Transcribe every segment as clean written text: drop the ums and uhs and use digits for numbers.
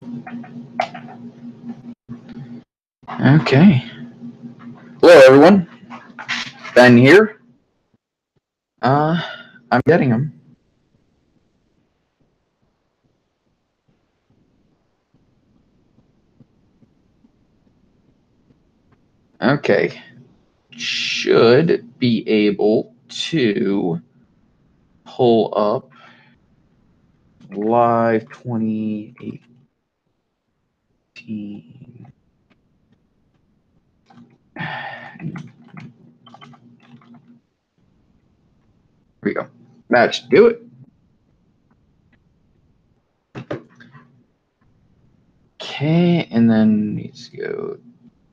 Okay. Hello, everyone. Ben here. I'm getting them. Okay. Should be able to pull up live 2018. Here we go. That should do it. Okay, and then needs to go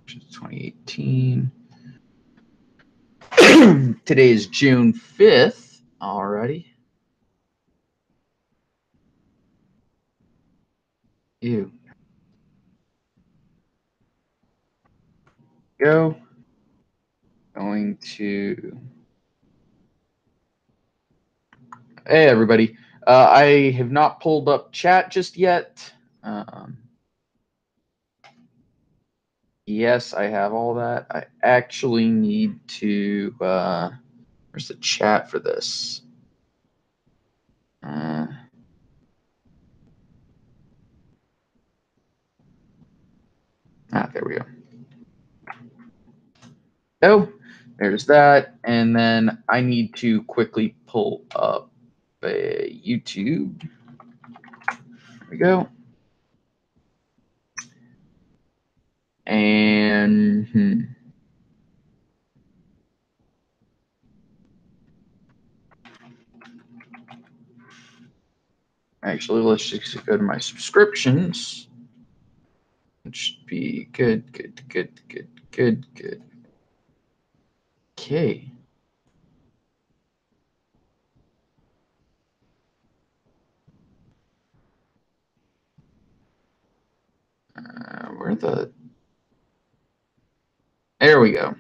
to 2018. Today is June 5th. Alrighty. Ew. Go. Going to. Hey, everybody. I have not pulled up chat just yet. Yes, I have all that. I actually need to. Where's the chat for this? There we go. Oh, there's that. And then I need to quickly pull up a YouTube. There we go. And actually, let's just go to my subscriptions. It should be good. Okay. Where the... There we go.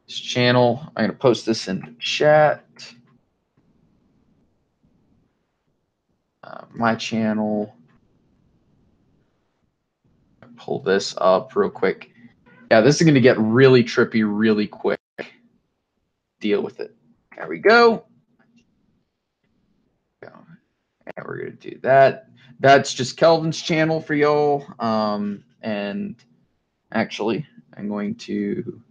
This channel. I'm going to post this in the chat. My channel. Pull this up real quick. Yeah, this is going to get really trippy really quick. Deal with it. There we go. And we're going to do that. That's just Kelvin's channel for y'all. And actually, I'm going to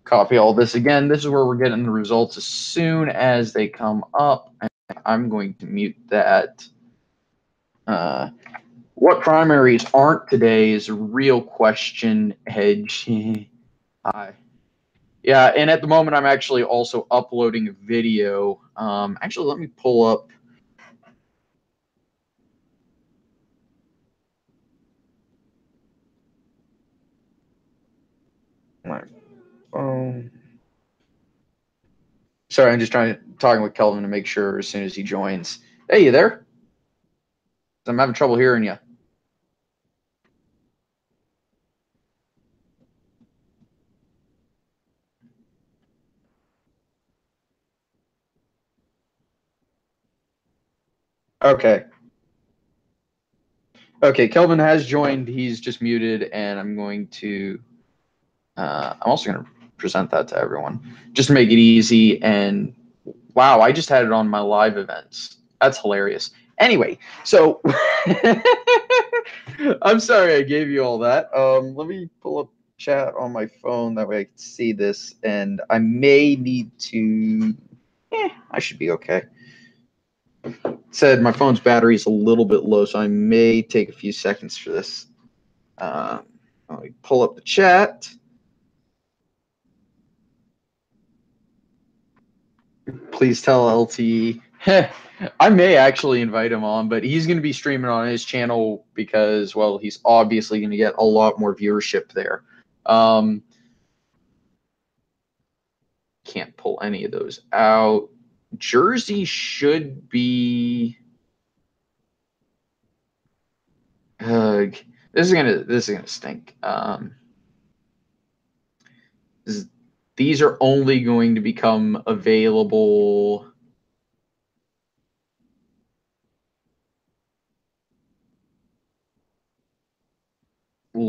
copy all this again. This is where we're getting the results as soon as they come up. I'm going to mute that. What primaries aren't today is a real question, Edge. Hi. Yeah, and at the moment, I'm actually also uploading a video. Actually, let me pull up. My phone. Sorry, I'm just talking with Kelvin to make sure as soon as he joins. Hey, you there? I'm having trouble hearing you. Okay. Okay, Kelvin has joined. He's just muted, and I'm going to. I'm also going to present that to everyone, just to make it easy. And wow, I just had it on my live events. That's hilarious. Anyway, so I'm sorry I gave you all that. Let me pull up chat on my phone. That way I can see this. And I may need to... I should be okay. Said my phone's battery is a little bit low, so I may take a few seconds for this. Let me pull up the chat. Please tell LT. I may actually invite him on, but he's going to be streaming on his channel because, well, he's obviously going to get a lot more viewership there. Can't pull any of those out. Jersey should be. This is gonna stink. These are only going to become available.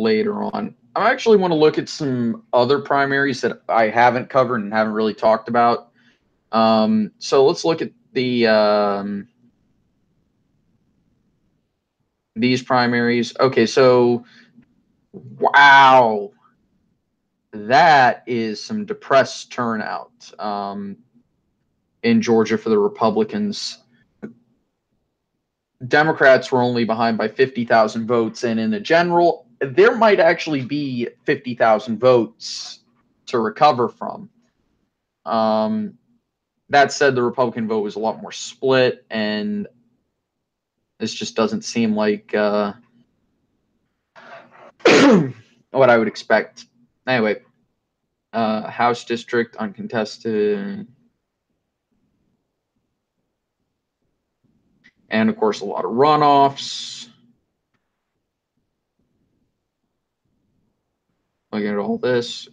later on. I actually want to look at some other primaries that I haven't covered and haven't really talked about. So let's look at these primaries. Okay, so wow, that is some depressed turnout in Georgia for the Republicans. Democrats were only behind by 50,000 votes, and in the general, there might actually be 50,000 votes to recover from. That said, the Republican vote was a lot more split, and this just doesn't seem like what I would expect. Anyway, House district uncontested, and of course, a lot of runoffs. Looking at all this,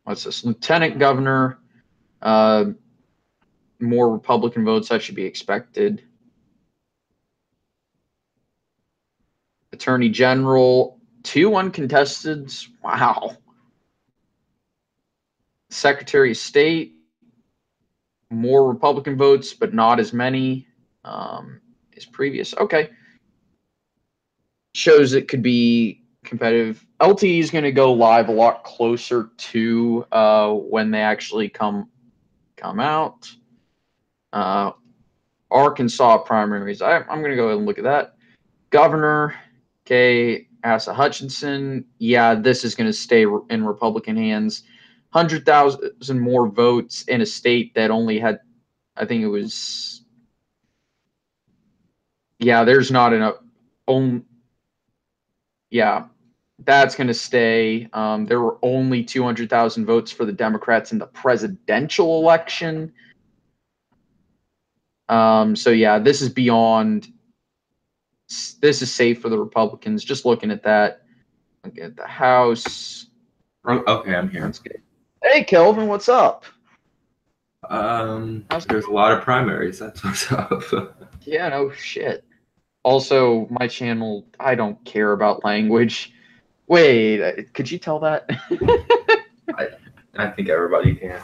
what's this? Lieutenant governor, more Republican votes. That should be expected. Attorney General, 2 uncontested. Wow. Secretary of State, more Republican votes, but not as many as previous. Okay. Shows it could be competitive. LTE is going to go live a lot closer to when they actually come out. Arkansas primaries. I'm going to go ahead and look at that. Governor, okay, Asa Hutchinson. Yeah, this is going to stay in Republican hands. 100,000 more votes in a state that only had, I think it was, yeah, there's not enough. Yeah, that's going to stay. There were only 200,000 votes for the Democrats in the presidential election. So, yeah, this is beyond. This is safe for the Republicans. Just looking at that. Look at the House. Okay, I'm here. That's good. Hey, Kelvin, what's up? There's a lot of primaries. That's what's up. Yeah, no shit. Also, my channel, I don't care about language. Wait, could you tell that? I think everybody can.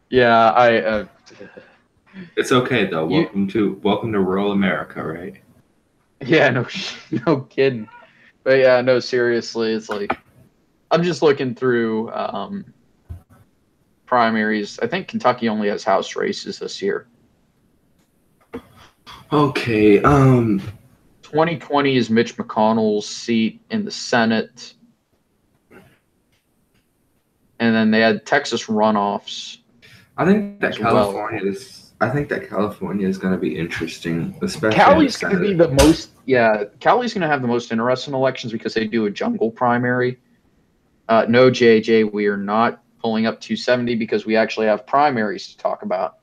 Yeah, It's okay though. Welcome to rural America, right? Yeah, no kidding. But yeah, no, seriously, it's like I'm just looking through primaries. I think Kentucky only has House races this year. Okay. 2020 is Mitch McConnell's seat in the Senate. And then they had Texas runoffs. I think that California is going to be interesting, especially. Cali's going to be the most. Yeah, Cali's going to have the most interesting elections because they do a jungle primary. No, JJ, we are not pulling up 270 because we actually have primaries to talk about.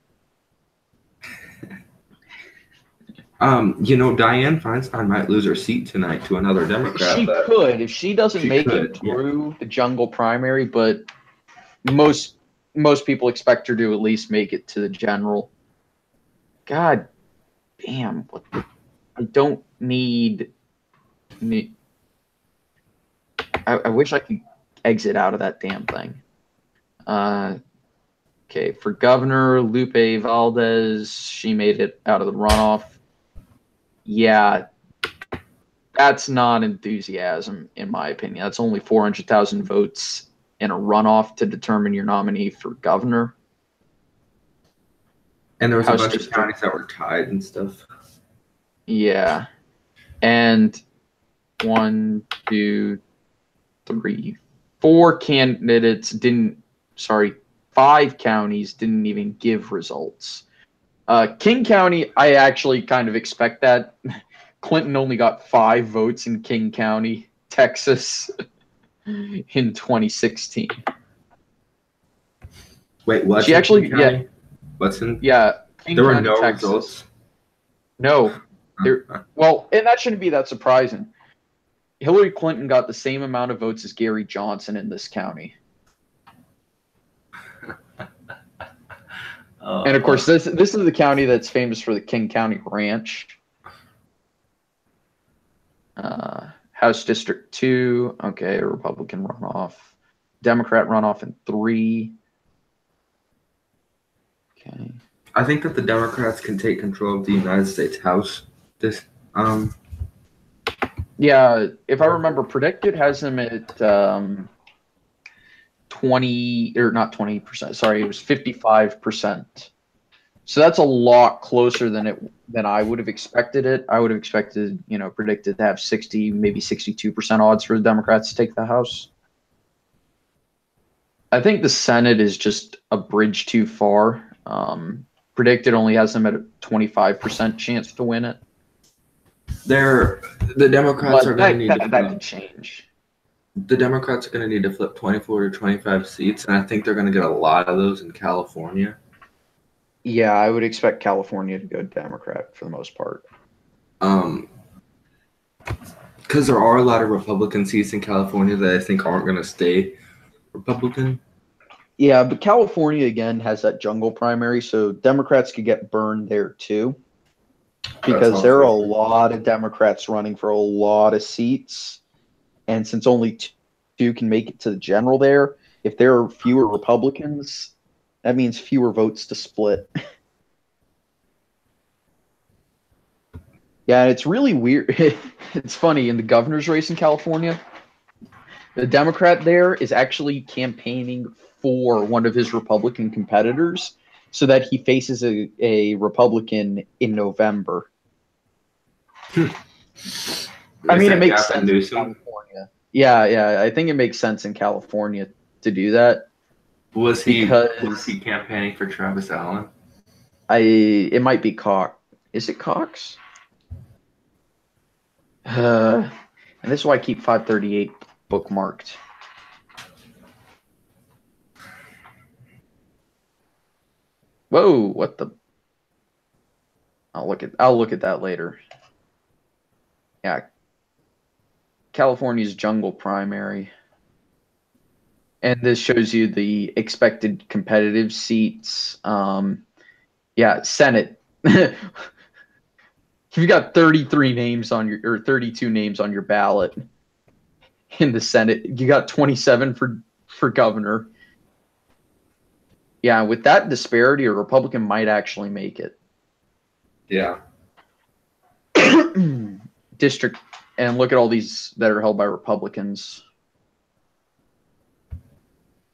Dianne Feinstein might lose her seat tonight to another Democrat. She could if she doesn't make it through the jungle primary, but most people expect her to at least make it to the general. God damn, I don't need. I wish I could exit out of that damn thing. Okay, for governor, Lupe Valdez, she made it out of the runoff. Yeah, that's not enthusiasm, in my opinion. That's only 400,000 votes in a runoff to determine your nominee for governor. And there was a bunch of counties that were tied and stuff. Yeah. And 1, 2, 3, 4 candidates five counties didn't even give results. King County, I actually kind of expect that. Clinton only got 5 votes in King County, Texas, in 2016. Wait, what? She actually, yeah. What's in? Yeah, King there County, were no Texas. results. No. Well, and that shouldn't be that surprising. Hillary Clinton got the same amount of votes as Gary Johnson in this county. And of course, this is the county that's famous for the King County Ranch. House District 2. Okay, Republican runoff. Democrat runoff in 3. Okay. I think that the Democrats can take control of the United States House. This Yeah, if I remember, Predicted has them at 20, or not 20%. Sorry, it was 55%. So that's a lot closer than I would have expected it. I would have expected, Predicted to have 60, maybe 62% odds for the Democrats to take the House. I think the Senate is just a bridge too far. Predicted only has them at a 25% chance to win it. The Democrats are going to need that could change. The Democrats are going to need to flip 24 to 25 seats, and I think they're going to get a lot of those in California. Yeah, I would expect California to go Democrat for the most part. Because there are a lot of Republican seats in California that I think aren't going to stay Republican. Yeah, but California, again, has that jungle primary, so Democrats could get burned there too. Because there are a lot of Democrats running for a lot of seats. And since only two can make it to the general there, if there are fewer Republicans, that means fewer votes to split. Yeah, it's really weird. It's funny, in the governor's race in California, the Democrat there is actually campaigning for one of his Republican competitors so that he faces a Republican in November. I mean, it makes sense in California. Yeah, I think it makes sense in California to do that. Was he campaigning for Travis Allen? It might be Cox. Is it Cox? And this is why I keep 538 bookmarked. Whoa, what the? I'll look at that later. Yeah. California's jungle primary. And this shows you the expected competitive seats. Yeah, Senate. You've got 33 names on or 32 names on your ballot in the Senate. You got 27 for governor. Yeah, with that disparity, a Republican might actually make it. Yeah. District, and look at all these that are held by Republicans.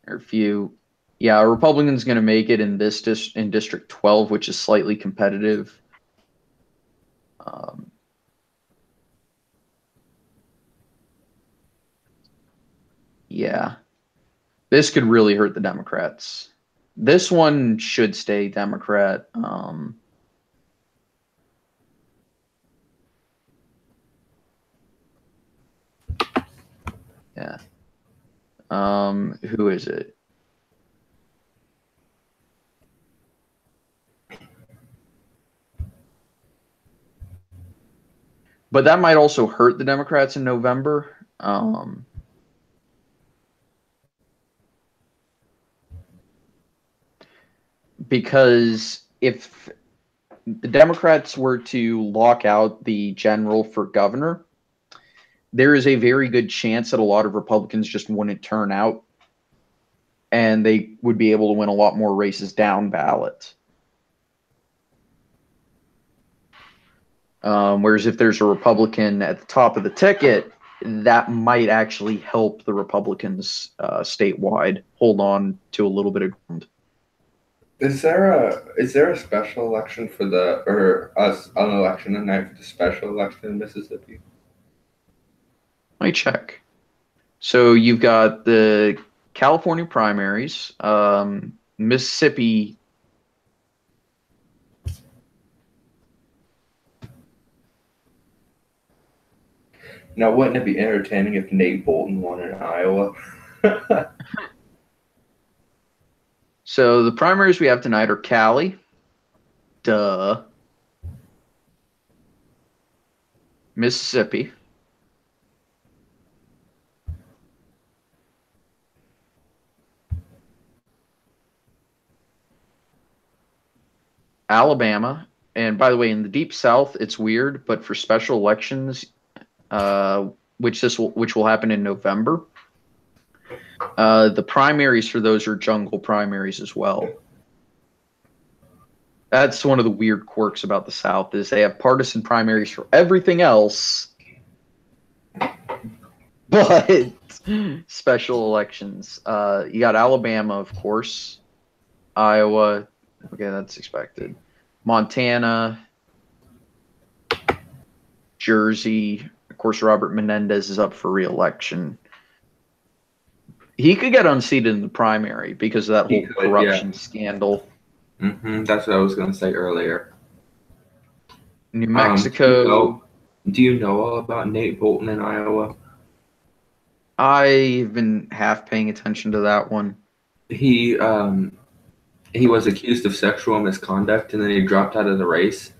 There are a few. Yeah, a Republican's going to make it in in District 12, which is slightly competitive. Yeah, this could really hurt the Democrats. This one should stay Democrat. Yeah. Who is it? But that might also hurt the Democrats in November. Because if the Democrats were to lock out the general for governor, there is a very good chance that a lot of Republicans just wouldn't turn out, and they would be able to win a lot more races down ballot. Whereas if there's a Republican at the top of the ticket, that might actually help the Republicans statewide hold on to a little bit of ground. Is there a special election for an election at night for the special election in Mississippi? Let me check. So you've got the California primaries, Mississippi. Now, wouldn't it be entertaining if Nate Bolton won in Iowa? So the primaries we have tonight are Cali, Mississippi, Alabama, and by the way, in the Deep South, it's weird, but for special elections, which will happen in November. The primaries for those are jungle primaries as well. That's one of the weird quirks about the South is they have partisan primaries for everything else, but special elections. You got Alabama, of course, Iowa. Okay, that's expected. Montana, Jersey. Of course, Robert Menendez is up for re-election. He could get unseated in the primary because of that whole corruption scandal. That's what I was going to say earlier. New Mexico. Do you know all about Nate Bolton in Iowa? I've been half paying attention to that one. He was accused of sexual misconduct, and then he dropped out of the race.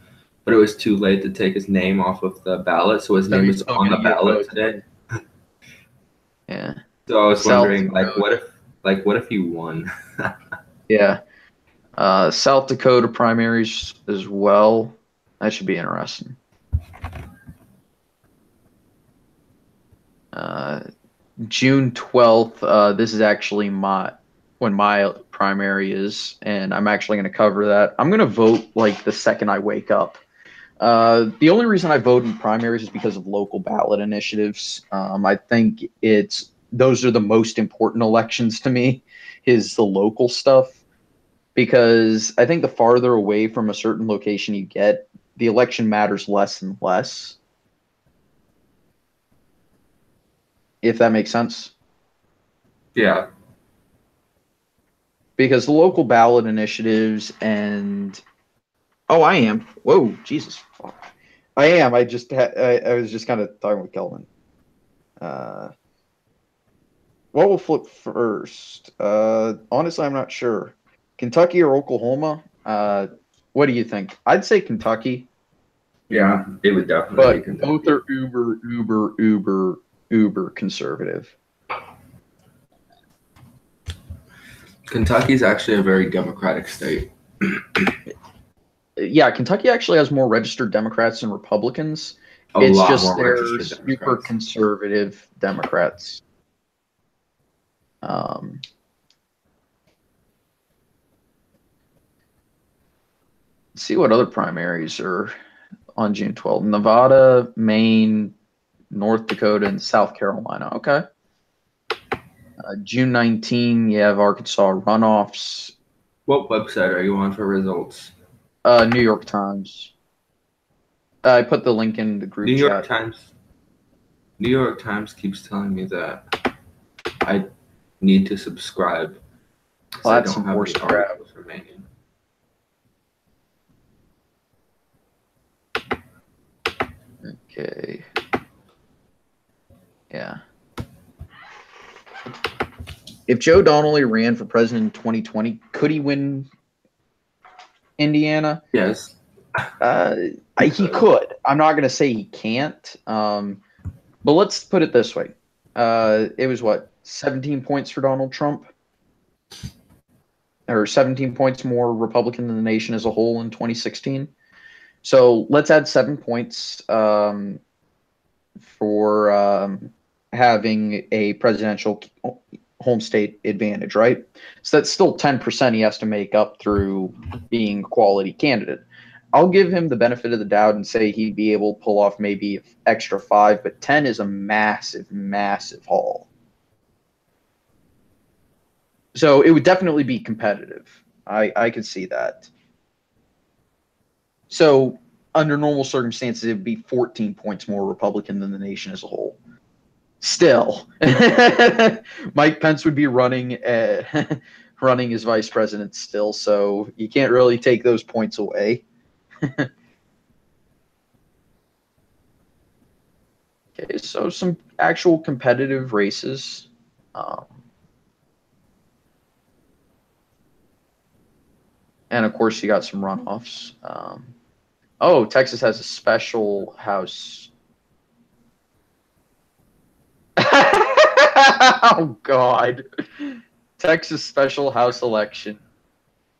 But it was too late to take his name off of the ballot, so his name is on the ballot today. Yeah. So I was wondering, what if he won? Yeah. South Dakota primaries as well. That should be interesting. June 12th, this is actually when my primary is, and I'm actually going to cover that. I'm going to vote like the second I wake up. The only reason I vote in primaries is because of local ballot initiatives. I think those are the most important elections to me, is the local stuff, because I think the farther away from a certain location you get, the election matters less and less. If that makes sense. Yeah. Because the local ballot initiatives and I am. Whoa, Jesus. I am. I was just kind of talking with Kelvin. What will flip first? Honestly, I'm not sure. Kentucky or Oklahoma? What do you think? I'd say Kentucky. Yeah, it would definitely be Kentucky. Both are uber conservative. Kentucky's actually a very democratic state. Yeah, Kentucky actually has more registered Democrats than Republicans. It's just they're super conservative Democrats. Let's see what other primaries are on June 12th. Nevada, Maine, North Dakota, and South Carolina. Okay. June 19, you have Arkansas runoffs. What website are you on for results? New York Times. I put the link in the group chat. New York Times keeps telling me that I need to subscribe. Well, that's some horse crap. Okay. Yeah. If Joe Donnelly ran for president in 2020, could he win Indiana? Yes. He could. I'm not going to say he can't. But let's put it this way. It was 17 points for Donald Trump? Or 17 points more Republican than the nation as a whole in 2016. So let's add 7 points for having a presidential home state advantage, right? So that's still 10% he has to make up through being a quality candidate. I'll give him the benefit of the doubt and say he'd be able to pull off maybe an extra 5, but 10 is a massive, massive haul. So it would definitely be competitive. I could see that. So under normal circumstances, it would be 14 points more Republican than the nation as a whole. Still, Mike Pence would be running as vice president still, so you can't really take those points away. Okay, so some actual competitive races. And of course, you got some runoffs. Texas has a special House. Oh, God. Texas special House election.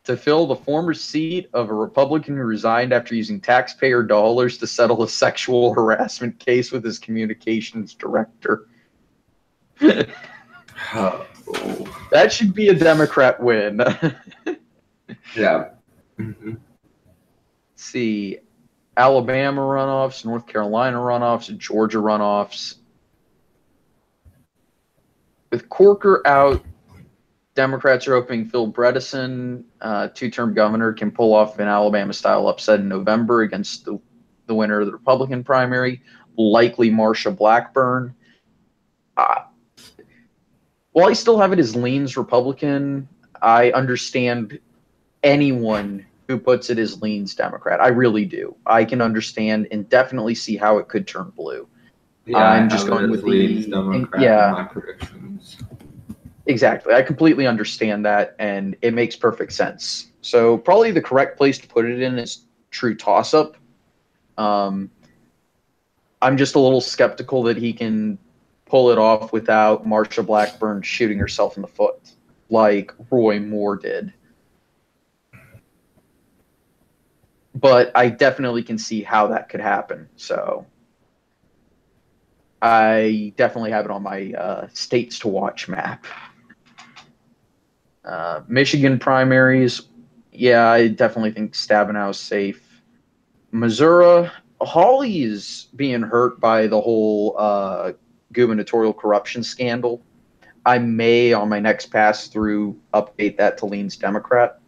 to fill the former seat of a Republican who resigned after using taxpayer dollars to settle a sexual harassment case with his communications director. Oh. That should be a Democrat win. Yeah. Mm-hmm. Let's see. Alabama runoffs, North Carolina runoffs, Georgia runoffs. With Corker out, Democrats are hoping Phil Bredesen, two-term governor, can pull off an Alabama-style upset in November against the winner of the Republican primary, likely Marsha Blackburn. While I still have it as leans Republican, I understand anyone who puts it as leans Democrat. I really do. I can understand and definitely see how it could turn blue. Yeah, I'm just going with leans Democrat in my predictions. Exactly. I completely understand that, and it makes perfect sense. So probably the correct place to put it in is true toss-up. I'm just a little skeptical that he can pull it off without Marsha Blackburn shooting herself in the foot like Roy Moore did. But I definitely can see how that could happen. So I definitely have it on my states to watch map. Michigan primaries, yeah, I definitely think Stabenow is safe. Missouri, Hawley is being hurt by the whole gubernatorial corruption scandal. I may, on my next pass through, update that to leans Democrat.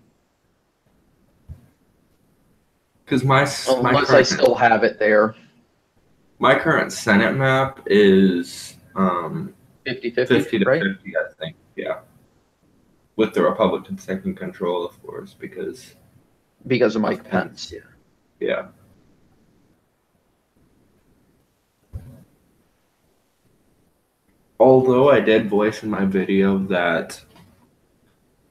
Because unless I still have it there. My current Senate map is 50-50, 50 to right? 50, I think. Yeah. With the Republicans taking control, of course, because of Mike Pence. Yeah. Although I did voice in my video that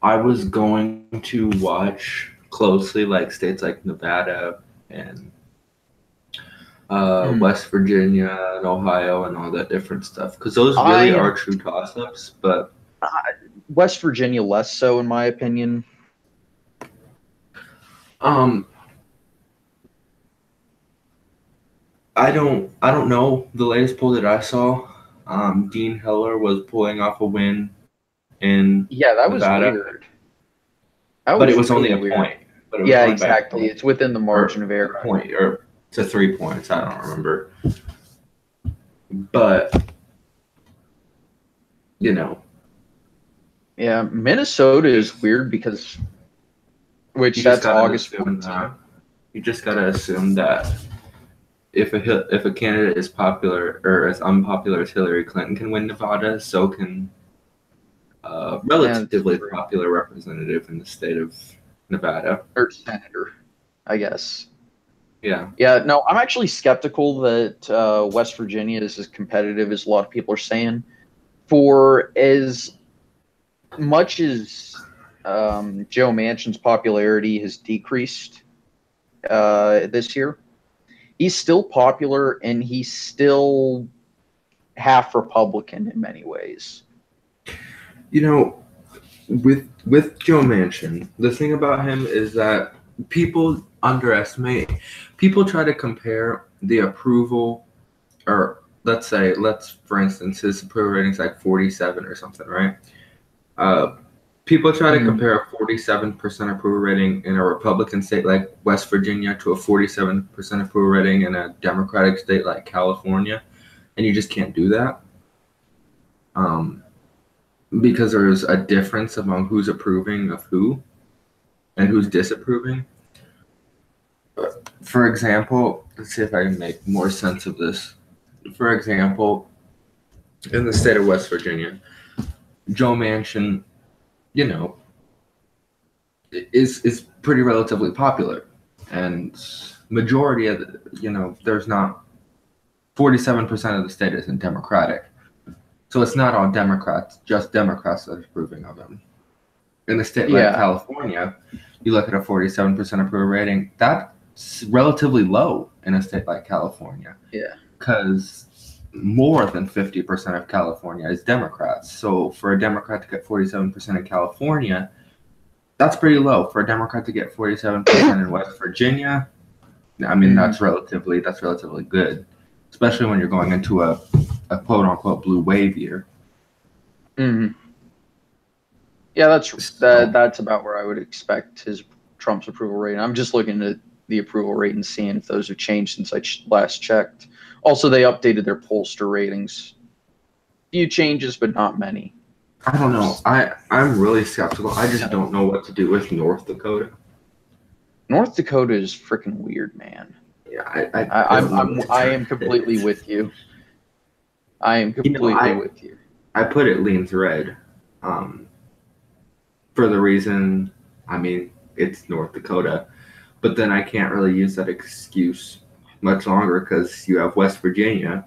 I was going to watch closely like states like Nevada and West Virginia and Ohio and all that different stuff, because those really are true toss-ups. But West Virginia less so, in my opinion. I don't know the latest poll that I saw. Dean Heller was pulling off a win in that Nevada. was weird. But it was only a point. But it was only exactly. It's within the margin of error. A point or to 3 points. I don't remember. But Yeah, Minnesota is weird because that's August 14th. You just gotta assume that if a candidate is popular or as unpopular as Hillary Clinton can win Nevada, so can relatively popular representative in the state of Nevada. Or senator, I guess. Yeah. Yeah, no, I'm actually skeptical that West Virginia is as competitive as a lot of people are saying. For as much as Joe Manchin's popularity has decreased this year, he's still popular and he's still half Republican in many ways. With Joe Manchin, the thing about him is that people people try to compare the approval, or let's for instance, his approval rating's like 47 or something, right? People try to compare a 47% approval rating in a Republican state like West Virginia to a 47% approval rating in a Democratic state like California, and you just can't do that. Because there's a difference among who's approving of who and who's disapproving. For example, let's see if I can make more sense of this. For example, in the state of West Virginia, Joe Manchin, is pretty relatively popular, and majority of there's not 47% of the state isn't Democratic. So it's not all Democrats, just Democrats that are approving of him. In a state like California, you look at a 47% approval rating, that's relatively low in a state like California. Yeah. Because more than 50% of California is Democrats. So for a Democrat to get 47% in California, That's pretty low for a Democrat to get 47% in West Virginia. I mean, that's relatively good, especially when you're going into a quote unquote blue wave year. Mm-hmm. Yeah, So, that's about where I would expect Trump's approval rate. I'm just looking at the approval rate and seeing if those have changed since I last checked. Also, they updated their pollster ratings. Few changes, but not many. I don't know. I'm really skeptical. I just don't know what to do with North Dakota. North Dakota is freaking weird, man. Yeah, I am completely with you. I am completely with you. I put it leans red, for the reason, I mean, it's North Dakota, but then I can't really use that excuse much longer because you have West Virginia,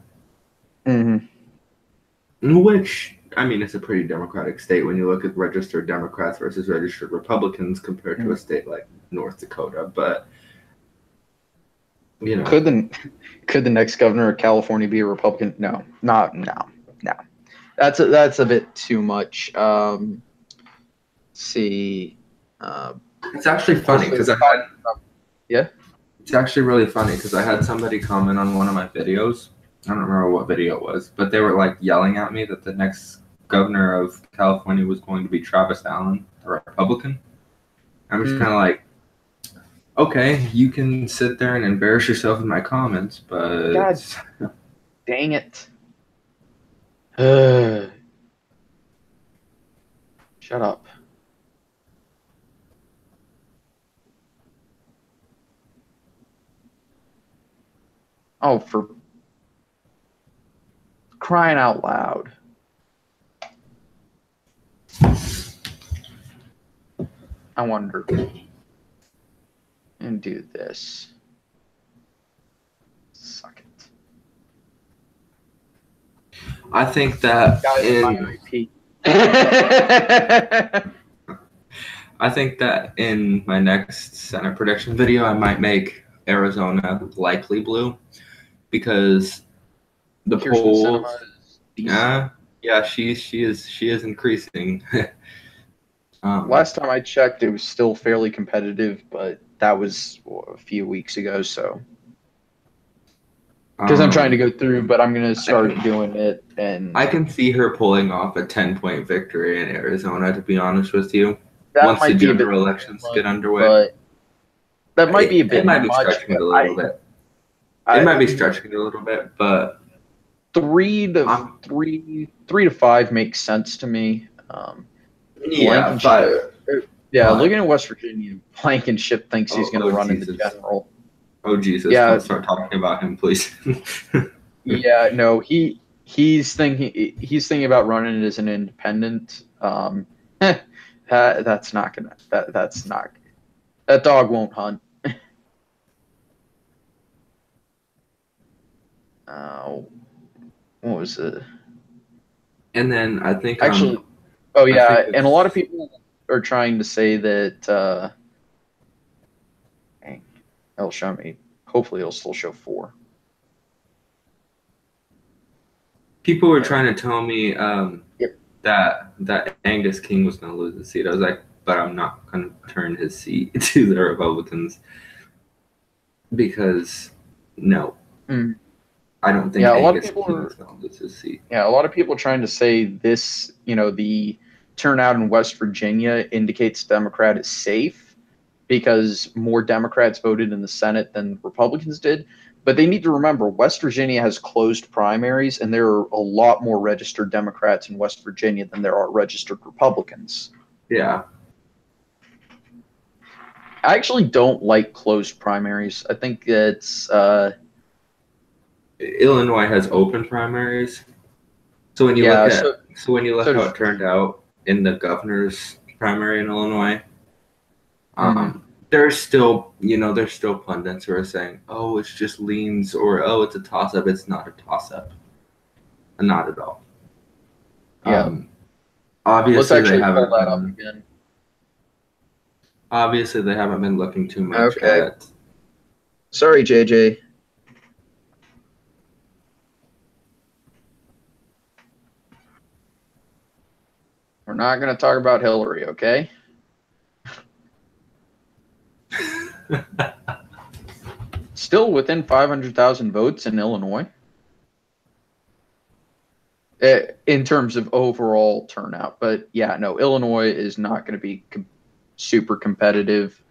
which, I mean, it's a pretty Democratic state when you look at registered Democrats versus registered Republicans compared to a state like North Dakota. But you know, could the next governor of California be a Republican? No. That's a bit too much. See, it's actually funny because it's actually really funny because I had somebody comment on one of my videos. I don't remember what video it was, but they were like yelling at me that the next governor of California was going to be Travis Allen, a Republican. I'm just kind of like, okay, you can sit there and embarrass yourself in my comments, but God dang it. Shut up. Oh, for crying out loud. I wonder. And do this. Suck it. I think that I think that in my next Senate prediction video, I might make Arizona likely blue because the polls. Yeah, she is increasing. Last time I checked, it was still fairly competitive, but that was a few weeks ago. So, because I'm trying to go through, but I'm gonna start doing it, and I can see her pulling off a 10-point victory in Arizona. To be honest with you, once the general elections get underway, but that might be a bit. It might be stretching it a little bit. It might be stretching it a little bit, but 3 to 5 makes sense to me. Yeah, 5. Yeah, looking at West Virginia, Blankenship thinks he's going to run in the general. Oh Jesus! Yeah, don't start talking about him, please. Yeah, no, he's thinking about running as an independent. That's not gonna. That's not. That dog won't hunt. What was it? And then I think actually, oh yeah, and a lot of people are trying to say that. Dang, it'll show me. Hopefully, it'll still show 4. People were trying to tell me that Angus King was going to lose the seat. I was like, but I'm not going to turn his seat to the Republicans because no. I don't think Angus King is going to lose his seat. Yeah, a lot of people are trying to say this, the turnout in West Virginia indicates Democrat is safe because more Democrats voted in the Senate than Republicans did. But they need to remember West Virginia has closed primaries, and there are a lot more registered Democrats in West Virginia than there are registered Republicans. Yeah. I actually don't like closed primaries. I think it's Illinois has open primaries. So when you look at how it turned out in the governor's primary in Illinois, there's still pundits who are saying, "Oh, it's just leans," or "Oh, it's a toss-up." It's not a toss-up, not at all. Yeah. Obviously, let's actually pull that up again. Obviously, they haven't been looking too much at. Sorry, JJ. We're not going to talk about Hillary, okay? still within 500,000 votes in Illinois in terms of overall turnout. But yeah, no, Illinois is not going to be super competitive.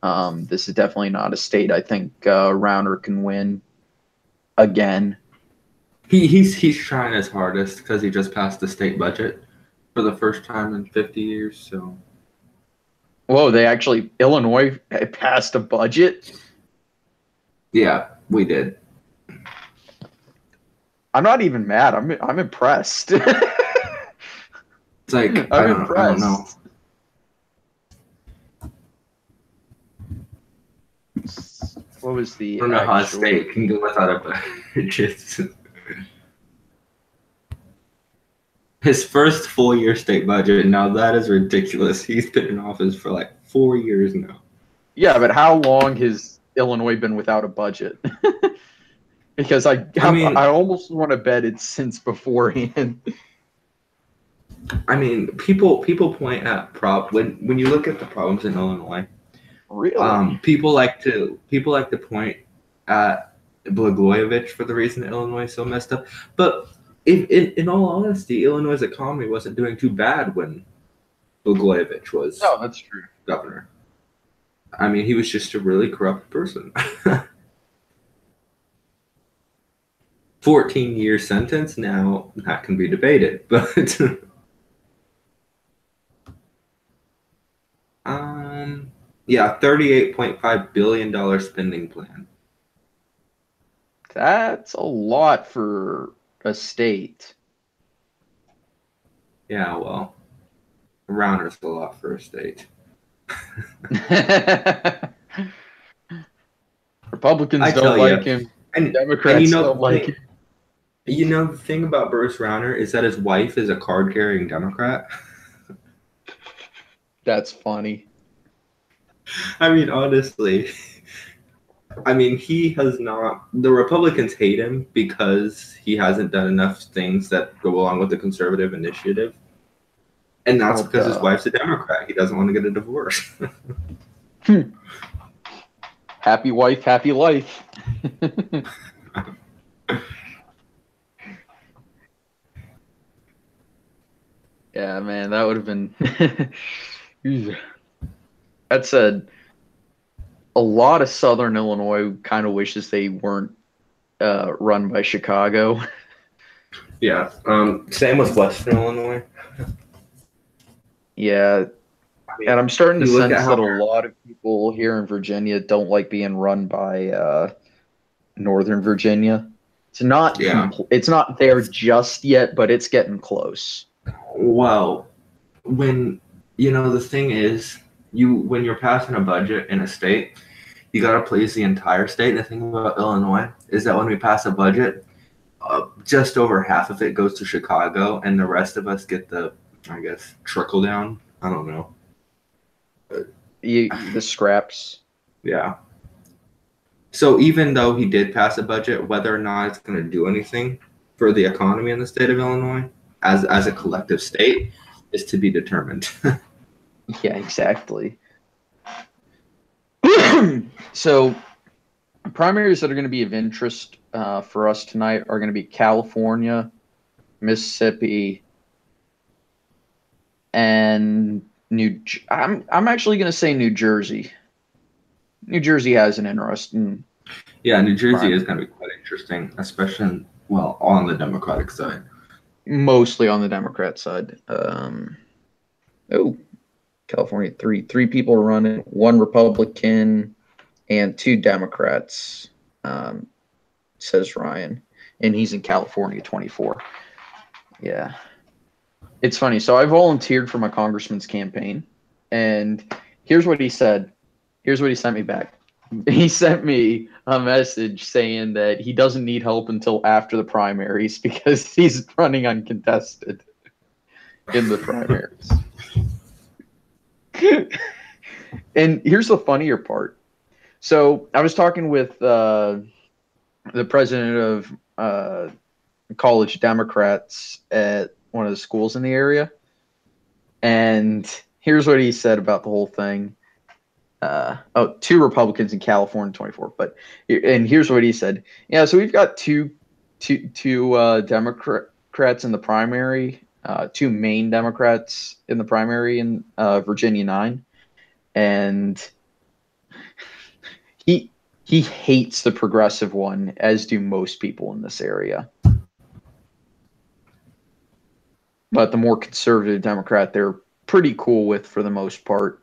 This is definitely not a state I think Rauner can win again. He's trying his hardest because he just passed the state budget for the first time in 50 years. So, Whoa, Illinois passed a budget. yeah, we did. I'm not even mad. I'm impressed. It's like I don't know. What was the? I don't know how a state can go without a budget. His first full year state budget. Now that is ridiculous. He's been in office for like 4 years now. Yeah, but how long has Illinois been without a budget? Because I almost want to bet it's since beforehand. I mean, people point at when you look at the problems in Illinois. Really? People like to point at Blagojevich for the reason that Illinois is so messed up. But in all honesty, Illinois' economy wasn't doing too bad when Blagojevich was that's true. governor. I mean, he was just a really corrupt person. 14-year sentence, now that can be debated, but yeah, $38.5 billion spending plan. That's a lot for a state. Yeah, well, Rauner's a lot for a state. Republicans don't like him, and Democrats don't like him. You know, the thing about Bruce Rauner is that his wife is a card-carrying Democrat. That's funny. I mean, honestly, he has not. The Republicans hate him because he hasn't done enough things that go along with the conservative initiative. And that's because his wife's a Democrat. He doesn't want to get a divorce. Happy wife, happy life. Yeah, man, that would have been. That said, a lot of Southern Illinois kind of wishes they weren't run by Chicago. Yeah. Same with Western Illinois. Yeah. And I'm starting to sense that a lot of people here in Virginia don't like being run by Northern Virginia. It's not it's not there just yet, but it's getting close. Well, the thing is, when you're passing a budget in a state, you got to please the entire state. And the thing about Illinois is that when we pass a budget, just over half of it goes to Chicago, and the rest of us get the, I guess, trickle down. I don't know. The scraps. Yeah. So even though he did pass a budget, whether or not it's going to do anything for the economy in the state of Illinois as a collective state is to be determined. Yeah, exactly. So primaries that are going to be of interest for us tonight are going to be California, Mississippi, and I'm actually going to say New Jersey. New Jersey has an interesting. Yeah, New Jersey is going to be quite interesting, especially on the Democratic side. Mostly on the Democrat side. California, three people are running, one Republican and two Democrats, says Ryan, and he's in California, 24. Yeah. It's funny. So I volunteered for my congressman's campaign, and here's what he said. Here's what he sent me back. He sent me a message saying that he doesn't need help until after the primaries because he's running uncontested in the primaries. And here's the funnier part. So I was talking with the president of college Democrats at one of the schools in the area, and here's what he said about the whole thing. two Republicans in California, 24. But and here's what he said. Yeah, so we've got two Democrats in the primary, two main Democrats in the primary in Virginia 9, and he hates the progressive one, as do most people in this area. But the more conservative Democrat, they're pretty cool with for the most part.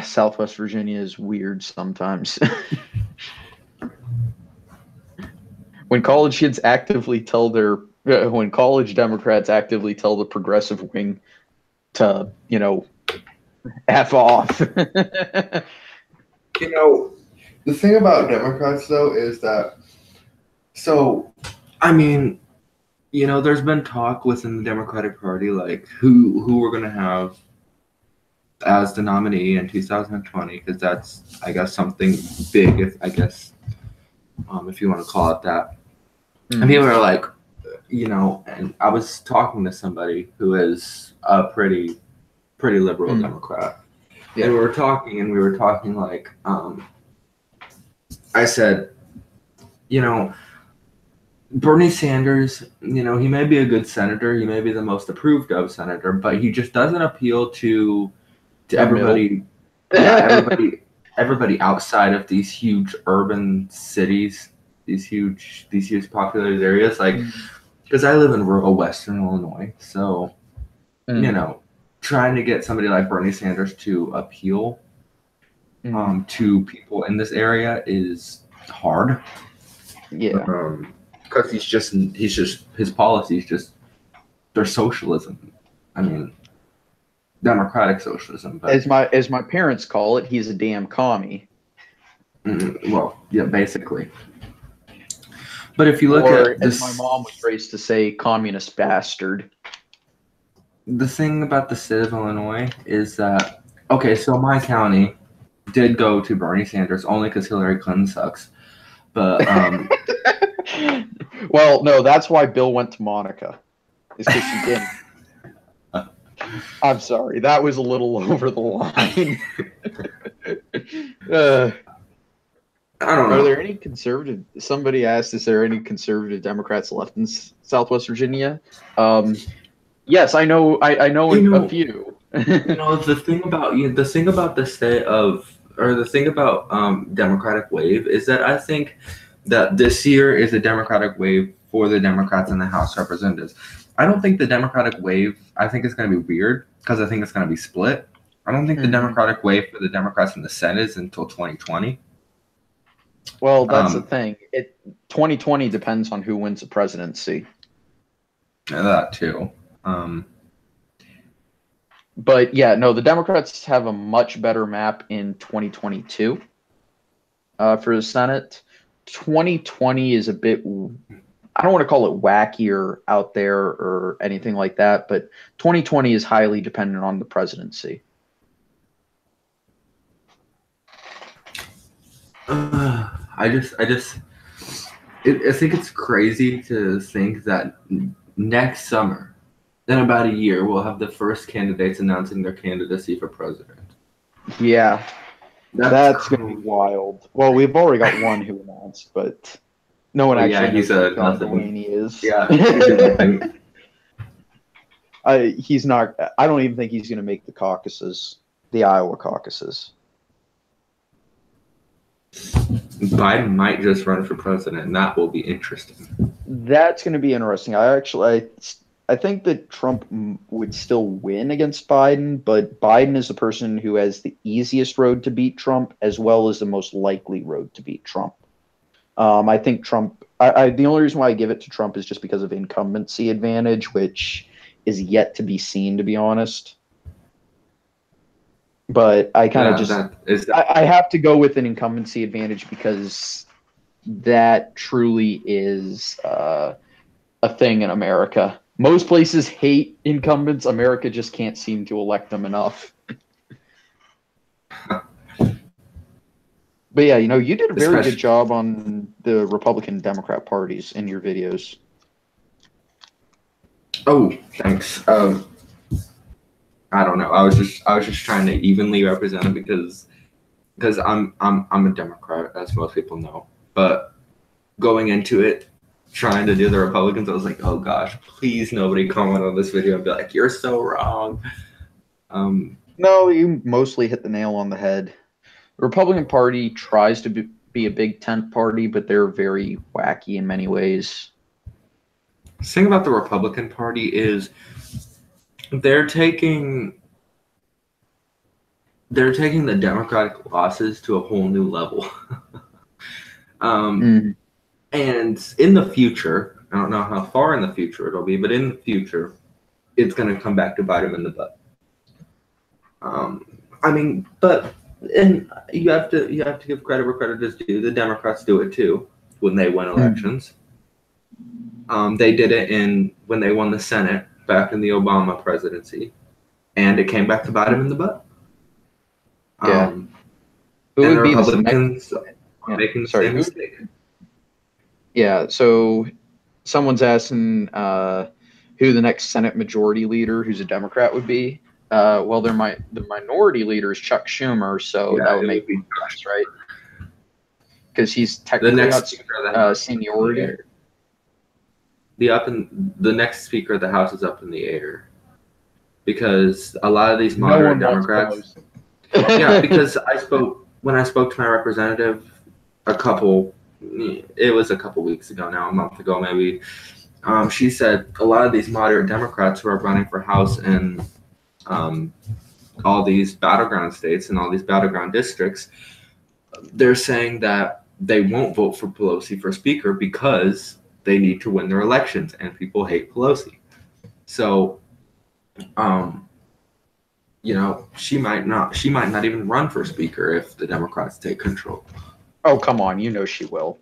Southwest Virginia is weird sometimes. When college Democrats actively tell the progressive wing to, F off. The thing about Democrats, though, is that, there's been talk within the Democratic Party, like, who we're going to have as the nominee in 2020, because that's, I guess, something big, if you want to call it that. And people are like, and I was talking to somebody who is a pretty liberal Democrat. Yeah. And we were talking like, I said, Bernie Sanders, he may be a good senator, he may be the most approved of senator, but he just doesn't appeal to everybody, everybody outside of these huge urban cities, these huge populated areas, like, because I live in rural Western Illinois, so trying to get somebody like Bernie Sanders to appeal to people in this area is hard. Yeah. Because his policies they're socialism. I mean, democratic socialism. But as my parents call it, he's a damn commie. Well, yeah, basically. But if you look at this, as my mom was raised to say, communist bastard. The thing about the state of Illinois is that, okay, so my county did go to Bernie Sanders only because Hillary Clinton sucks. But well, no, that's why Bill went to Monica. Is because she didn't. I'm sorry, that was a little over the line. I don't know. Are there any conservative? Somebody asked, "Is there any conservative Democrats left in Southwest Virginia?" Yes, I know. I know a few. The thing about the state of, or the thing about Democratic wave is that I think that this year is a Democratic wave for the Democrats in the House of Representatives. I don't think the Democratic wave, I think it's going to be weird because I think it's going to be split. I don't think the Democratic wave for the Democrats in the Senate is until 2020. Well, that's the thing. 2020 depends on who wins the presidency. That too. But yeah, no, the Democrats have a much better map in 2022 for the Senate. 2020 is a bit, I don't want to call it wackier out there or anything like that, but 2020 is highly dependent on the presidency. I think it's crazy to think that next summer, in about a year, we'll have the first candidates announcing their candidacy for president. Yeah, that's going to be wild. Well, we've already got one who announced, but no one actually knows who John Delaney is. Yeah, he's not. I don't even think he's going to make the caucuses, the Iowa caucuses. Biden might just run for president, and that will be interesting. That's going to be interesting. I think that Trump would still win against Biden, but Biden is the person who has the easiest road to beat Trump, as well as the most likely road to beat Trump. I think Trump. The only reason why I give it to Trump is just because of incumbency advantage, which is yet to be seen, to be honest. But I kind of I have to go with an incumbency advantage because that truly is a thing in America. Most places hate incumbents. America just can't seem to elect them enough. But yeah, you did a very good job on the Republican Democrat parties in your videos. Oh, thanks. I don't know. I was just trying to evenly represent it because I'm a Democrat, as most people know. But going into it, trying to do the Republicans, I was like, oh gosh, please nobody comment on this video and be like, you're so wrong. No, you mostly hit the nail on the head. The Republican Party tries to be a big tent party, but they're very wacky in many ways. The thing about the Republican Party is they're taking the Democratic losses to a whole new level. And in the future, I don't know how far in the future it'll be, but in the future, it's going to come back to bite them in the butt. I mean, but and you have to give credit where credit is due. The Democrats do it too when they win elections. They did it when they won the Senate back in the Obama presidency, and it came back to bite them in the butt. Yeah. Who would be Republicans making the same mistake? Yeah. So someone's asking who the next Senate Majority Leader, who's a Democrat, would be. Well, the minority leader is Chuck Schumer, so that would make sense, right? Because he's technically got seniority. The next Speaker of the House is up in the air because a lot of these moderate Democrats. Yeah, because when I spoke to my representative it was a couple weeks ago now, a month ago maybe. She said a lot of these moderate Democrats who are running for House in all these battleground states and all these battleground districts, they're saying that they won't vote for Pelosi for Speaker because they need to win their elections and people hate Pelosi. So, she might not even run for Speaker if the Democrats take control. Oh, come on. You know she will.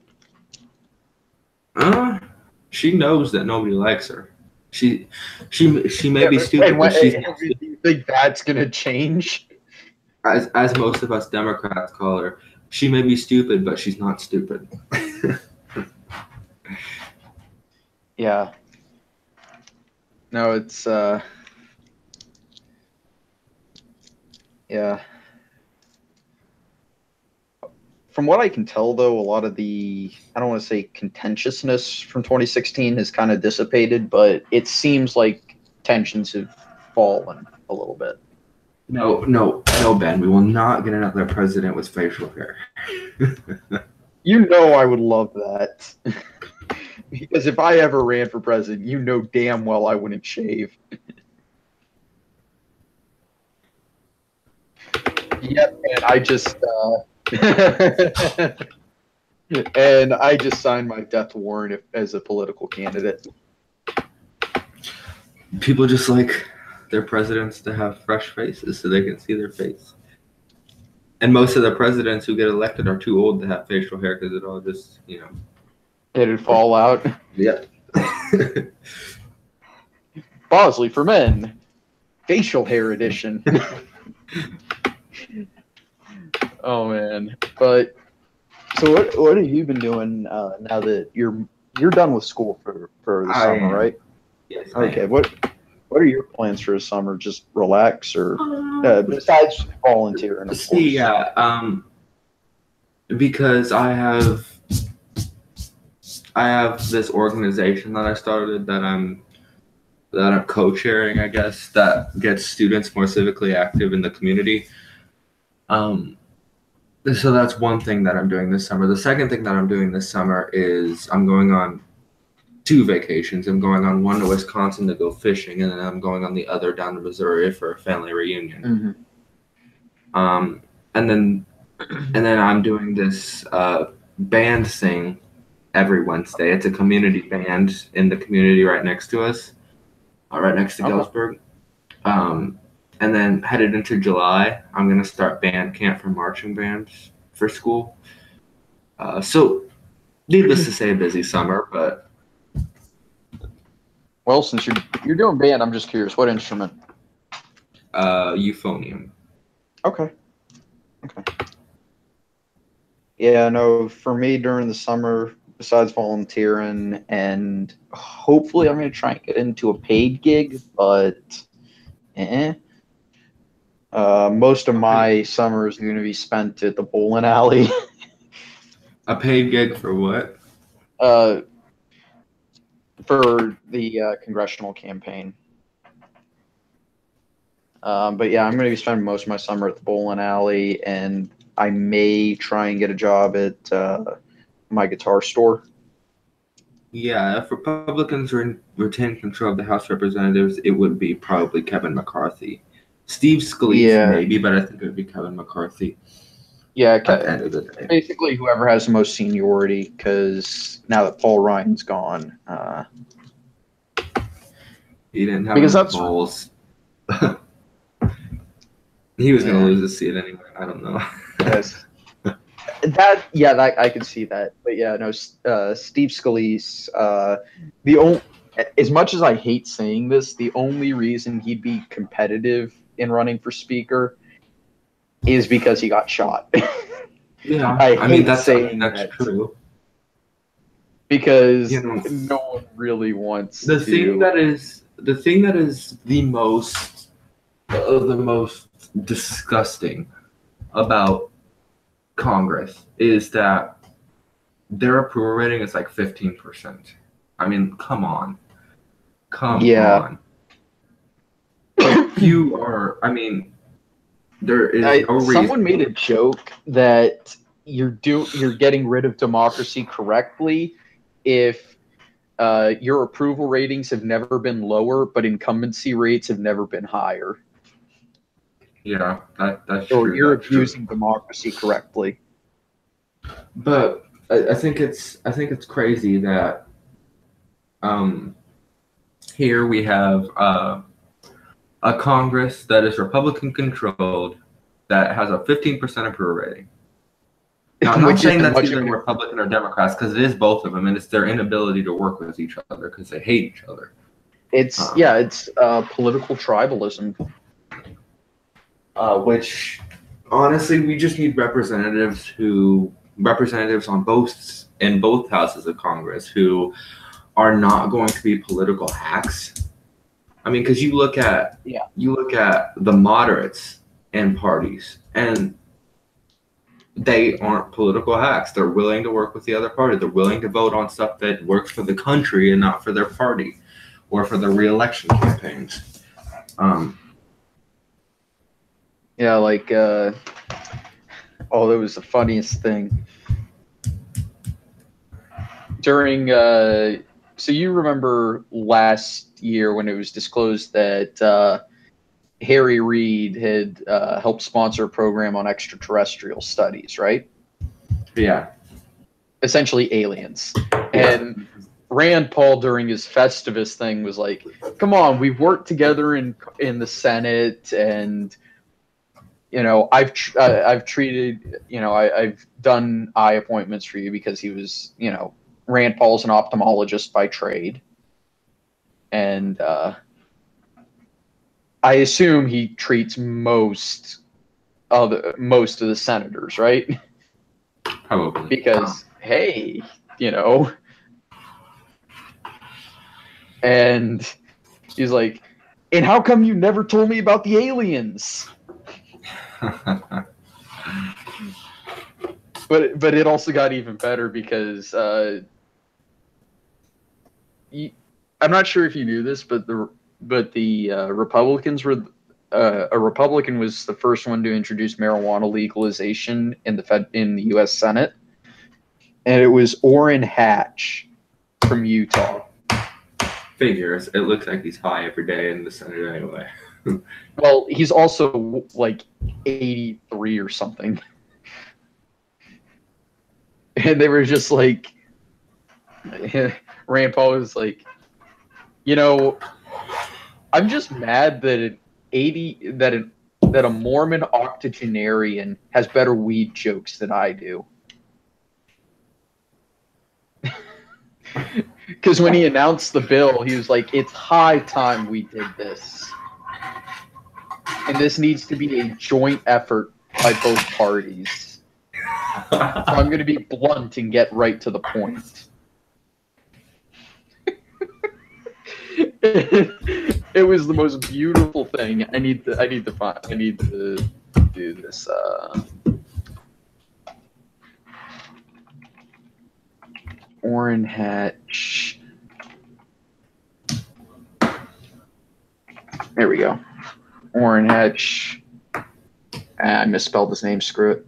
She knows that nobody likes her. She may be stupid, but do you think that's going to change? As most of us Democrats call her, she may be stupid, but she's not stupid. Yeah. No, it's yeah. From what I can tell, though, a lot of the, I don't want to say contentiousness from 2016 has kind of dissipated, but it seems like tensions have fallen a little bit. No, Ben. We will not get another president with facial hair. You know I would love that. Because if I ever ran for president, you know damn well I wouldn't shave. Yep, and I just and I just signed my death warrant as a political candidate. People just like their presidents to have fresh faces so they can see their face. And most of the presidents who get elected are too old to have facial hair because it all just, It'd fall out. Yeah. Bosley for men. Facial hair edition. Oh man. But so what have you been doing now that you're done with school for the summer, right? Yes. Okay. What are your plans for the summer? Just relax, or besides volunteering? Of course. Yeah. Because I have this organization that I started that I'm co-chairing, I guess, that gets students more civically active in the community. So that's one thing that I'm doing this summer. The second thing that I'm doing this summer is I'm going on 2 vacations. I'm going on one to Wisconsin to go fishing, and then I'm going on the other down to Missouri for a family reunion. Mm-hmm. And then I'm doing this band sing every Wednesday. It's a community band in the community right next to us, right next to Galesburg. And then headed into July, I'm going to start band camp for marching bands for school. So needless to say, a busy summer, but. Well, since you're doing band, I'm just curious, what instrument? Euphonium. Okay. Yeah, no, for me during the summer, besides volunteering, and hopefully I'm going to try and get into a paid gig, but most of my summer is going to be spent at the bowling alley. A paid gig for what? For the congressional campaign. But yeah, I'm going to be spending most of my summer at the bowling alley, and I may try and get a job at my guitar store. Yeah, if Republicans retain control of the House of Representatives, it would be probably Kevin McCarthy. Steve Scalise, maybe, but I think it would be Kevin McCarthy. Yeah, at the end of the day. Basically whoever has the most seniority, because now that Paul Ryan's gone, he didn't have enough balls. He was going to lose the seat anyway. I don't know. Yes. That I could see that, but yeah, no. Steve Scalise, as much as I hate saying this, the only reason he'd be competitive in running for speaker is because he got shot. Yeah, I mean that's true. Because no one really wants the thing that is the most disgusting about Congress is that their approval rating is like 15%. I mean, come on. Like, you are. I mean, there is no reason. Someone made a joke that you're getting rid of democracy correctly if your approval ratings have never been lower, but incumbency rates have never been higher. Yeah, that's true. Or you're that's abusing true. democracy correctly. But I think it's crazy that here we have a Congress that is Republican controlled that has a 15% approval rating. Now, I'm not saying that's either Republican or Democrats, because it is both of them, and it's their inability to work with each other because they hate each other. It's political tribalism. Which, honestly, we just need representatives in both houses of Congress who are not going to be political hacks. I mean, because you look at the moderates and parties, and they aren't political hacks. They're willing to work with the other party. They're willing to vote on stuff that works for the country and not for their party or for their re-election campaigns. Yeah, like, that was the funniest thing. During, so you remember last year when it was disclosed that Harry Reid had helped sponsor a program on extraterrestrial studies, right? Yeah. Essentially aliens. Yeah. And Rand Paul during his Festivus thing was like, come on, we've worked together in the Senate, and I've treated, I've done eye appointments for you because he was, Rand Paul's an ophthalmologist by trade. And I assume he treats most of the senators, right? Probably. Because, hey, and he's like, and how come you never told me about the aliens? But it also got even better because I'm not sure if you knew this, but the Republicans were a Republican was the first one to introduce marijuana legalization in the U.S. Senate, and it was Orrin Hatch from Utah. Figures. It looks like he's high every day in the Senate anyway. Well, he's also like 83 or something. And they were just like, Rand Paul was like, I'm just mad that that a Mormon octogenarian has better weed jokes than I do. Because when he announced the bill, he was like, it's high time we did this. And this needs to be a joint effort by both parties. So I'm going to be blunt and get right to the point. It was the most beautiful thing. I need to do this. Orrin Hatch. There we go. Orrin Hatch. I misspelled his name. Screw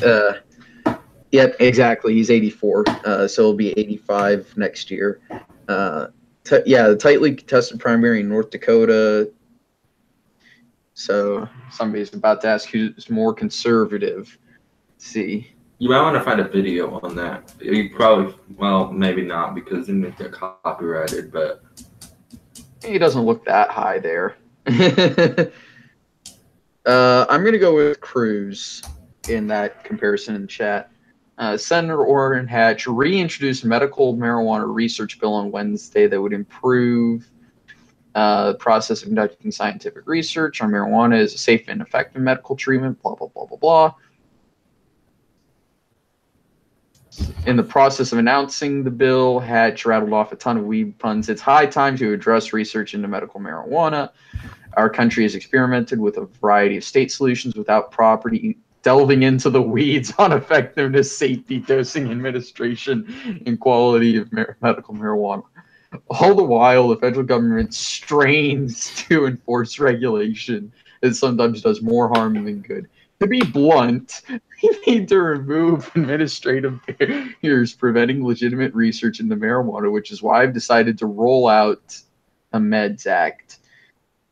it. Yep, exactly. He's 84, so he'll be 85 next year. The tightly contested primary in North Dakota. So somebody's about to ask who's more conservative. Let's see. You might want to find a video on that. You probably, well, maybe not because then it get copyrighted, but He doesn't look that high there. I'm going to go with Cruz in that comparison in chat. Senator Orrin Hatch reintroduced medical marijuana research bill on Wednesday that would improve the process of conducting scientific research on marijuana as a safe and effective medical treatment, blah, blah, blah, blah, blah. In the process of announcing the bill, Hatch rattled off a ton of weed puns. It's high time to address research into medical marijuana. Our country has experimented with a variety of state solutions without property delving into the weeds on effectiveness, safety, dosing, administration, and quality of medical marijuana. All the while, the federal government strains to enforce regulation that sometimes does more harm than good. To be blunt, we need to remove administrative barriers preventing legitimate research into marijuana, which is why I've decided to roll out a Meds Act.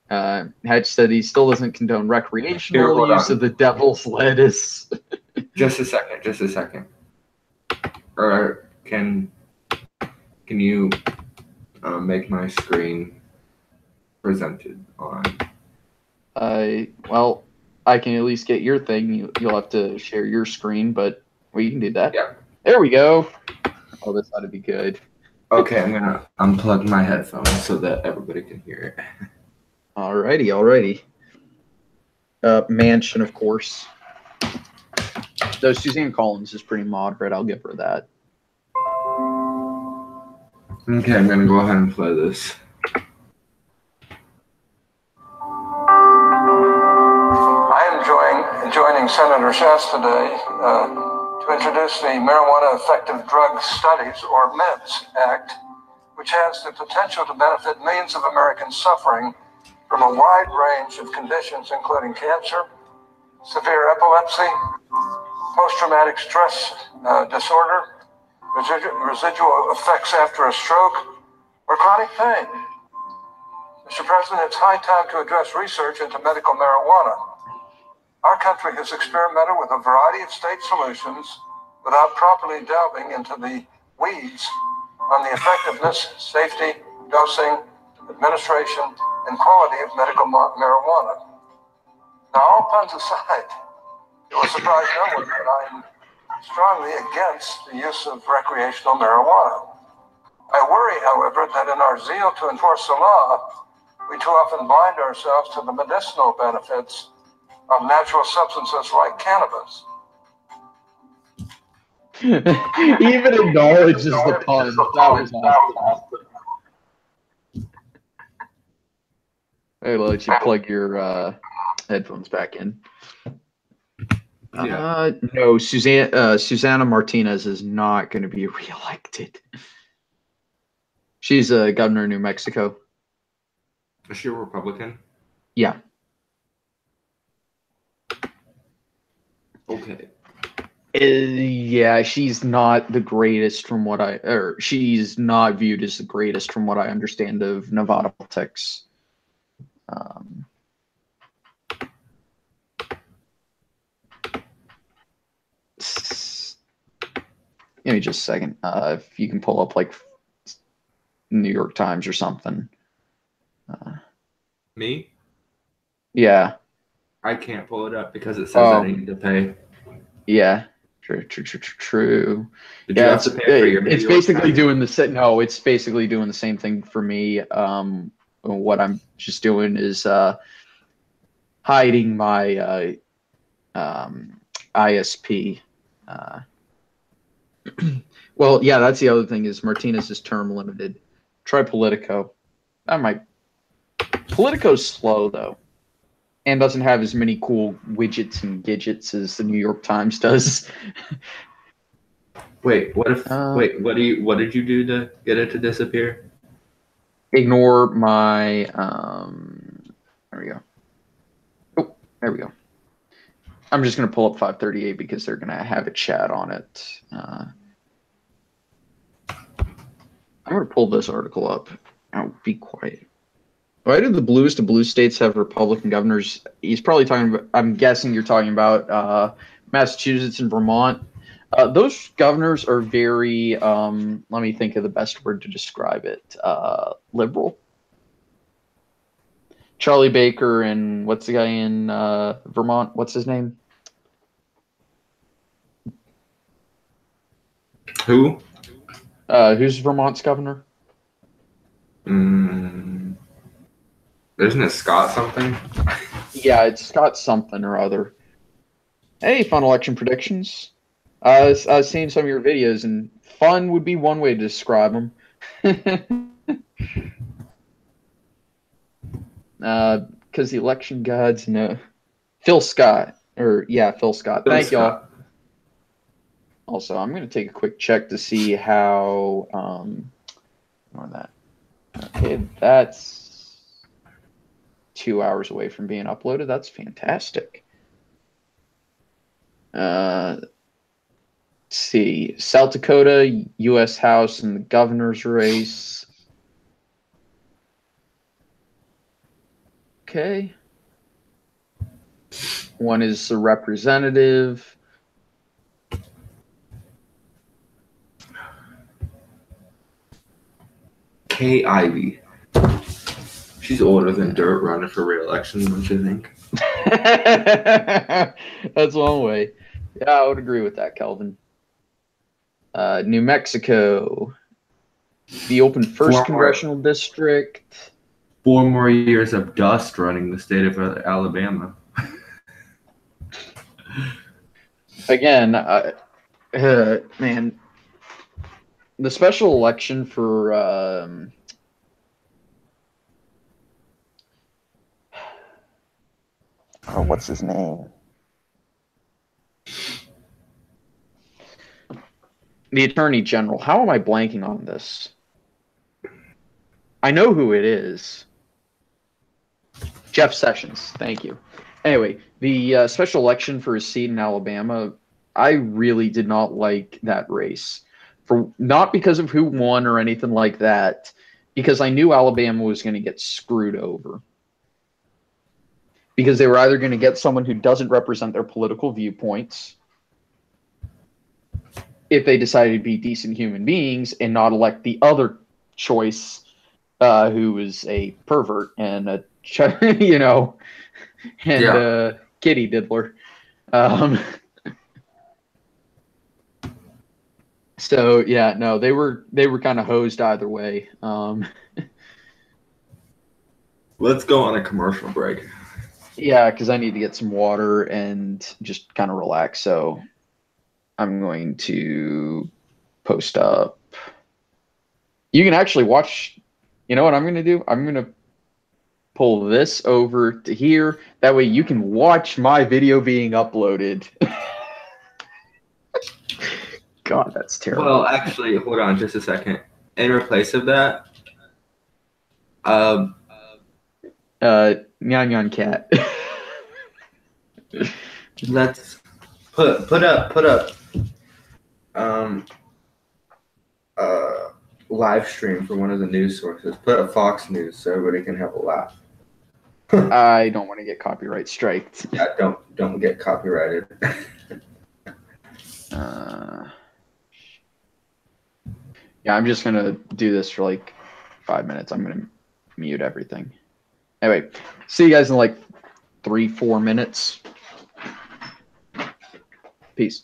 Hatch said he still doesn't condone recreational use of the devil's lettuce. Just a second. Or can you make my screen presented on? Well, I can at least get your thing. You'll have to share your screen, but we can do that. Yeah. There we go. Oh, this ought to be good. Okay, I'm gonna unplug my headphones so that everybody can hear it. Alrighty. Mansion, of course. Though Suzanne Collins is pretty moderate, I'll give her that. Okay, I'm gonna go ahead and play this. I am joining Senator Schatz today to introduce the Marijuana Effective Drug Studies, or Meds Act, which has the potential to benefit millions of Americans suffering from a wide range of conditions, including cancer, severe epilepsy, post-traumatic stress disorder, residual effects after a stroke, or chronic pain. Mr. President, it's high time to address research into medical marijuana. Our country has experimented with a variety of state solutions without properly delving into the weeds on the effectiveness, safety, dosing, administration, and quality of medical marijuana. Now, all puns aside, it will surprise no one that I'm strongly against the use of recreational marijuana. I worry, however, that in our zeal to enforce the law, we too often blind ourselves to the medicinal benefits of natural substances like cannabis. Even acknowledges the pun. That was awesome. I'll let you plug your headphones back in. Yeah. No, Susana Martinez is not going to be reelected. She's a governor of New Mexico. Is she a Republican? Yeah. Okay. Yeah, she's not the greatest from what she's not viewed as the greatest from what I understand of Nevada politics. Give me just a second. If you can pull up like New York Times or something. Me? Yeah. I can't pull it up because it says I need to pay. Yeah. True. Did you have to pay for your it's basically doing the no, it's basically doing the same thing for me. What I'm just doing is hiding my ISP. Well, yeah, that's the other thing is Martinez is term limited. Try Politico. That might. Politico's slow though, and doesn't have as many cool widgets and gadgets as the New York Times does. Wait, what if? Wait, what did you do to get it to disappear? Ignore my. There we go. Oh, there we go. I'm just gonna pull up 538 because they're gonna have a chat on it. I'm gonna pull this article up. Now, be quiet. Why do the bluest of blue states have Republican governors? He's probably talking about. I'm guessing you're talking about Massachusetts and Vermont. Those governors are very. Let me think of the best word to describe it. Liberal. Charlie Baker and what's the guy in Vermont? What's his name? Who? Who's Vermont's governor? Isn't it Scott something? Yeah, it's Scott something or other. Hey, fun election predictions. I was seeing some of your videos, and fun would be one way to describe them. Because the election gods know. Phil Scott. Phil Scott. Thank y'all. Also, I'm going to take a quick check to see how. Ignore that. Okay, that's 2 hours away from being uploaded. That's fantastic. Let's see. South Dakota, U.S. House, and the governor's race. Okay. One is the representative. Kay Ivey. She's older than dirt, running for re-election, don't you think? That's one way. Yeah, I would agree with that, Kelvin. New Mexico. The open first congressional district. 4 more years of dust running the state of Alabama. Again, man, the special election for what's his name? The Attorney General. How am I blanking on this? I know who it is. Jeff Sessions. Thank you. Anyway, the special election for his seat in Alabama, I really did not like that race. Not because of who won or anything like that, because I knew Alabama was going to get screwed over. Because they were either going to get someone who doesn't represent their political viewpoints, if they decided to be decent human beings and not elect the other choice, who is a pervert and a kitty diddler. So yeah, no, they were kind of hosed either way. Let's go on a commercial break. Yeah, because I need to get some water and just kind of relax. So I'm going to post up. You can actually watch. You know what I'm going to do? I'm going to pull this over to here. That way you can watch my video being uploaded. God, that's terrible. Well, actually, hold on just a second. In replace of that, Nyan cat. let's put up live stream for one of the news sources. Put up Fox News so everybody can have a laugh. I don't want to get copyright striked. Yeah, don't get copyrighted. Yeah, I'm just gonna do this for like 5 minutes. I'm gonna mute everything. Anyway, see you guys in like 3-4 minutes. Peace.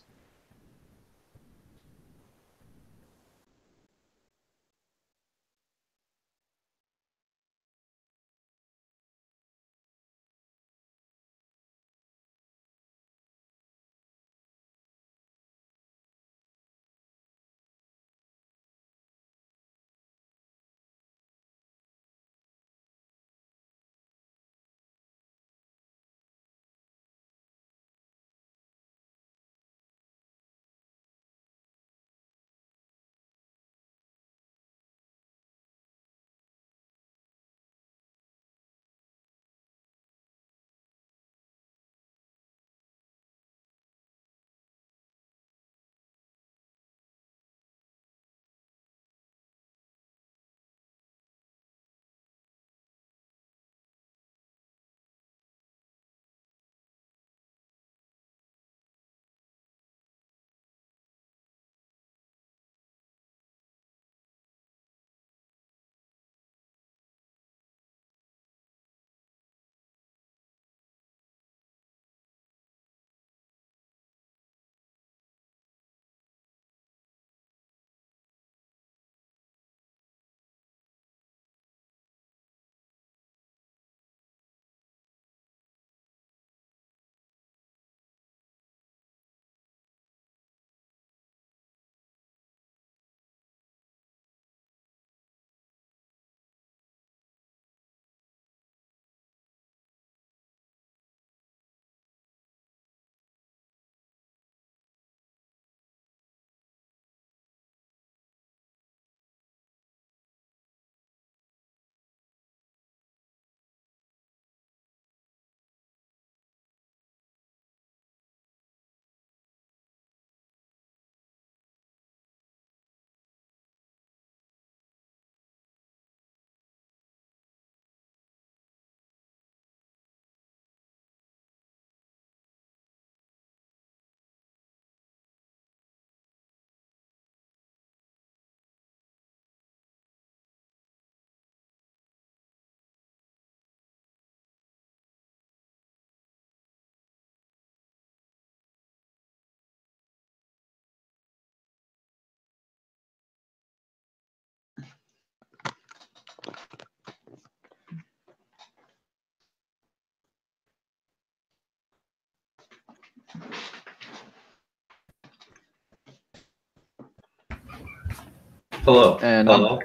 Hello. And Hello.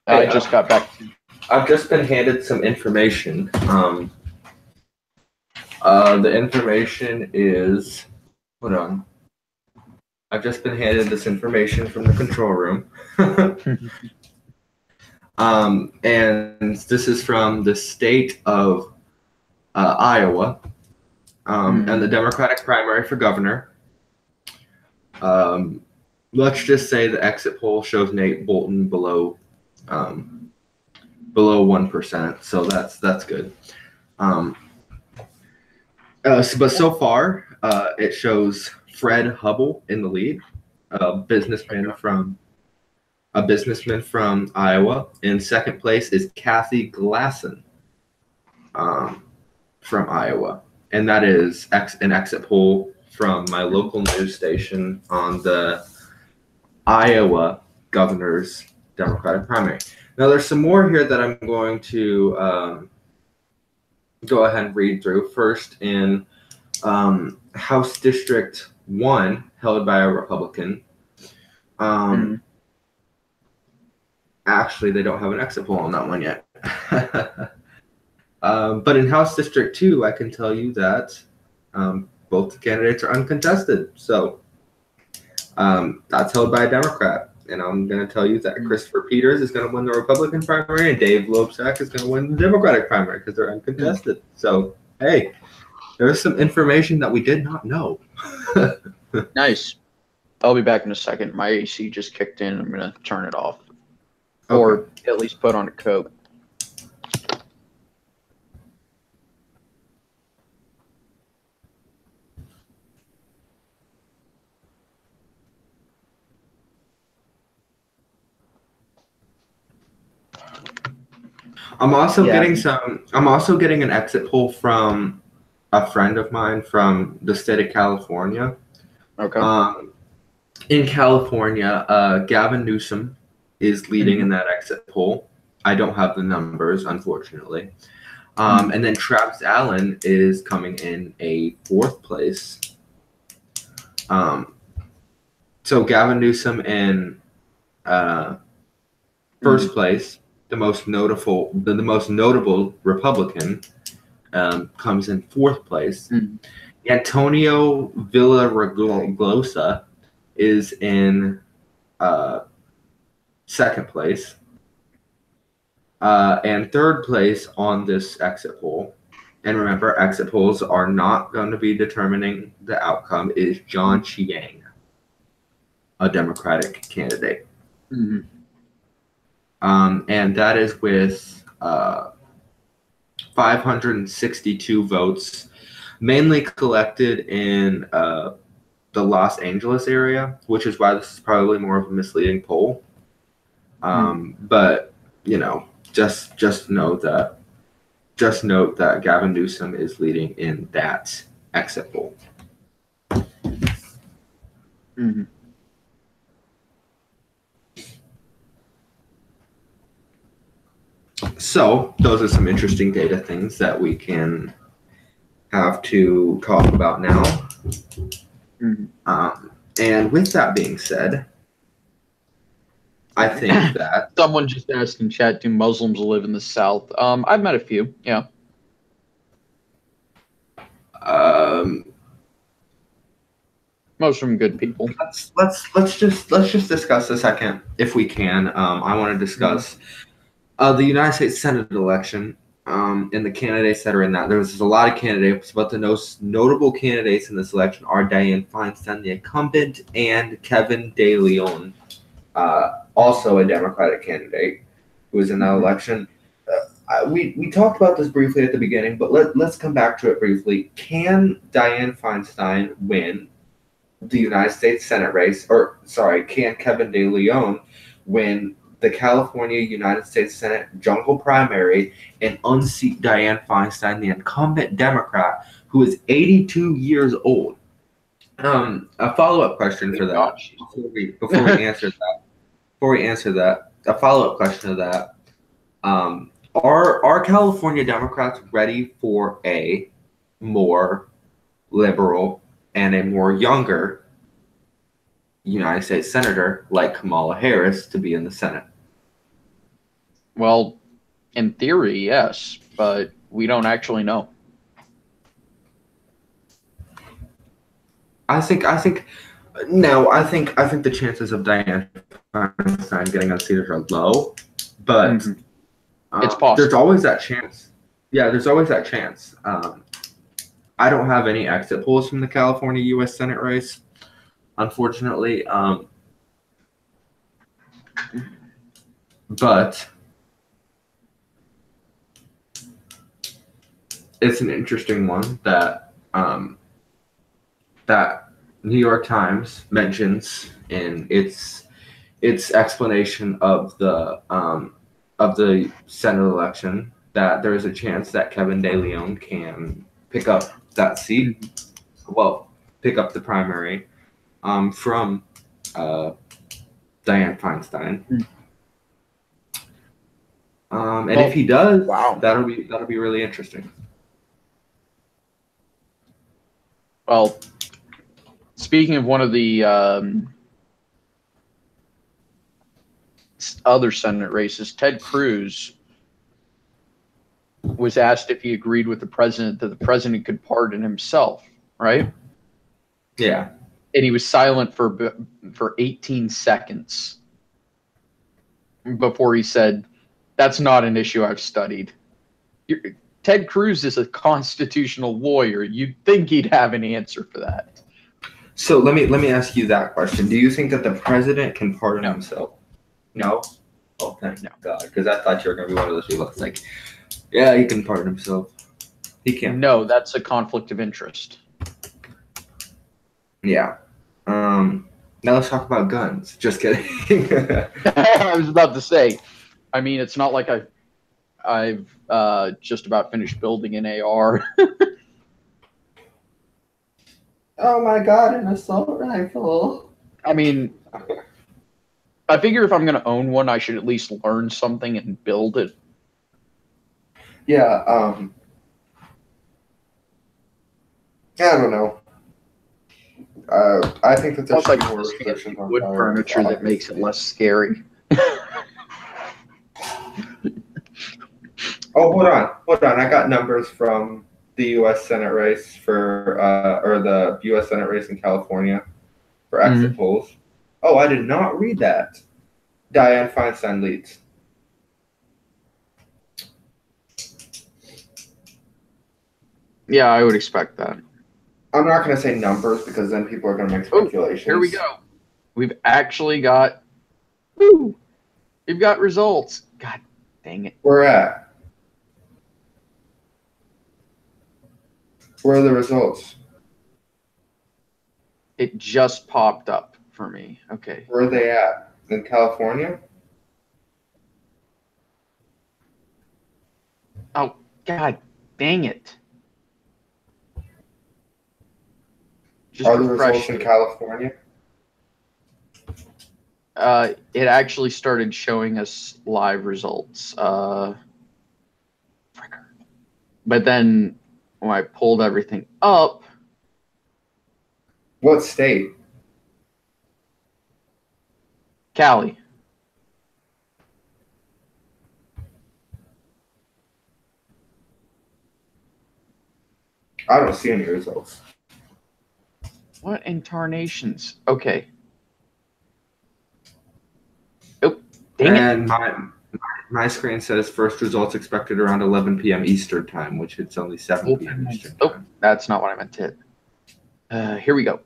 I just got back. I've just been handed some information. The information is. Hold on. I've just been handed this information from the control room. And this is from the state of Iowa, and the Democratic primary for governor. Let's just say the exit poll shows Nate Bolton below 1%, so that's good. But so far, it shows Fred Hubble in the lead, a businessman from Iowa. In second place is Kathy Glasson from Iowa, and that is an exit poll from my local news station on the Iowa governor's Democratic primary. Now, there's some more here that I'm going to go ahead and read through. First, in House District 1, held by a Republican. Actually, they don't have an exit poll on that one yet. But in House District 2, I can tell you that both the candidates are uncontested. So that's held by a Democrat. And I'm going to tell you that Christopher Peters is going to win the Republican primary and Dave Loebsack is going to win the Democratic primary because they're uncontested. So, hey, there's some information that we did not know. Nice. I'll be back in a second. My AC just kicked in. I'm going to turn it off. Okay. Or at least put on a coat. I'm also getting an exit poll from a friend of mine from the state of California. Okay. In California, Gavin Newsom is leading in that exit poll. I don't have the numbers, unfortunately. And then Travis Allen is coming in a fourth place. So Gavin Newsom in first place. The most notable Republican comes in fourth place. Antonio Villaraigosa is in second place. And third place on this exit poll, and remember, exit polls are not going to be determining the outcome, is John Chiang, a Democratic candidate. And that is with 562 votes, mainly collected in the Los Angeles area, which is why this is probably more of a misleading poll. But you know, just note that Gavin Newsom is leading in that exit poll. So those are some interesting data things that we can have to talk about now. And with that being said, I think that someone just asked in chat, do Muslims live in the South? I've met a few, yeah. Most of them good people. Let's just discuss a second, if we can. I want to discuss the United States Senate election and the candidates that are in that. There's a lot of candidates, but the most notable candidates in this election are Dianne Feinstein, the incumbent, and Kevin De Leon, also a Democratic candidate who was in that election. We talked about this briefly at the beginning, but let's come back to it briefly. Can Dianne Feinstein win the United States Senate race? Or, sorry, can Kevin De Leon win the California United States Senate jungle primary and unseat Dianne Feinstein, the incumbent Democrat, who is 82 years old? A follow-up question for that. Before we answer that, a follow-up question to that. Are California Democrats ready for a more liberal and a more younger United States senator like Kamala Harris to be in the Senate. Well, in theory, yes, but we don't actually know. I think the chances of Dianne Feinstein getting unseated are low, but It's possible. There's always that chance. Yeah, there's always that chance. I don't have any exit polls from the California U.S. Senate race, unfortunately. But it's an interesting one that that New York Times mentions in its explanation of the Senate election, that there is a chance that Kevin De Leon can pick up that seat. Well, pick up the primary from Dianne Feinstein. And if he does, that'll be really interesting. Well, speaking of one of the other Senate races, Ted Cruz was asked if he agreed with the president that the president could pardon himself, right? Yeah. And he was silent for 18 seconds before he said, "That's not an issue I've studied." Ted Cruz is a constitutional lawyer. You'd think he'd have an answer for that. So let me ask you that question. Do you think that the president can pardon himself? No? Oh, thank God. Because I thought you were going to be one of those people that's like, yeah, he can pardon himself. He can't. No, that's a conflict of interest. Yeah. Now let's talk about guns. Just kidding. I was about to say, I mean, it's not like I've just about finished building an AR. Oh my God, an assault rifle. I mean, I figure if I'm going to own one, I should at least learn something and build it. Yeah, I don't know. I think that there's like more restrictions on wood furniture that makes it less scary. Oh, hold on. I got numbers from the U.S. Senate race or the U.S. Senate race in California for exit polls. Oh, I did not read that. Dianne Feinstein leads. Yeah, I would expect that. I'm not going to say numbers because then people are going to make speculations. Here we go. We've actually got, we've got results. God dang it. Where at? Where are the results? It just popped up for me. Okay. Where are they at? In California? Oh, God dang it. Just are the results in California? It actually started showing us live results. But then when I pulled everything up. What state? Cali. I don't see any results. What in tarnations? Okay. Oh, dang it. And my screen says first results expected around 11 p.m. Eastern time, which it's only 7 p.m. Eastern time. Oh, that's not what I meant to hit. Here we go.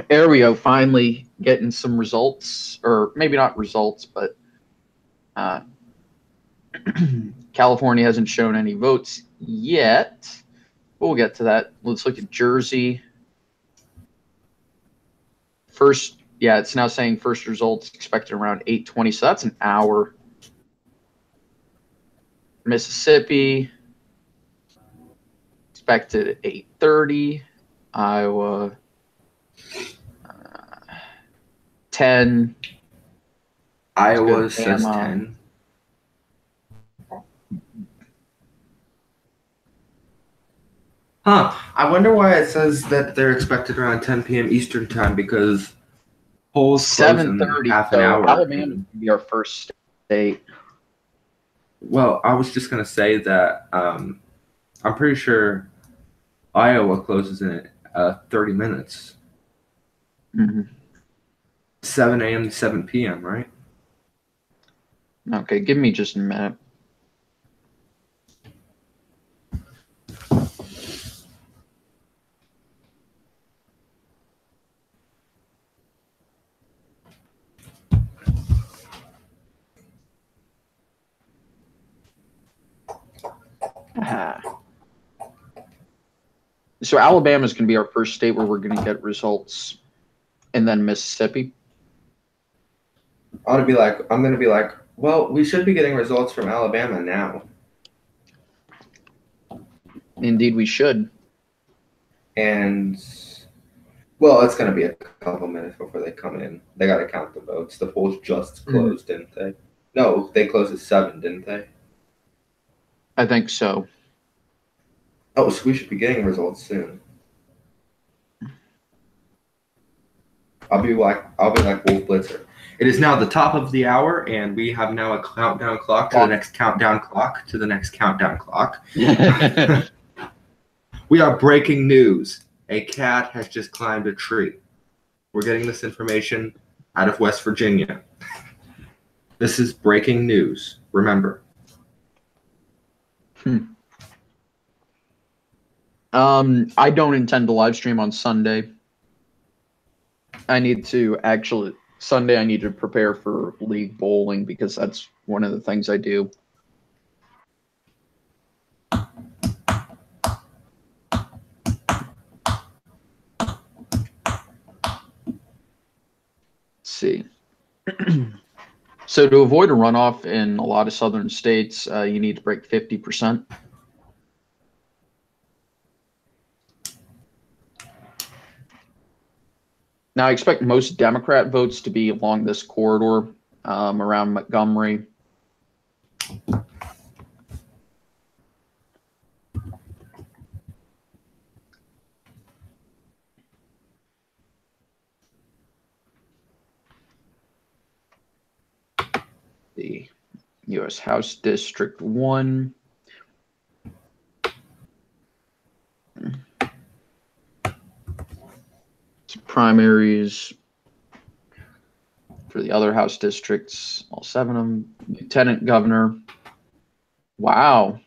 There we go. Finally getting some results, or maybe not results, but California hasn't shown any votes yet. We'll get to that. Let's look at Jersey. First, yeah, it's now saying first results expected around 8:20, so that's an hour. Mississippi expected at 8:30. Iowa 10. Iowa says 10. Huh. I wonder why it says that they're expected around 10 p.m. Eastern time, because Polls close in 7:30. half an So hour. Alabama can be our first state. Well, I was just gonna say that I'm pretty sure Iowa closes in 30 minutes. Mm-hmm. 7 a.m. to 7 p.m., right? Okay, give me just a minute. So Alabama's going to be our first state where we're going to get results, and then Mississippi. I'm gonna be like, well, we should be getting results from Alabama now. Indeed, we should. And well, it's gonna be a couple minutes before they come in. They gotta count the votes. The polls just closed, didn't they? No, they closed at 7, didn't they? I think so. Oh, so we should be getting results soon. I'll be like Wolf Blitzer. It is now the top of the hour, and we have now a countdown clock to the next countdown clock to the next countdown clock. We are breaking news. A cat has just climbed a tree. We're getting this information out of West Virginia. This is breaking news. Remember. I don't intend to live stream on Sunday. I need to prepare for league bowling because that's one of the things I do. Let's see. So to avoid a runoff in a lot of southern states, you need to break 50%. Now, I expect most Democrat votes to be along this corridor around Montgomery. The U.S. House District 1. Primaries for the other House districts, all 7 of them. Lieutenant governor. Wow.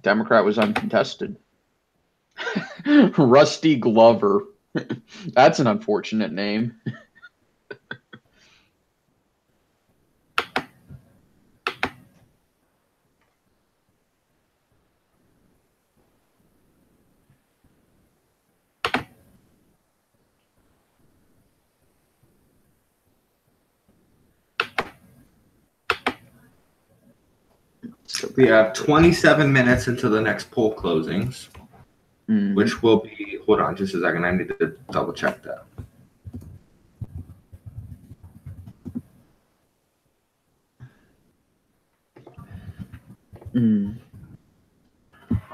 Democrat was uncontested. Rusty Glover. That's an unfortunate name. So we have 27 minutes until the next poll closings, which will be, hold on just a second, I need to double check that.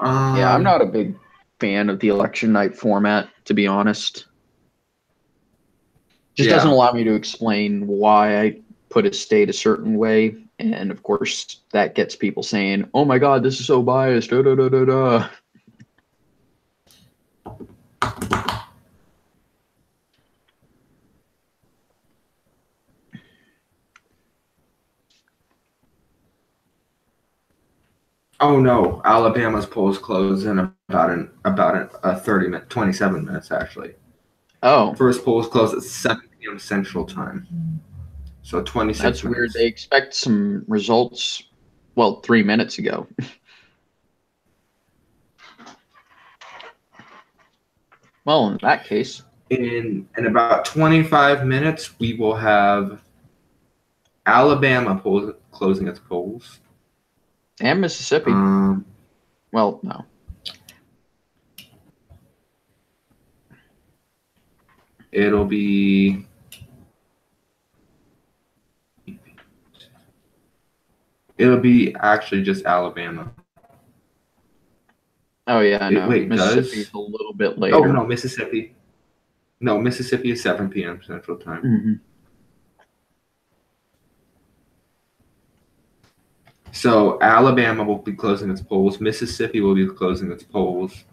Yeah, I'm not a big fan of the election night format, to be honest. Just doesn't allow me to explain why I put a state a certain way. And of course, that gets people saying, oh my God, this is so biased. Da, da, da, da, da. Oh no, Alabama's polls close in about 27 minutes actually. Oh. First polls close at 7 p.m. Central Time. So 26 That's minutes. weird. They expect some results, well, 3 minutes ago. Well, in that case. In about 25 minutes, we will have Alabama closing its polls. And Mississippi. Well, no. It'll be actually just Alabama. Oh yeah, no. Wait, Mississippi's a little bit later. Oh no, Mississippi. No, Mississippi is 7 p.m. Central Time. So Alabama will be closing its polls. Mississippi will be closing its polls.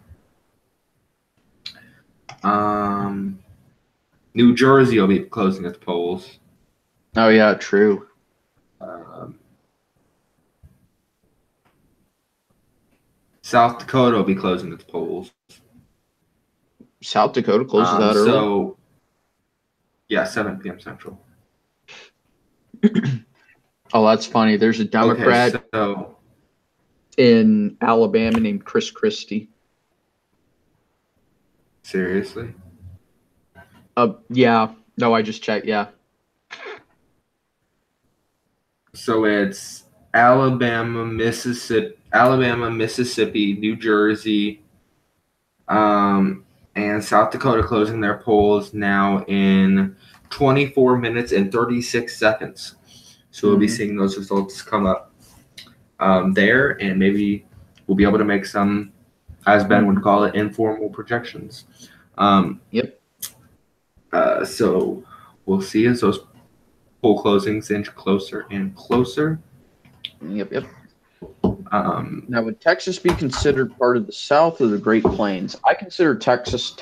New Jersey will be closing its polls. Oh yeah, true. South Dakota will be closing its polls. South Dakota closes out early. So, yeah, 7 p.m. Central. Oh, that's funny. There's a Democrat in Alabama named Chris Christie. Seriously? Yeah. No, I just checked. Yeah. So it's Alabama, Mississippi, New Jersey, and South Dakota closing their polls now in 24 minutes and 36 seconds. So we'll be seeing those results come up there, and maybe we'll be able to make some, as Ben would call it, informal projections. Yep. So we'll see as those poll closings inch closer and closer. Yep. Now, would Texas be considered part of the South or the Great Plains? I consider Texas.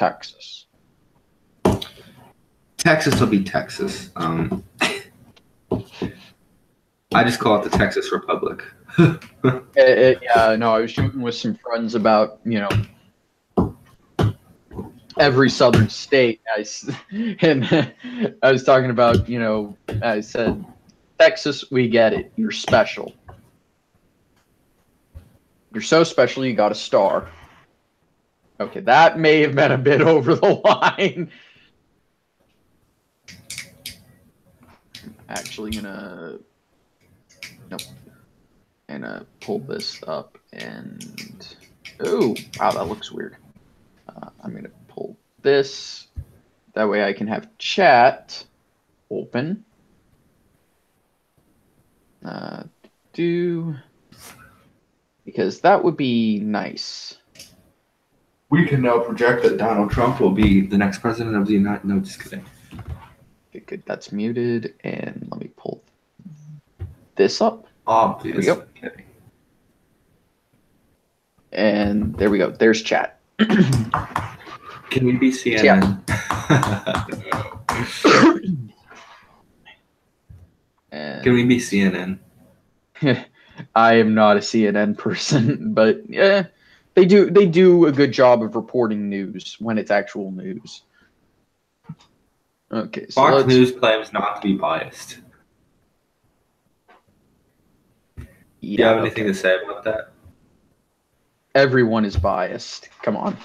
Texas will be Texas. I just call it the Texas Republic. Yeah, no, I was joking with some friends about, every southern state. And I was talking about, I said, Texas, we get it. You're special. You're so special, you got a star. Okay, that may have been a bit over the line. Actually gonna pull this up and oh wow, that looks weird. I'm gonna pull this that way I can have chat open. Because that would be nice. We can now project that Donald Trump will be the next president of the United. No, just kidding. Okay, good. That's muted, and let me pull this up. Obviously. There we go. And there we go. There's chat. Can we be CNN? Yeah. Can we be CNN? I am not a CNN person, but yeah, they do a good job of reporting news when it's actual news. Okay, so Fox News claims not to be biased. Yeah, do you have anything to say about that? Everyone is biased. Come on.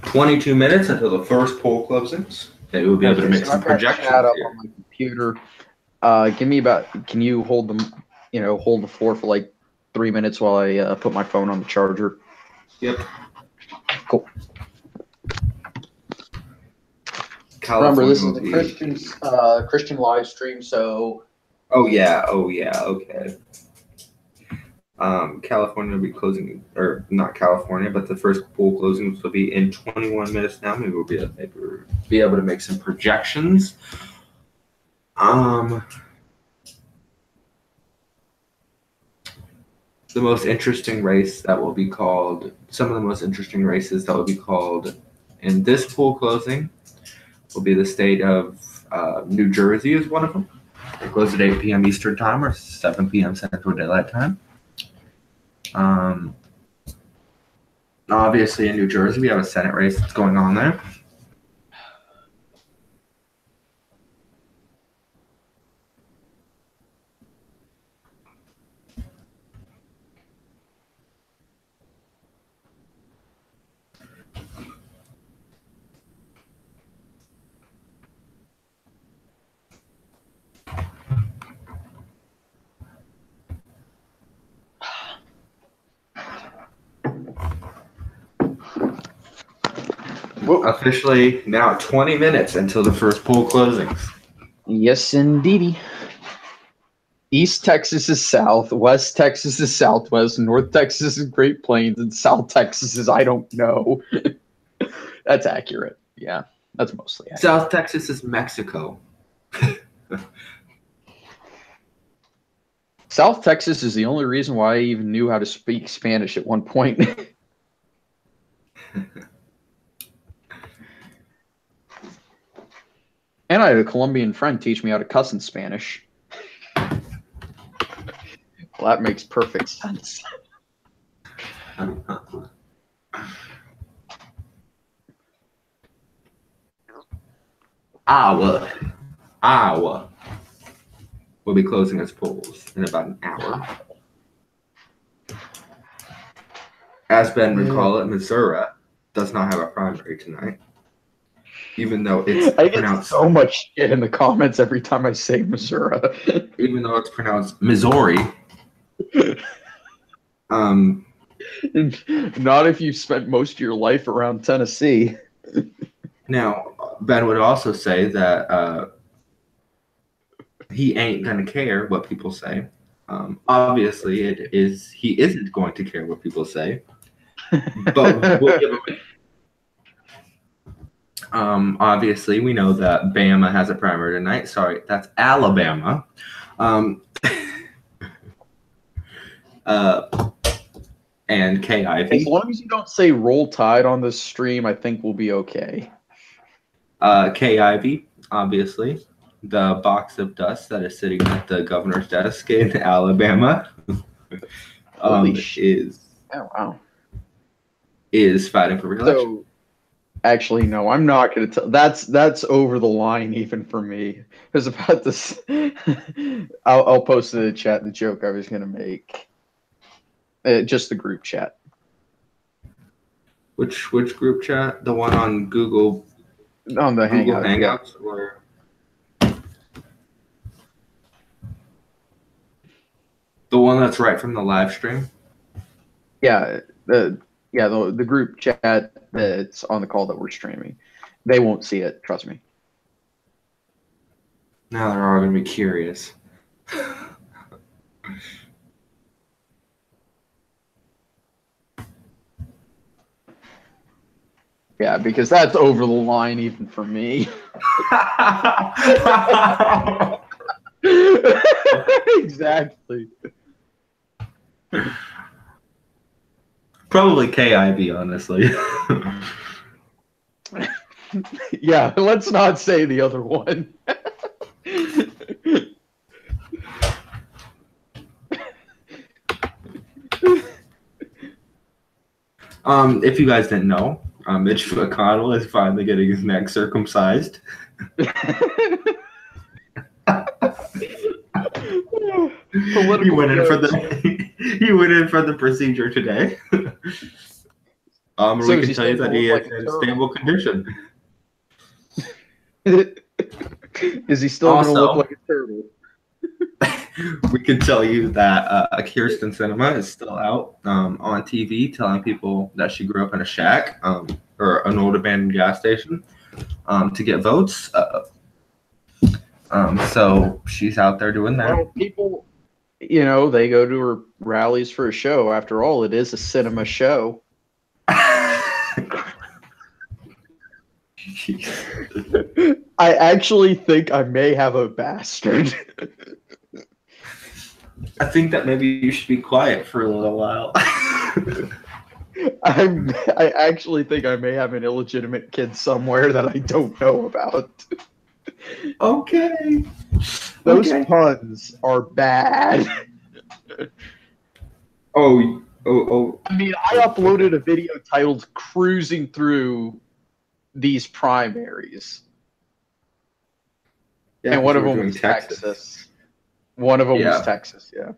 "22 minutes until the first poll closings. Maybe we'll be able to make some projections chat up here. on my computer. Give me can you hold the floor for like 3 minutes while I put my phone on the charger? Yep. Cool. California. Remember, this is a Christian live stream, so. Oh yeah. Okay. California will be closing, or not California, but the first poll closings will be in 21 minutes now. Maybe we'll be able to make some projections. The most interesting race that will be called, some of the most interesting races that will be called in this poll closing will be the state of New Jersey is one of them. It closes at 8 p.m. Eastern Time or 7 p.m. Central Daylight Time. Obviously, in New Jersey, we have a Senate race that's going on there. Officially now 20 minutes until the first poll closings. Yes, indeedy. East Texas is South, West Texas is Southwest, North Texas is Great Plains, and South Texas is I don't know. That's accurate. Yeah, that's mostly accurate. South Texas is Mexico. South Texas is the only reason why I even knew how to speak Spanish at one point. And I had a Colombian friend teach me how to cuss in Spanish. Well, that makes perfect sense. Iowa will be closing its polls in about an hour. As Ben would call it, Missouri does not have a primary tonight, even though it's I get pronounced so much shit in the comments every time I say Missouri. even though it's pronounced Missouri. Not if you spent most of your life around Tennessee. Now, Ben would also say that he ain't gonna care what people say. Obviously, he isn't going to care what people say, but we'll give him. Obviously, we know that Bama has a primary tonight. Sorry, that's Alabama. And KIV. As long as you don't say Roll Tide on this stream, I think we'll be okay. KIV, obviously, the box of dust that is sitting at the governor's desk in Alabama, is fighting for re-election. So, actually, no, I'm not going to tell. That's over the line even for me. It was about this. I'll post in the chat the joke I was going to make. Just the group chat. Which group chat? The one on Google? On the Google Hangouts, yeah. Or the one that's right from the live stream? Yeah, the group chat that's on the call that we're streaming. They won't see it, trust me. Now they're all going to be curious. Yeah, because that's over the line even for me. Exactly. Probably KIV, honestly. Yeah, let's not say the other one. If you guys didn't know, Mitch McConnell is finally getting his neck circumcised. He went in for the procedure today. So we can tell you that he is in stable condition. Is he still going to look like a turtle? We can tell you that Kirsten Sinema is still out on TV telling people that she grew up in a shack or an old abandoned gas station to get votes. So she's out there doing that. Well, people, they go to her rallies for a show. After all, it is a cinema show. I actually think I may have a bastard. I think that maybe you should be quiet for a little while. I actually think I may have an illegitimate kid somewhere that I don't know about. Okay. Those puns are bad. Oh. I mean, I uploaded a video titled "Cruising Through These Primaries." Yeah, and one of them was Texas. One of them was Texas, yeah.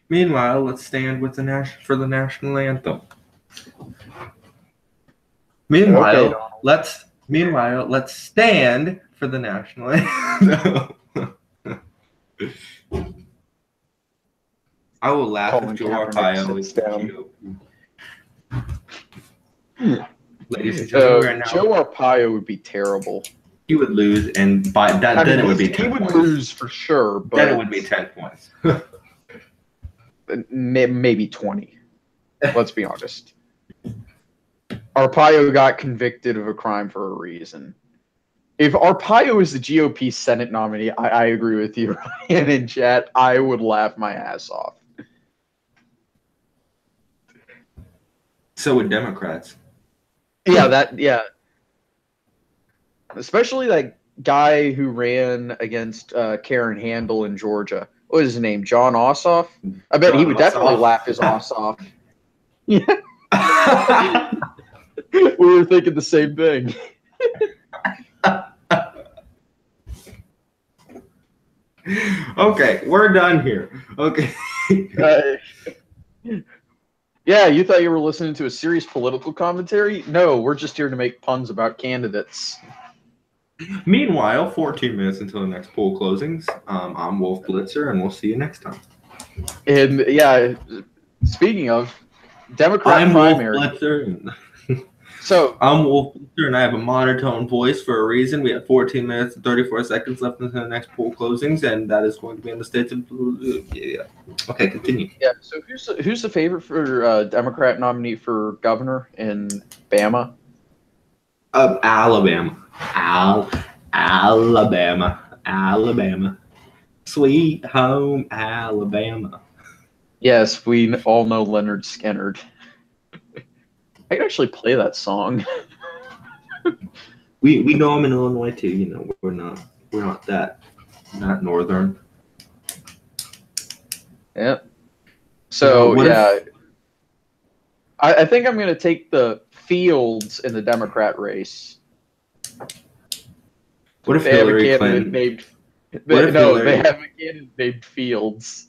Meanwhile, let's stand with for the national anthem. Meanwhile, let's stand for the national anthem. I will laugh if Joe Arpaio is down. Ladies and gentlemen, Joe Arpaio would be terrible. He would lose, and then it would be 10 points. He would lose for sure, but then it would be 10 points. Maybe 20. Let's be honest. Arpaio got convicted of a crime for a reason. If Arpaio is the GOP Senate nominee, I agree with you, Ryan, in chat. I would laugh my ass off. So would Democrats. Yeah. Especially that guy who ran against Karen Handel in Georgia. What was his name? John Ossoff? I bet John he would definitely Ossoff. laugh his ass off. Yeah. We were thinking the same thing. Okay, we're done here. Okay. Yeah, you thought you were listening to a serious political commentary? No, we're just here to make puns about candidates. Meanwhile, 14 minutes until the next poll closings. I'm Wolf Blitzer, and we'll see you next time. And yeah, speaking of Democrat I'm primary. Wolf Blitzer. So I'm Wolf Blitzer, and I have a monotone voice for a reason. We have 14 minutes and 34 seconds left until the next poll closings, and that is going to be in the states of yeah. Okay, continue. yeah, so who's the favorite for Democrat nominee for governor in Bama? Alabama. Alabama. Sweet home Alabama. Yes, we all know Leonard Skinner. I can actually play that song. We know him in Illinois too. You know, we're not not northern. Yeah. So What if- I think I'm going to take the fields in the Democrat race. What if They have a Hillary candidate Clinton? named. What if No, Hillary- they have a candidate named Fields.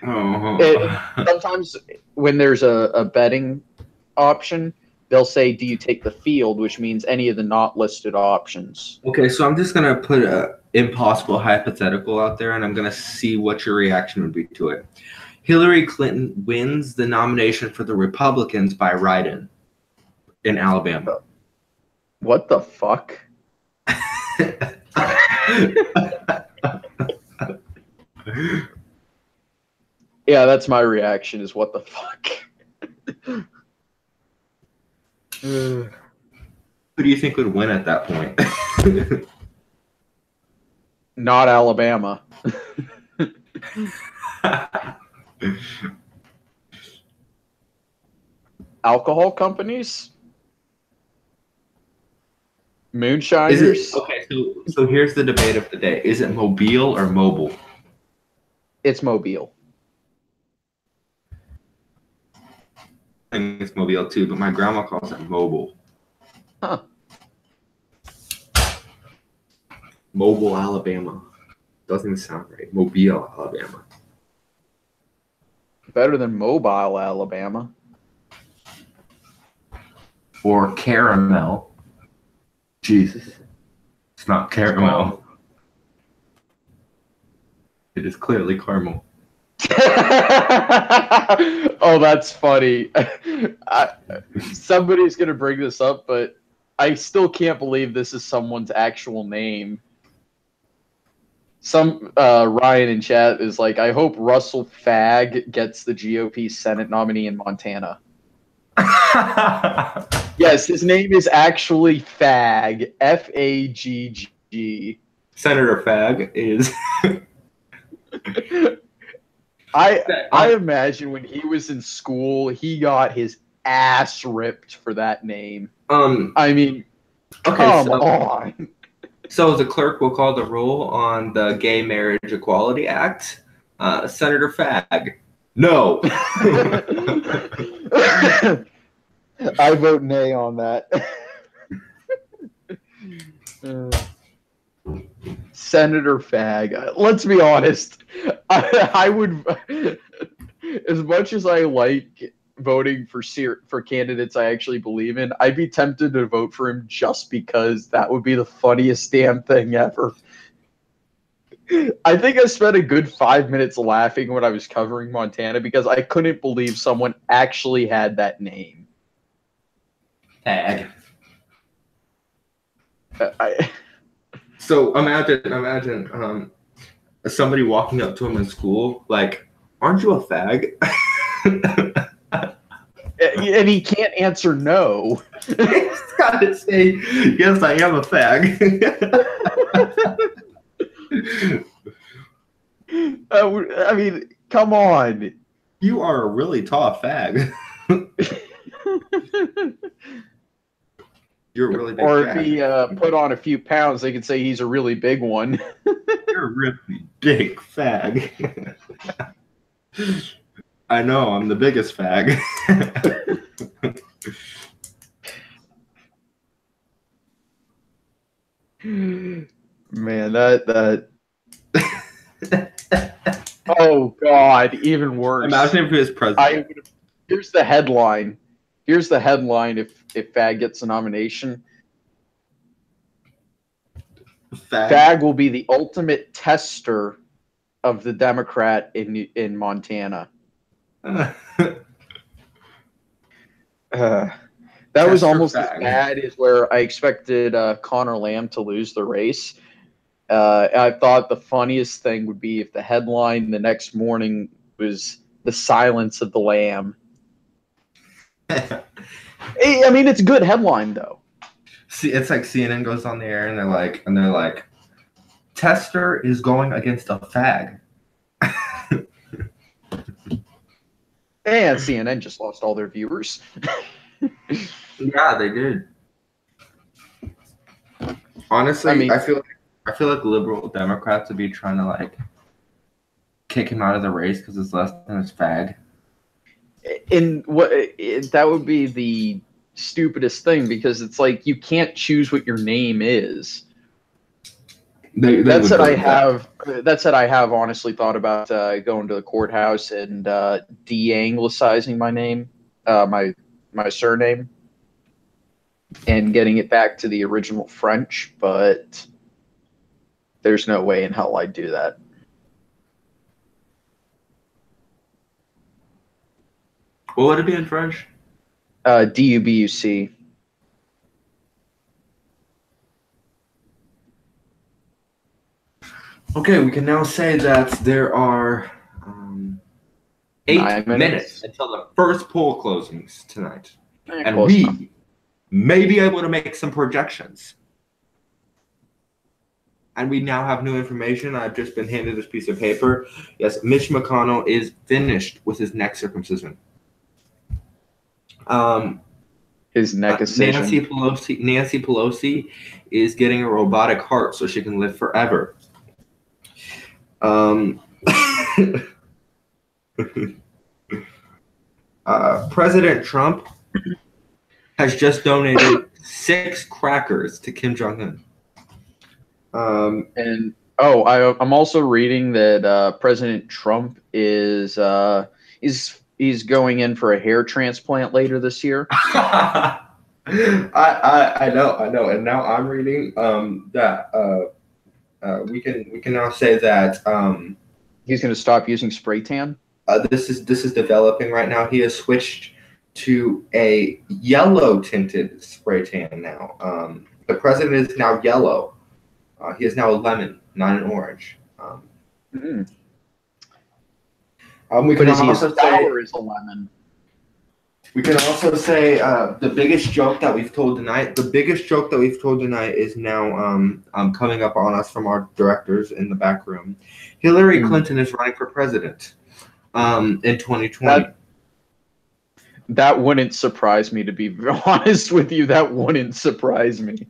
Oh. Sometimes when there's a betting option, they'll say, "Do you take the field?" which means any of the not listed options. Okay, so I'm just gonna put a impossible hypothetical out there, and I'm gonna see what your reaction would be to it. Hillary Clinton wins the nomination for the Republicans by write-in in Alabama. What the fuck? Yeah, that's my reaction. Is what the fuck? Who do you think would win at that point? Not Alabama. Alcohol companies? Moonshiners? Okay, so here's the debate of the day. Is it Mobile or Mobile? It's Mobile. I think it's Mobile too, but my grandma calls it Mobile. Huh. Mobile, Alabama. Doesn't even sound right. Mobile, Alabama. Better than Mobile, Alabama. Or Caramel. Jesus. It's not caramel. It is clearly caramel. Oh, that's funny. Somebody's going to bring this up, but I still can't believe this is someone's actual name. Some Ryan in chat is like, I hope Russell Fagg gets the GOP Senate nominee in Montana. Yes, his name is actually Fagg. Fagg. Senator Fagg is. I imagine when he was in school, he got his ass ripped for that name. I mean, come on. So the clerk will call the roll on the Gay Marriage Equality Act. Senator Fagg. No. I vote nay on that. Senator Fagg. Let's be honest. I would, as much as I like voting for candidates I actually believe in, I'd be tempted to vote for him just because that would be the funniest damn thing ever. I think I spent a good 5 minutes laughing when I was covering Montana because I couldn't believe someone actually had that name. Fagg. So imagine somebody walking up to him in school like, "Aren't you a fag?" And he can't answer no. He's got to say, yes, I am a fag. I mean, come on. You are a really tall fag. You're a really big Or if fag. he put on a few pounds, they could say he's a really big one. You're a really big fag. I know, I'm the biggest fag. Man, that. Oh God, even worse. Imagine if he was president. Here's the headline. Here's the headline if Fag gets a nomination. Fag will be the ultimate tester of the Democrat in Montana. That was almost as bad as where I expected Connor Lamb to lose the race. I thought the funniest thing would be if the headline the next morning was "The Silence of the Lamb." I mean, it's a good headline though. See, it's like CNN goes on the air and they're like, Tester is going against a fag. And CNN just lost all their viewers. Yeah, they did. Honestly, I mean, I feel like liberal Democrats would be trying to like kick him out of the race because it's less than his fag. And that would be the stupidest thing because it's like you can't choose what your name is. That said, I have honestly thought about going to the courthouse and de-anglicizing my name, my surname, and getting it back to the original French, but there's no way in hell I'd do that. What would it be in French? D-U-B-U-C. Okay, we can now say that there are 8 minutes until the first poll closings tonight. And we may be able to make some projections. And we now have new information. I've just been handed this piece of paper. Yes, Mitch McConnell is finished with his neck circumcision. His neck is Nancy Pelosi is getting a robotic heart so she can live forever. President Trump has just donated 6 crackers to Kim Jong-un. I'm also reading that President Trump is going in for a hair transplant later this year. I know, and now I'm reading that we can now say that he's going to stop using spray tan. This is developing right now. He has switched to a yellow tinted spray tan now. The president is now yellow. He is now a lemon, not an orange. We can also say is a lemon. We can also say the biggest joke that we've told tonight. The biggest joke that we've told tonight is now coming up on us from our directors in the back room. Hillary Clinton is running for president in 2020. That wouldn't surprise me, to be honest with you. That wouldn't surprise me.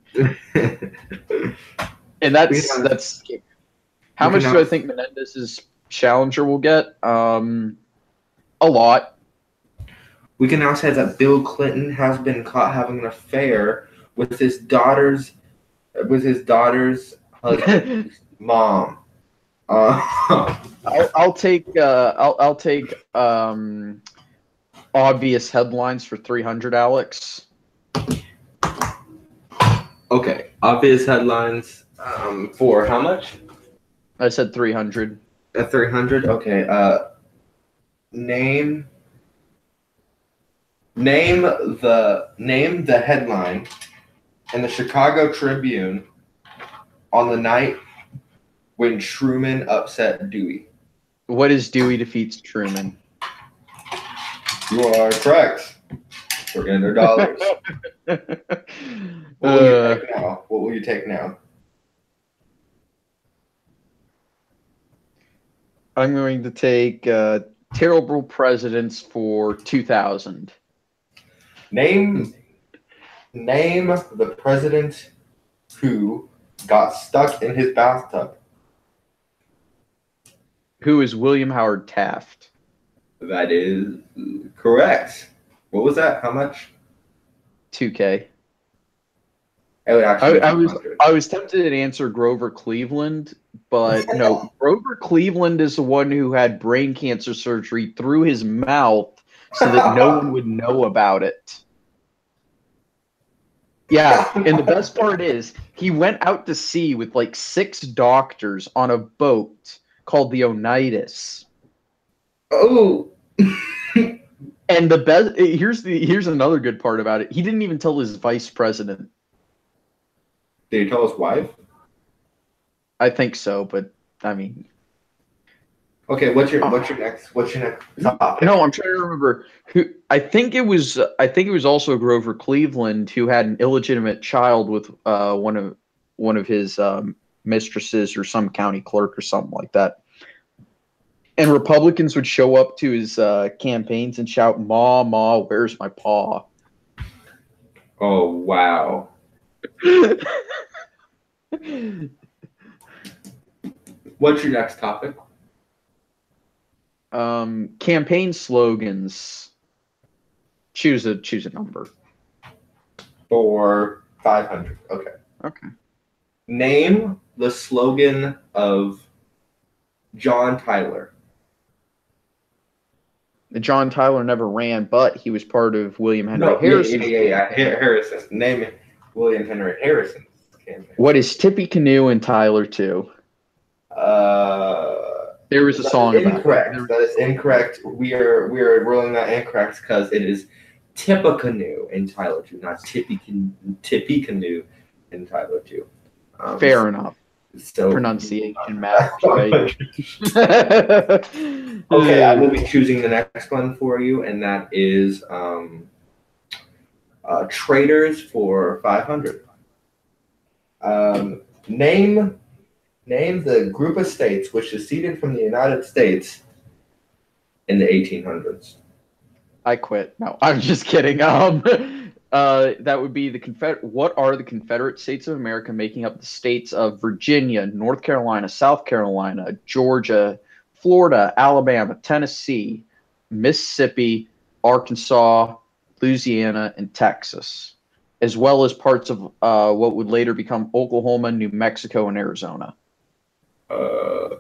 And that's how much do I think Menendez's challenger will get? A lot. We can now say that Bill Clinton has been caught having an affair with his daughter's husband's mom. I'll take obvious headlines for 300, Alex. Okay, obvious headlines for how much? I said 300. At 300. Okay. Name the headline in the Chicago Tribune on the night when Truman upset Dewey. What is Dewey defeats Truman? You are correct. for in their dollars. What will you take now? What will you take now? I'm going to take terrible presidents for 2000. Name the president who got stuck in his bathtub. Who is William Howard Taft? That is correct. What was that? How much? 2K. It would actually I be was 200. I was tempted to answer Grover Cleveland, but no, Grover Cleveland is the one who had brain cancer surgery through his mouth so that no one would know about it. Yeah, and the best part is he went out to sea with like 6 doctors on a boat called the Oneidas. Oh. And the best here's another good part about it. He didn't even tell his vice president. Did he tell his wife? I think so, but I mean, okay. What's your next topic? no, I'm trying to remember who. I think it was also Grover Cleveland who had an illegitimate child with one of his mistresses or some county clerk or something like that. And Republicans would show up to his campaigns and shout, "Ma, Ma, where's my paw?" Oh wow. What's your next topic? Campaign slogans. Choose a number. For 500. Okay. Okay. Name the slogan of John Tyler. John Tyler never ran, but he was part of William Henry Harrison's Yeah. Harrison. Name it. William Henry Harrison's campaign. What is Tippy Canoe and Tyler 2? There was a song about incorrect. That is incorrect. We are ruling that incorrect because it is Tippecanoe in Tyler 2, not Tippy Canoe in Tyler 2. Fair enough. So pronunciation matters, right? Okay, I will be choosing the next one for you, and that is Traders for 500. Name the group of states which seceded from the United States in the 1800s. I quit. No, I'm just kidding. That would be What are the Confederate States of America making up the states of Virginia, North Carolina, South Carolina, Georgia, Florida, Alabama, Tennessee, Mississippi, Arkansas, Louisiana, and Texas, as well as parts of what would later become Oklahoma, New Mexico, and Arizona.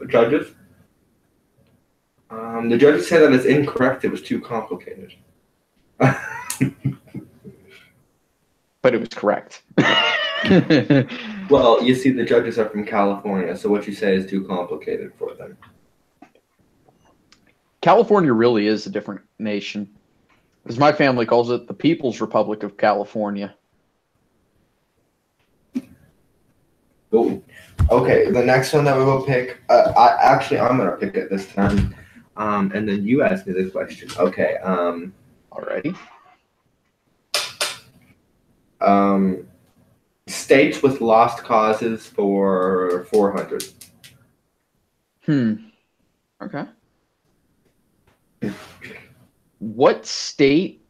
Judges? The judges said that it's incorrect. It was too complicated. But it was correct. Well, you see, the judges are from California, so what you say is too complicated for them. California really is a different nation. As my family calls it, the People's Republic of California. Ooh. Okay, the next one that we will pick, I'm going to pick it this time, and then you ask me the question. Okay. Alrighty. States with lost causes for 400. Okay. What state?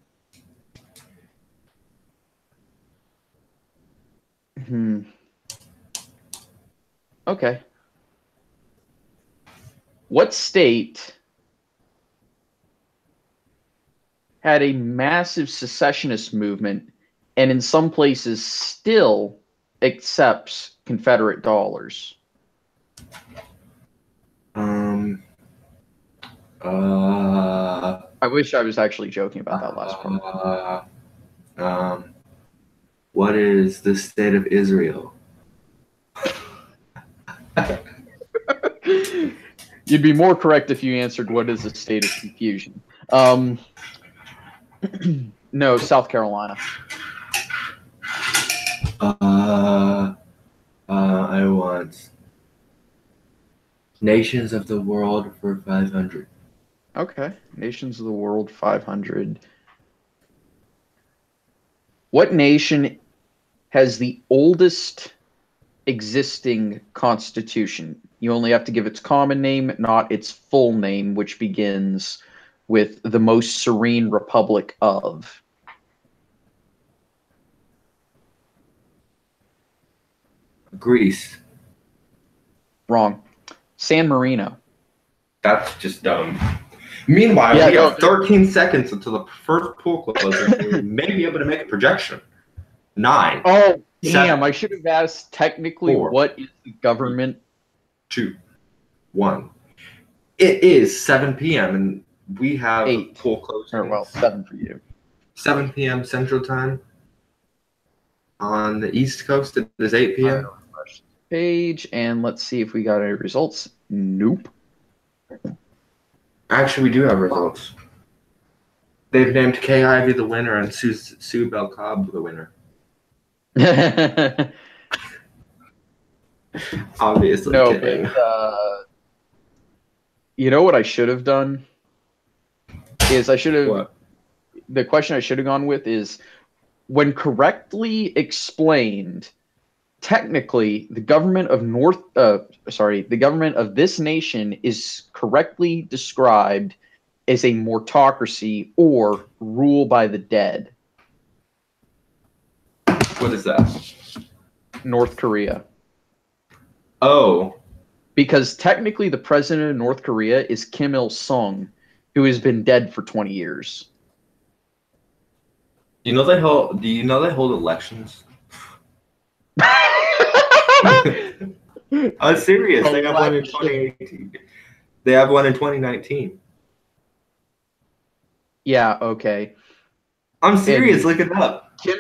Okay. What state had a massive secessionist movement and in some places still accepts Confederate dollars? I wish I was actually joking about that last part. What is the state of Israel? You'd be more correct if you answered what is a state of confusion. No, South Carolina. I want Nations of the World for 500. Okay, Nations of the World 500. What nation has the oldest existing constitution? You only have to give its common name, not its full name, which begins with the most serene republic of. Greece. Wrong. San Marino. That's just dumb. Meanwhile, we have 13 seconds until the first pool closes. We may be able to make a projection. 9. Oh, damn. 7, I should have asked technically 4, what is the government. 2, 1. It is 7 p.m. and we have 8. Pool closing. Or, well, 7 for you. 7 p.m. Central Time. On the East Coast, it is 8 p.m. Page, and let's see if we got any results. Nope. Actually, we do have results. They've named Kay Ivey the winner and Sue Bell Cobb the winner. Obviously, no, kidding. But, you know what I should have done? Is I should have. What? The question I should have gone with is, when correctly explained, technically the government of the government of this nation is correctly described as a mortocracy or rule by the dead. What is that? North Korea. Oh. Because technically the president of North Korea is Kim Il-sung, who has been dead for 20 years. Do you know they hold elections? I'm serious. They have one in 2018. They have one in 2019. Yeah, okay. I'm serious. Look it up. Kim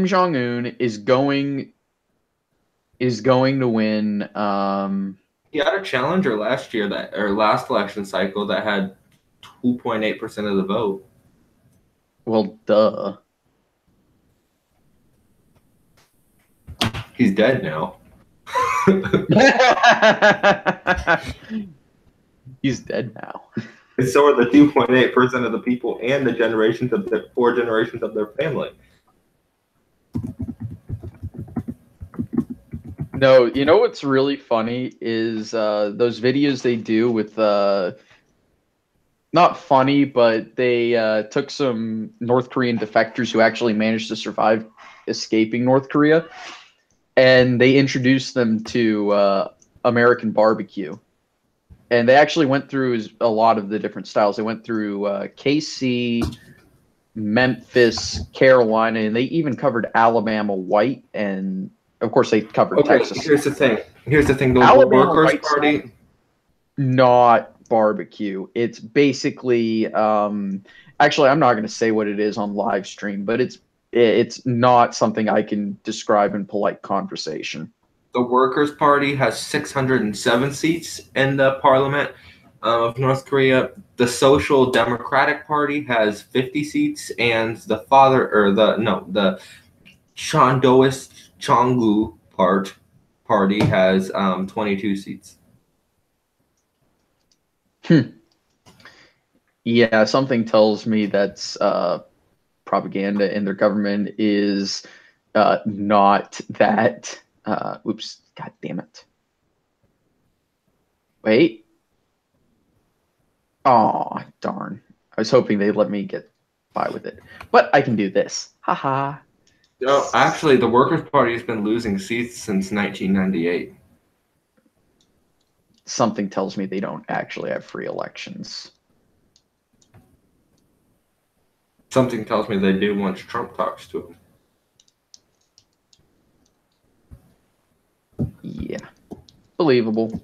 Jong-un is going to win. He had a challenger last election cycle that had 2.8% of the vote. Well, duh. He's dead now. He's dead now. And so are the 2.8% of the people and the 4 generations of their family. No, you know what's really funny is those videos they do with not funny, but they took some North Korean defectors who actually managed to survive escaping North Korea, and they introduced them to American barbecue. And they actually went through a lot of the different styles. They went through KC, Memphis, Carolina, and they even covered Alabama white, and of course they covered Texas. Here's the thing. The Alabama Workers' white Party. Not barbecue. It's basically actually I'm not going to say what it is on live stream, but it's not something I can describe in polite conversation. The Workers' Party has 607 seats in the parliament of North Korea. The Social Democratic Party has 50 seats, and the Chondoist Chongu Party has 22 seats. Yeah, something tells me that's propaganda, and their government is not that. Oops, god damn it. Wait. Oh, darn. I was hoping they'd let me get by with it. But I can do this. Haha. No, actually, the Workers' Party has been losing seats since 1998. Something tells me they don't actually have free elections. Something tells me they do once Trump talks to them. Yeah. Believable.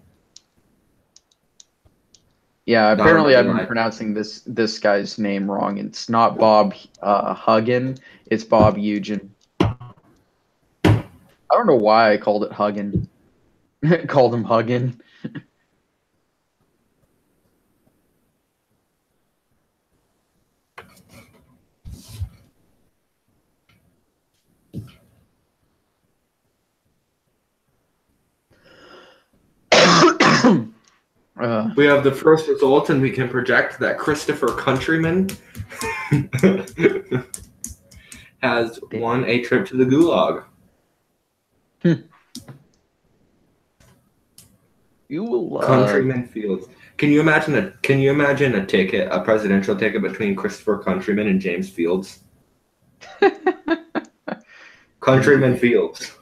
Yeah, apparently I've been pronouncing this guy's name wrong. It's not Bob Huggin. It's Bob Eugen. I don't know why I called it Huggin. Called him Huggin. We have the first result, and we can project that Christopher Countryman has won a trip to the Gulag. You will Countryman Fields. Can you imagine a ticket, a presidential ticket between Christopher Countryman and James Fields? Countryman Fields.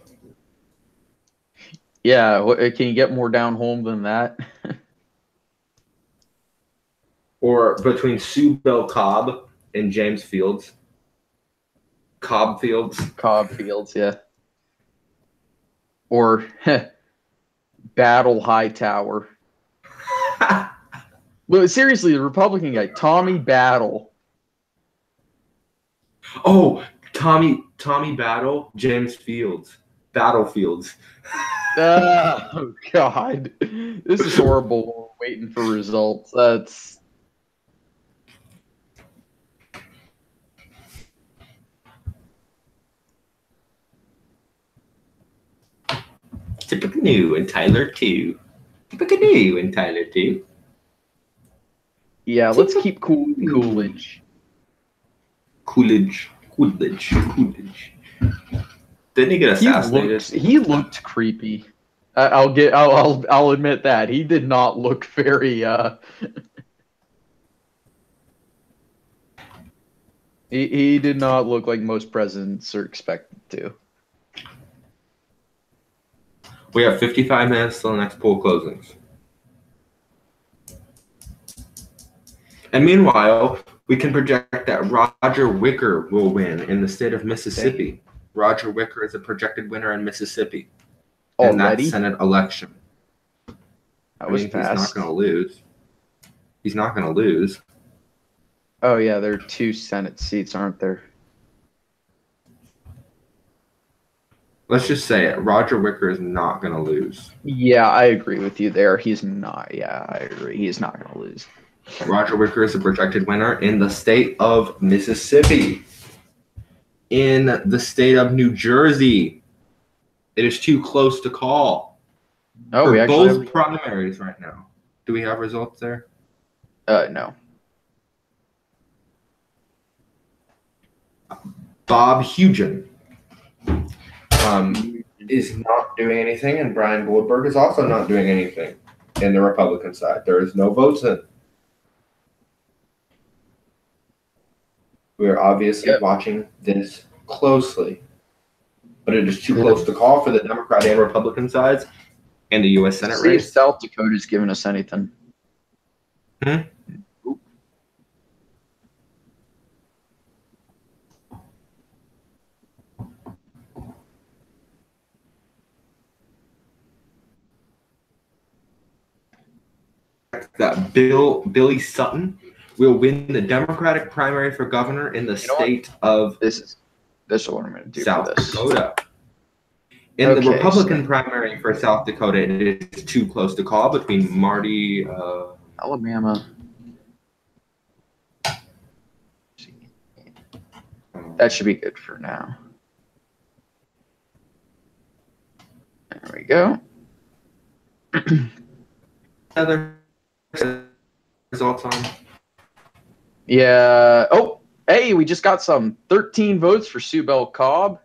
Yeah, can you get more down home than that? Or between Sue Bell Cobb and James Fields. Cobb Fields. Cobb Fields, yeah. Or Battle Hightower. Well, seriously, the Republican guy, Tommy Battle. Oh, Tommy Battle, James Fields. Battlefields. Oh, God. This is horrible. We're waiting for results. That's... Typical new and Tyler 2. Typical new and Tyler 2. Yeah, let's keep Coolidge. Coolidge. Didn't he get assassinated? He looked creepy. I'll admit that. He did not look very he did not look like most presidents are expected to. We have 55 minutes till the next poll closings. And meanwhile, we can project that Roger Wicker will win in the state of Mississippi. Roger Wicker is a projected winner in Mississippi. In that Senate election. That was fast. He's not going to lose. He's not going to lose. Oh, yeah, there are 2 Senate seats, aren't there? Let's just say it. Roger Wicker is not going to lose. Yeah, I agree with you there. He's not. Yeah, I agree. He's not going to lose. Roger Wicker is a projected winner in the state of Mississippi. In the state of New Jersey, it is too close to call. Oh, for we actually both primaries right now. Do we have results there? No. Bob Hugin is not doing anything, and Brian Goldberg is also not doing anything in the Republican side. There is no votes in. We are obviously watching this closely, but it is too close to call for the Democrat and Republican sides and the U.S. Senate race. South Dakota's giving us anything. That Billy Sutton will win the Democratic primary for governor in the state of this is what I'm going to do South for this. Dakota. In the Republican primary for South Dakota, it is too close to call between Marty Alabama. That should be good for now. There we go. Other results on. Yeah. Oh, hey, we just got some 13 votes for Sue Bell Cobb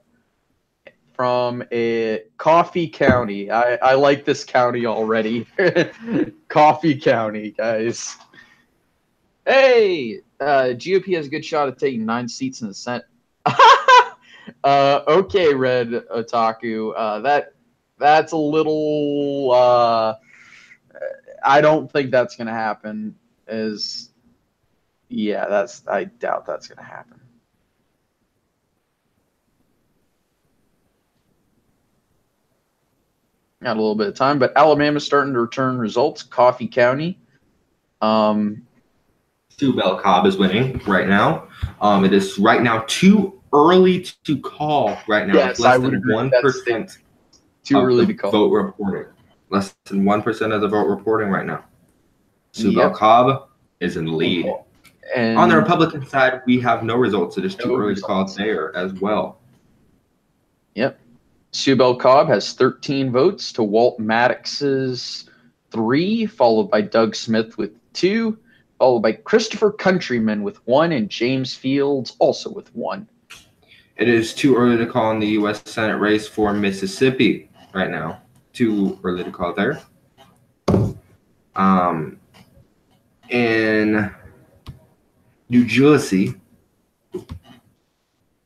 from Coffee County. I like this county already. Coffee County, guys. Hey, GOP has a good shot at taking 9 seats in the Senate. Okay, Red Otaku. That's a little. I don't think that's going to happen. I doubt that's going to happen. Got a little bit of time, but Alabama's starting to return results. Coffee County. Sue Bell Cobb is winning right now. It is right now too early to call right now. Yes, less than 1% too early to call. Vote reporting. Less than 1% of the vote reporting right now. Sue Bell Cobb is in the lead. And on the Republican side, we have no results. It is too early to call there as well. Yep. Sue Bell Cobb has 13 votes to Walt Maddox's 3, followed by Doug Smith with 2, followed by Christopher Countryman with 1, and James Fields also with 1. It is too early to call in the U.S. Senate race for Mississippi right now. Too early to call there. In New Jersey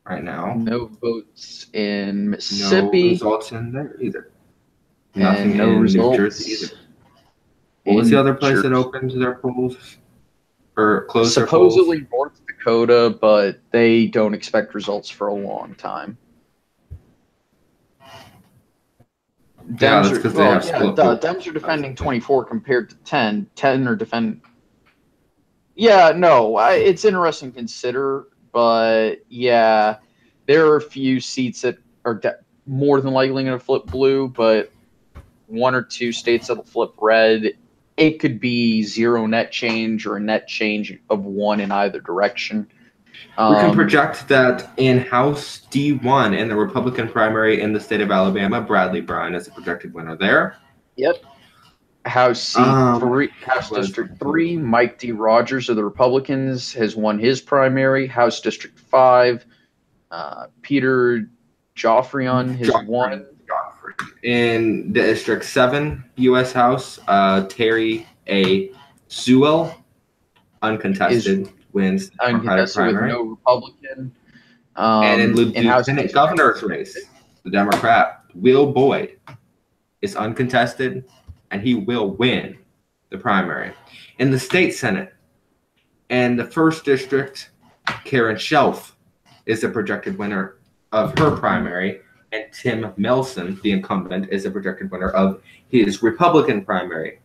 right now. No votes in No Mississippi. results in there either. And Nothing no in results New Jersey either. What was the other place that opened their polls? Or closed their polls? Supposedly North Dakota, but they don't expect results for a long time. Yeah, that's because they have split votes. Dems are defending 24 compared to 10. 10 are defending. Yeah, no, it's interesting to consider, but yeah, there are a few seats that are more than likely going to flip blue, but one or two states that'll flip red. It could be zero net change or a net change of one in either direction. We can project that in House D1 in the Republican primary in the state of Alabama, Bradley Bryan is a projected winner there. Yep. House District 3, Mike D. Rogers of the Republicans has won his primary. House District 5, Peter Joffrion has won. In District 7, U.S. House, Terry A. Sewell, uncontested, wins the Democratic primary. With no Republican. And in Lieutenant Governor's race, the Democrat Will Boyd is uncontested, and he will win the primary. In the state Senate and the 1st District, Karen Shelf is the projected winner of her primary, and Tim Melson, the incumbent, is a projected winner of his Republican primary.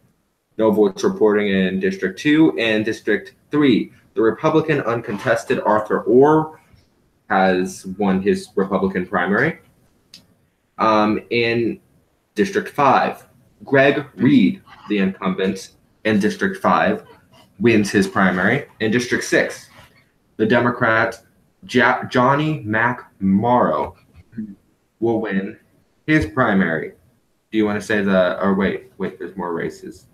No votes reporting in District 2 and District 3. The Republican uncontested Arthur Orr has won his Republican primary. In District 5, Greg Reed, the incumbent in District 5, wins his primary. In District 6, the Democrat Johnny McMorrow will win his primary. Do you want to say wait, there's more races.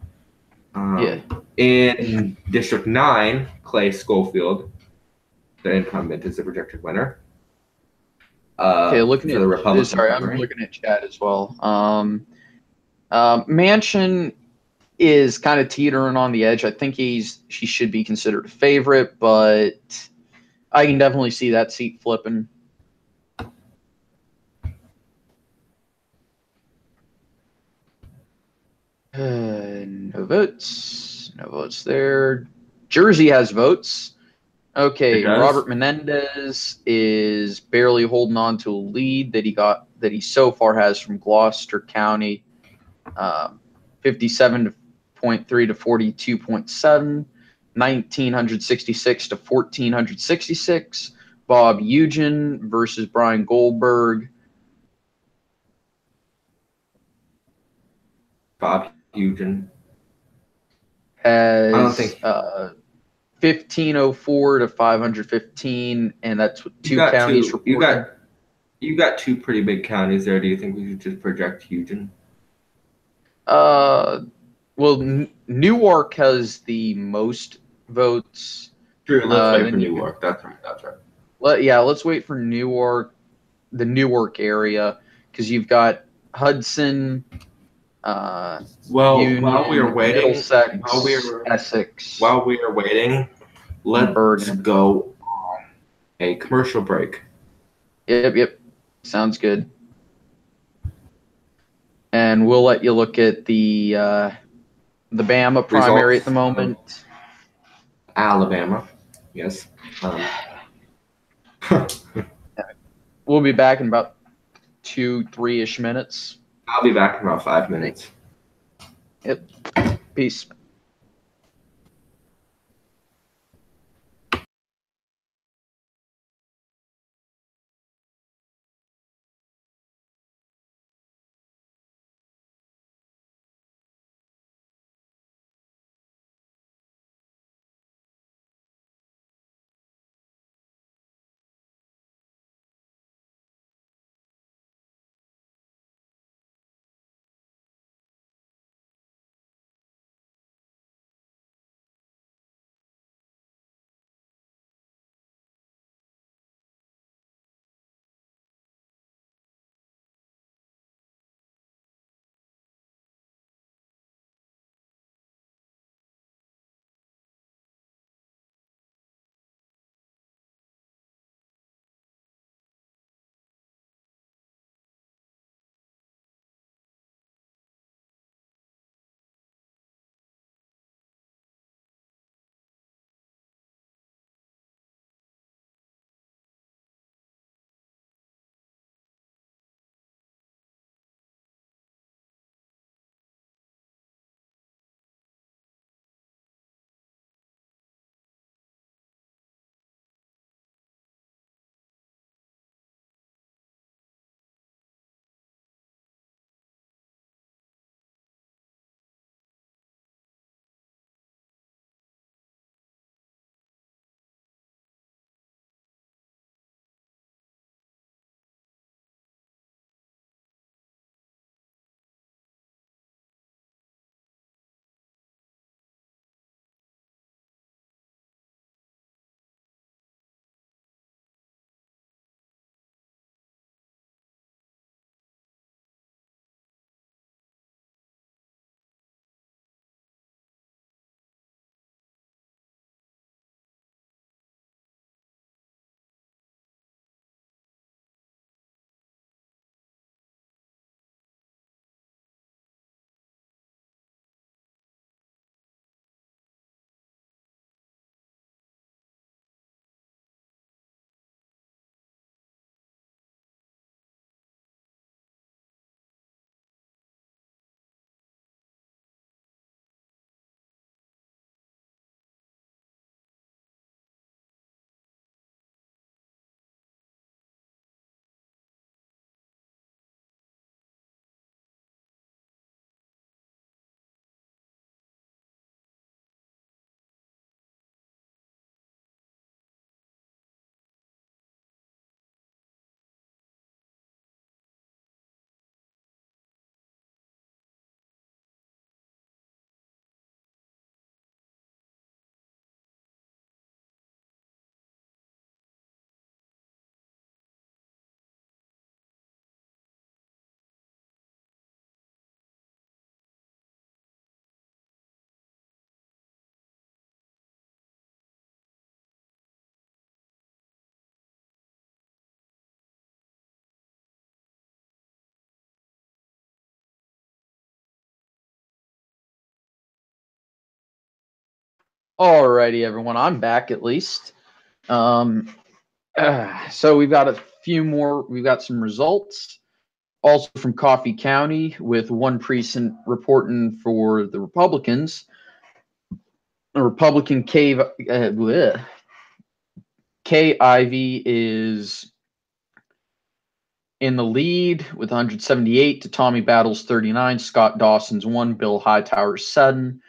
In District 9, Clay Schofield, the incumbent, is the projected winner. Looking at the Republican. Sorry, primary. I'm looking at chat as well. Manchin is kind of teetering on the edge. I think she should be considered a favorite, but I can definitely see that seat flipping. No votes. No votes there. Jersey has votes. Okay, Robert Menendez is barely holding on to a lead that he so far has from Gloucester County, 57.3 to 42.7, 1,966 to 1,466. Bob Eugen versus Brian Goldberg. Bob Eugen has 1,504 to 515, and that's with two counties reported. You got two pretty big counties there. Do you think we should just project Eugen? Well, Newark has the most votes. True. Let's wait for Newark. That's right. Let's wait for Newark, the Newark area, because you've got Hudson. While we are waiting, Essex. While we are waiting, let's go on a commercial break. Yep. Sounds good. And we'll let you look at the Bama primary at the moment. Alabama, yes. We'll be back in about 2-3-ish minutes. I'll be back in about 5 minutes. Yep. Peace. Alrighty, everyone. I'm back at least. So we've got a few more. We've got some results also from Coffee County with one precinct reporting for the Republicans. The Republican K Ivy is in the lead with 178 to Tommy Battles 39. Scott Dawson's 1, Bill Hightower's 7,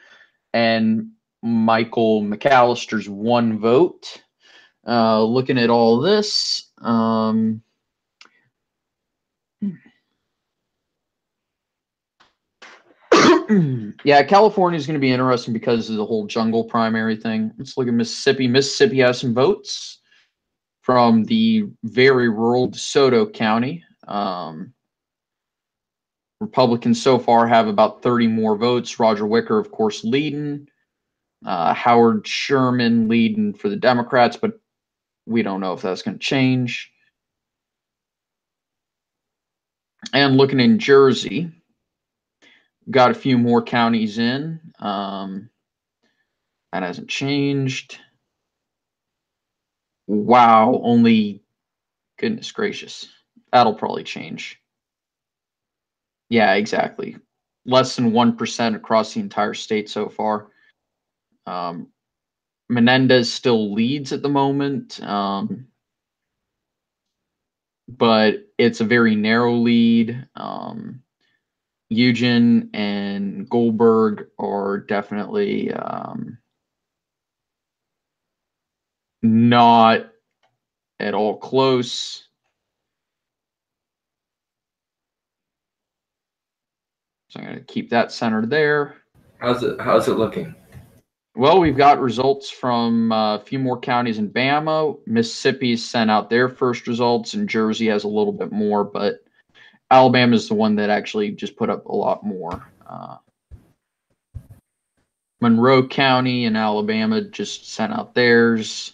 and Michael McAllister's 1 vote. Looking at all this, yeah, California is going to be interesting because of the whole jungle primary thing. Let's look at Mississippi. Mississippi has some votes from the very rural DeSoto County. Republicans so far have about 30 more votes. Roger Wicker, of course, leading. Howard Sherman leading for the Democrats, but we don't know if that's going to change. And looking in Jersey, got a few more counties in. That hasn't changed. Wow, only, goodness gracious. That'll probably change. Yeah, exactly. Less than 1% across the entire state so far. Menendez still leads at the moment, but it's a very narrow lead. Eugen and Goldberg are definitely not at all close. So I'm going to keep that centered there. How's it looking? Well, we've got results from a few more counties in Bama. Mississippi sent out their first results, and Jersey has a little bit more, but Alabama is the one that actually just put up a lot more. Monroe County in Alabama just sent out theirs.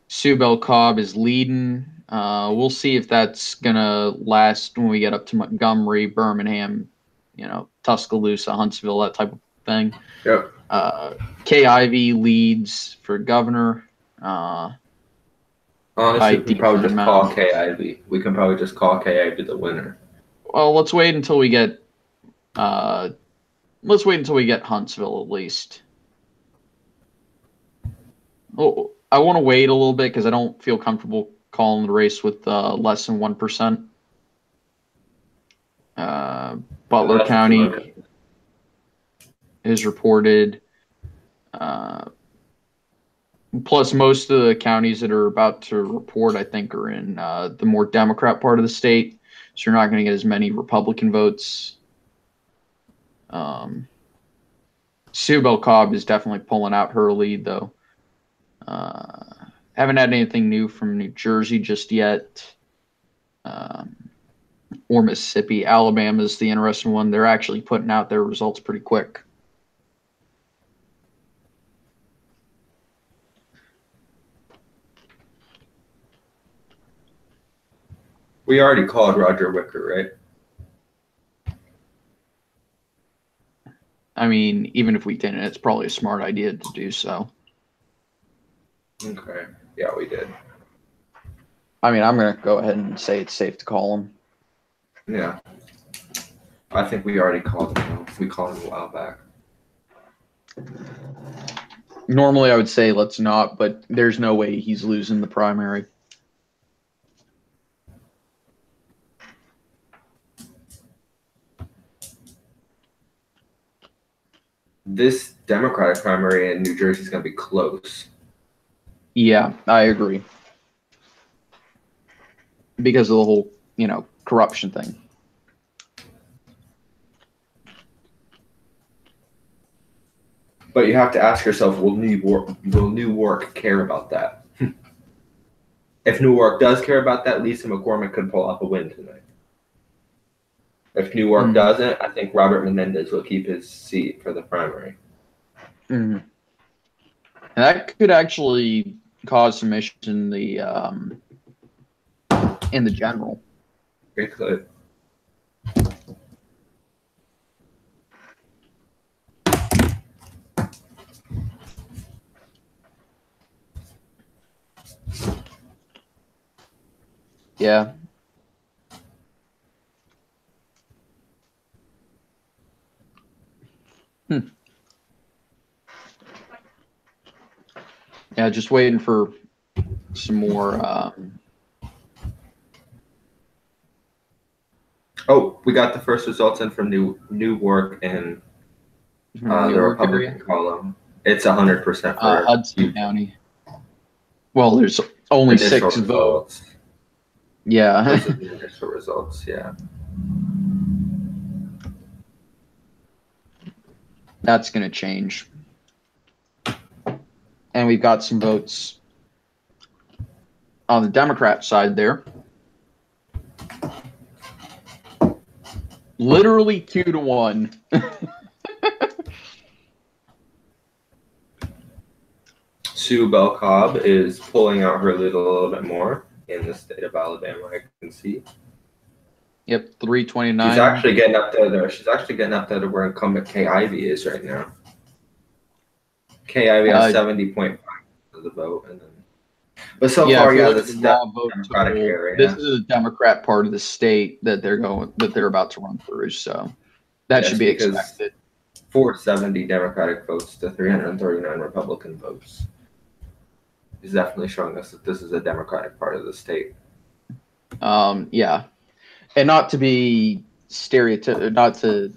Sue Bell Cobb is leading. We'll see if that's going to last when we get up to Montgomery, Birmingham, Tuscaloosa, Huntsville, that type of thing. Yep. Kay Ivey leads for governor. Honestly, we can probably just call Kay Ivey. We can probably just call Kay Ivey the winner. Well, let's wait until we get Huntsville at least. Oh, I want to wait a little bit because I don't feel comfortable calling the race with less than 1%. Butler County is reported. Plus, most of the counties that are about to report, I think, are in the more Democrat part of the state. So you're not going to get as many Republican votes. Sue Bell Cobb is definitely pulling out her lead, though. Haven't had anything new from New Jersey just yet. Or Mississippi. Alabama is the interesting one. They're actually putting out their results pretty quick. We already called Roger Wicker, right? I mean, even if we didn't, it's probably a smart idea to do so. Okay. Yeah, we did. I mean, I'm going to go ahead and say it's safe to call him. Yeah. I think we already called him. We called him a while back. Normally, I would say let's not, but there's no way he's losing the primary. This Democratic primary in New Jersey is going to be close. Yeah, I agree. Because of the whole, corruption thing. But you have to ask yourself, will Newark care about that? If Newark does care about that, Lisa McCormick could pull off a win tonight. If Newark doesn't, I think Robert Menendez will keep his seat for the primary. And that could actually cause some issues in the general. It could. Yeah. Yeah, just waiting for some more. Oh, we got the first results in from Newark and the Newark Republican area. column. It's 100% for Hudson County. Well, there's only initial 6 votes. results. Yeah. Those are the initial results, yeah. That's going to change. And we've got some votes on the Democrat side there. Literally 2-1. Sue Bell Cobb is pulling out her lead a little bit more in the state of Alabama, I can see. Yep, 329. She's actually getting up there. She's actually getting up there to where incumbent Kay Ivey is right now. Kay Ivey has 70.5% of the vote, and then. But so far, yeah, this is the Democratic area. This is the Democrat part of the state that they're about to run through. So that should be expected. 470 Democratic votes to 339 Republican votes is definitely showing us that this is a Democratic part of the state. Yeah, and not to be not to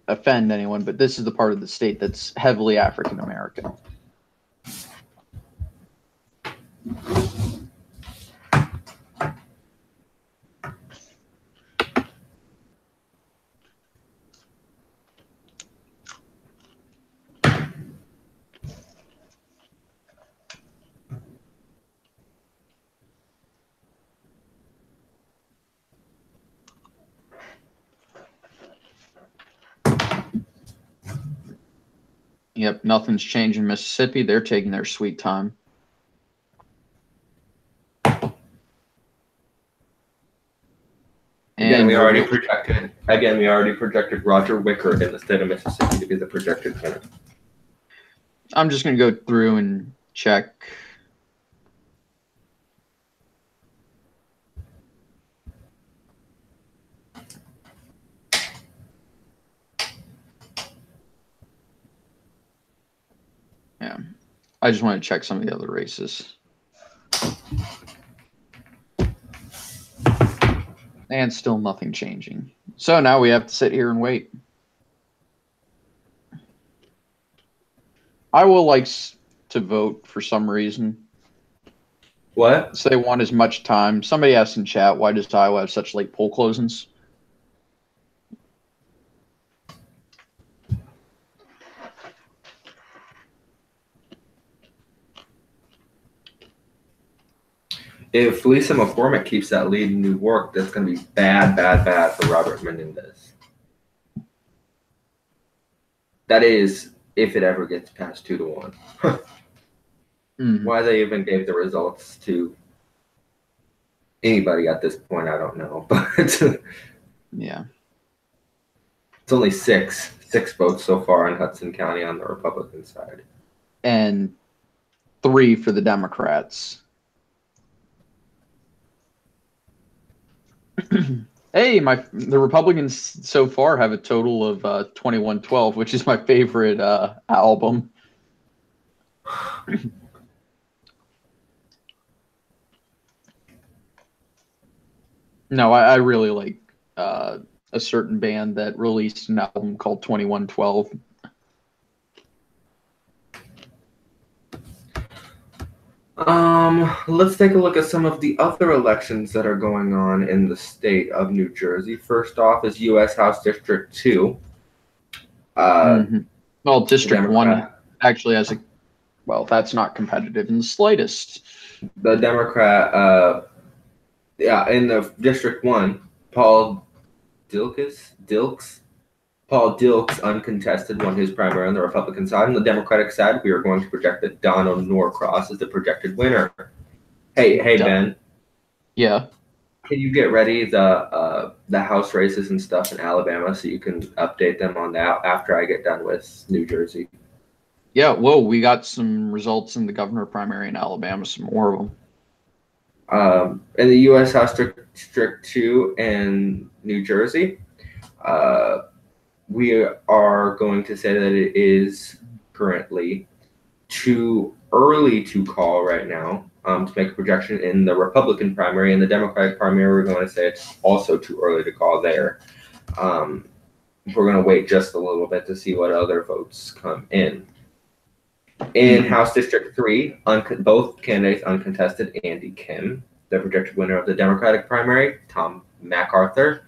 offend anyone, but this is the part of the state that's heavily African American. Yep, nothing's changed in Mississippi. They're taking their sweet time. Again, we already projected Roger Wicker in the state of Mississippi to be the projected winner. I'm just going to go through and check. Yeah, I just want to check some of the other races. And still nothing changing. So now we have to sit here and wait. Iowa likes to vote for some reason. What? So they want as much time. Somebody asked in chat, why does Iowa have such late poll closings? If Lisa McCormick keeps that lead in Newark, that's going to be bad for Robert Menendez. That is, if it ever gets past 2-1. Why they even gave the results to anybody at this point, I don't know. But yeah, it's only six votes so far in Hudson County on the Republican side, and 3 for the Democrats. Hey, the Republicans so far have a total of 2112, which is my favorite album. No, I really like a certain band that released an album called 2112. Let's take a look at some of the other elections that are going on in the state of New Jersey. First off is U.S. House District 2. Well, District 1 actually has that's not competitive in the slightest. The Democrat, in the District 1, Paul Dilks, uncontested, won his primary on the Republican side. On the Democratic side, we are going to project that Donald Norcross is the projected winner. Hey, Ben. Yeah. Can you get ready the House races and stuff in Alabama so you can update them on that after I get done with New Jersey? Yeah, whoa, we got some results in the governor primary in Alabama, some more of them. In the U.S. House District 2 in New Jersey, we are going to say that it is currently too early to call right now to make a projection in the Republican primary. In the Democratic primary, we're going to say it's also too early to call there. We're going to wait just a little bit to see what other votes come in. In House District 3, both candidates uncontested, Andy Kim, the projected winner of the Democratic primary, Tom MacArthur,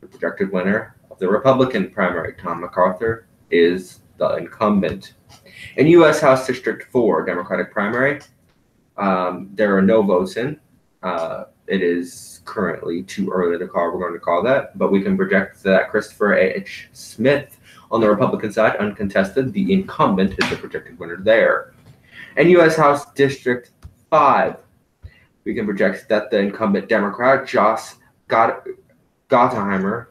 the projected winner of the Republican primary. Tom MacArthur is the incumbent. In U.S. House District 4, Democratic primary, there are no votes in. It is currently too early to call. We're going to call that, but we can project that Christopher H. Smith on the Republican side, uncontested. The incumbent is the projected winner there. In U.S. House District 5, we can project that the incumbent Democrat, Josh Gottheimer,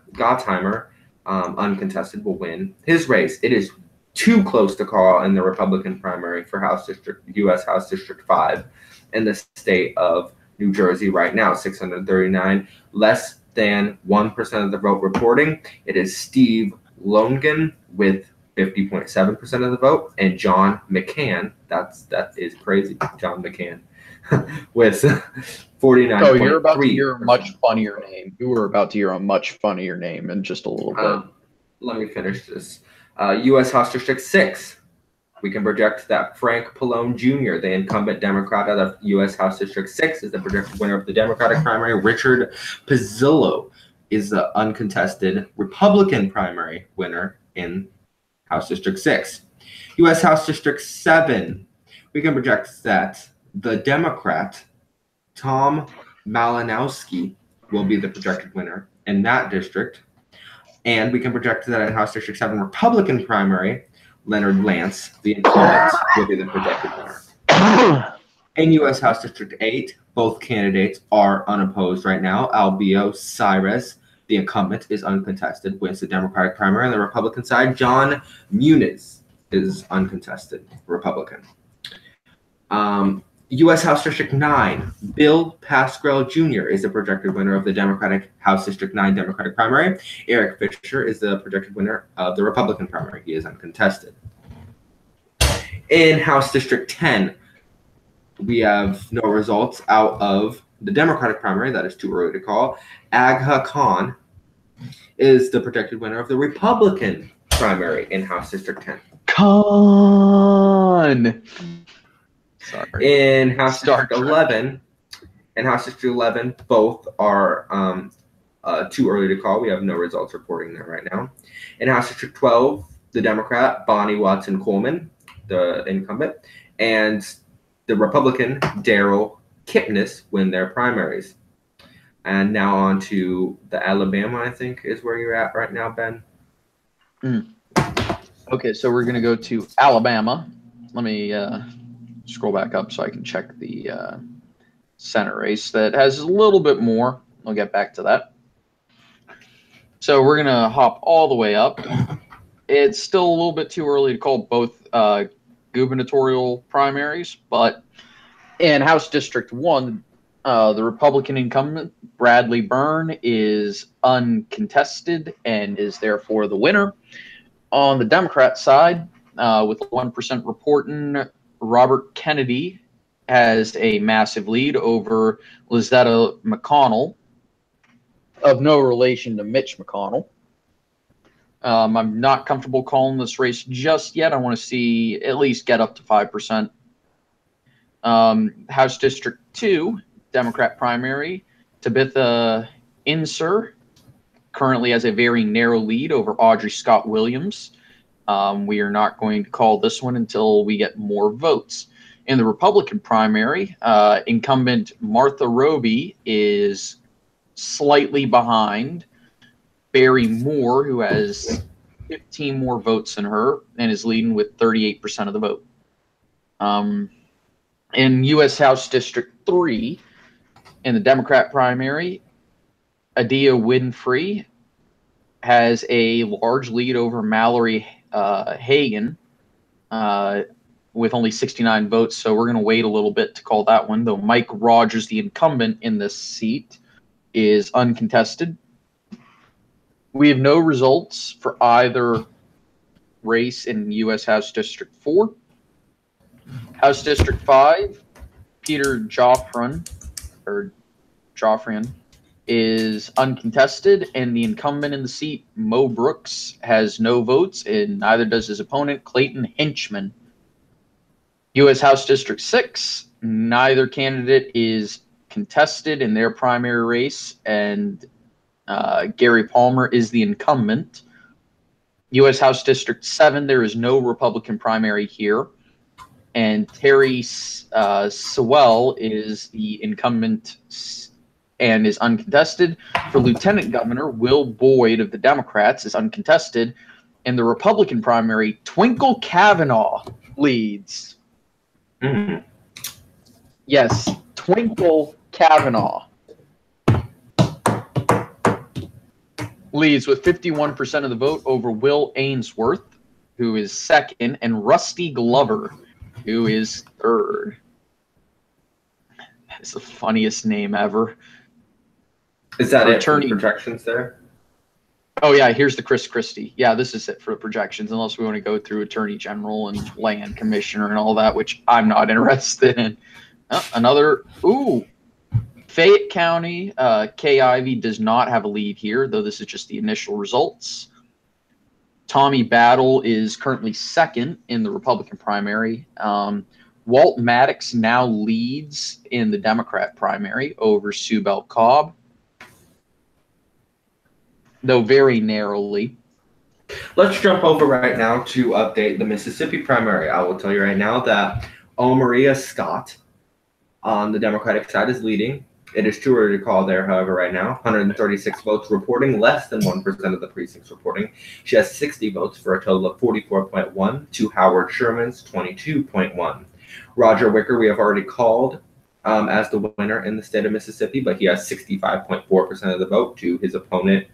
uncontested, will win his race. It is too close to call in the Republican primary for U.S. House District 5 in the state of New Jersey right now, 639, less than 1% of the vote reporting. It is Steve Logan with 50.7% of the vote, and John McCann, that is crazy, John McCann, with 49. Oh, you're about to hear a much funnier name. You were about to hear a much funnier name in just a little bit. Let me finish this. U.S. House District 6, we can project that Frank Pallone Jr., the incumbent Democrat out of U.S. House District 6, is the projected winner of the Democratic primary. Richard Pizzillo is the uncontested Republican primary winner in House District 6. U.S. House District 7, we can project that the Democrat Tom Malinowski will be the projected winner in that district. And we can project that in House District 7 Republican primary, Leonard Lance, the incumbent, will be the projected winner. In U.S. House District 8, both candidates are unopposed right now. Albio Cyrus, the incumbent, is uncontested, wins the Democratic primary. On the Republican side, John Muniz is uncontested, Republican. U.S. House District 9, Bill Pascrell Jr. is the projected winner of the Democratic House District 9 Democratic primary. Eric Fisher is the projected winner of the Republican primary. He is uncontested. In House District 10, we have no results out of the Democratic primary. That is too early to call. Agha Khan is the projected winner of the Republican primary in House District 10. Khan! Sorry. In House District 11, both are too early to call. We have no results reporting there right now. In House District 12, the Democrat Bonnie Watson Coleman, the incumbent, and the Republican Daryl Kipnis win their primaries. And now on to the Alabama, I think, is where you're at right now, Ben. Okay, so we're going to go to Alabama. Let me scroll back up so I can check the Senate race that has a little bit more. I'll get back to that. So we're going to hop all the way up. It's still a little bit too early to call both gubernatorial primaries, but in House District 1, the Republican incumbent, Bradley Byrne, is uncontested and is therefore the winner. On the Democrat side, with 1% reporting, Robert Kennedy has a massive lead over Lizetta McConnell, of no relation to Mitch McConnell. I'm not comfortable calling this race just yet. I want to see at least get up to 5%. House District 2, Democrat primary, Tabitha Inser currently has a very narrow lead over Audrey Scott Williams. We are not going to call this one until we get more votes. In the Republican primary, incumbent Martha Roby is slightly behind Barry Moore, who has 15 more votes than her and is leading with 38% of the vote. In U.S. House District 3, in the Democrat primary, Adia Winfrey has a large lead over Mallory Hagan. with only 69 votes, so we're going to wait a little bit to call that one, though Mike Rogers, the incumbent in this seat, is uncontested. We have no results for either race in U.S. House District 4. House District 5, Peter Joffrin is uncontested, and the incumbent in the seat, Mo Brooks, has no votes, and neither does his opponent, Clayton Hinchman. U.S. House District 6, neither candidate is contested in their primary race, and Gary Palmer is the incumbent. U.S. House District 7, there is no Republican primary here, and Terry Sewell is the incumbent and is uncontested. For Lieutenant Governor, Will Boyd of the Democrats is uncontested. In the Republican primary, Twinkle Kavanaugh leads. Mm. Yes, Twinkle Kavanaugh leads with 51% of the vote over Will Ainsworth, who is second, and Rusty Glover, who is third. That is the funniest name ever. Is that it for the projections there? Oh, yeah, here's the Chris Christie. Yeah, this is it for the projections, unless we want to go through Attorney General and Land Commissioner and all that, which I'm not interested in. Fayette County, Kay Ivey does not have a lead here, though this is just the initial results. Tommy Battle is currently second in the Republican primary. Walt Maddox now leads in the Democrat primary over Sue Bell Cobb, though very narrowly. Let's jump over right now to update the Mississippi primary. I will tell you right now that Maria Scott on the Democratic side is leading. It is too early to call there, however, right now. 136 votes reporting, less than 1% of the precincts reporting. She has 60 votes for a total of 44.1 to Howard Sherman's 22.1. Roger Wicker, we have already called as the winner in the state of Mississippi, but he has 65.4% of the vote to his opponent,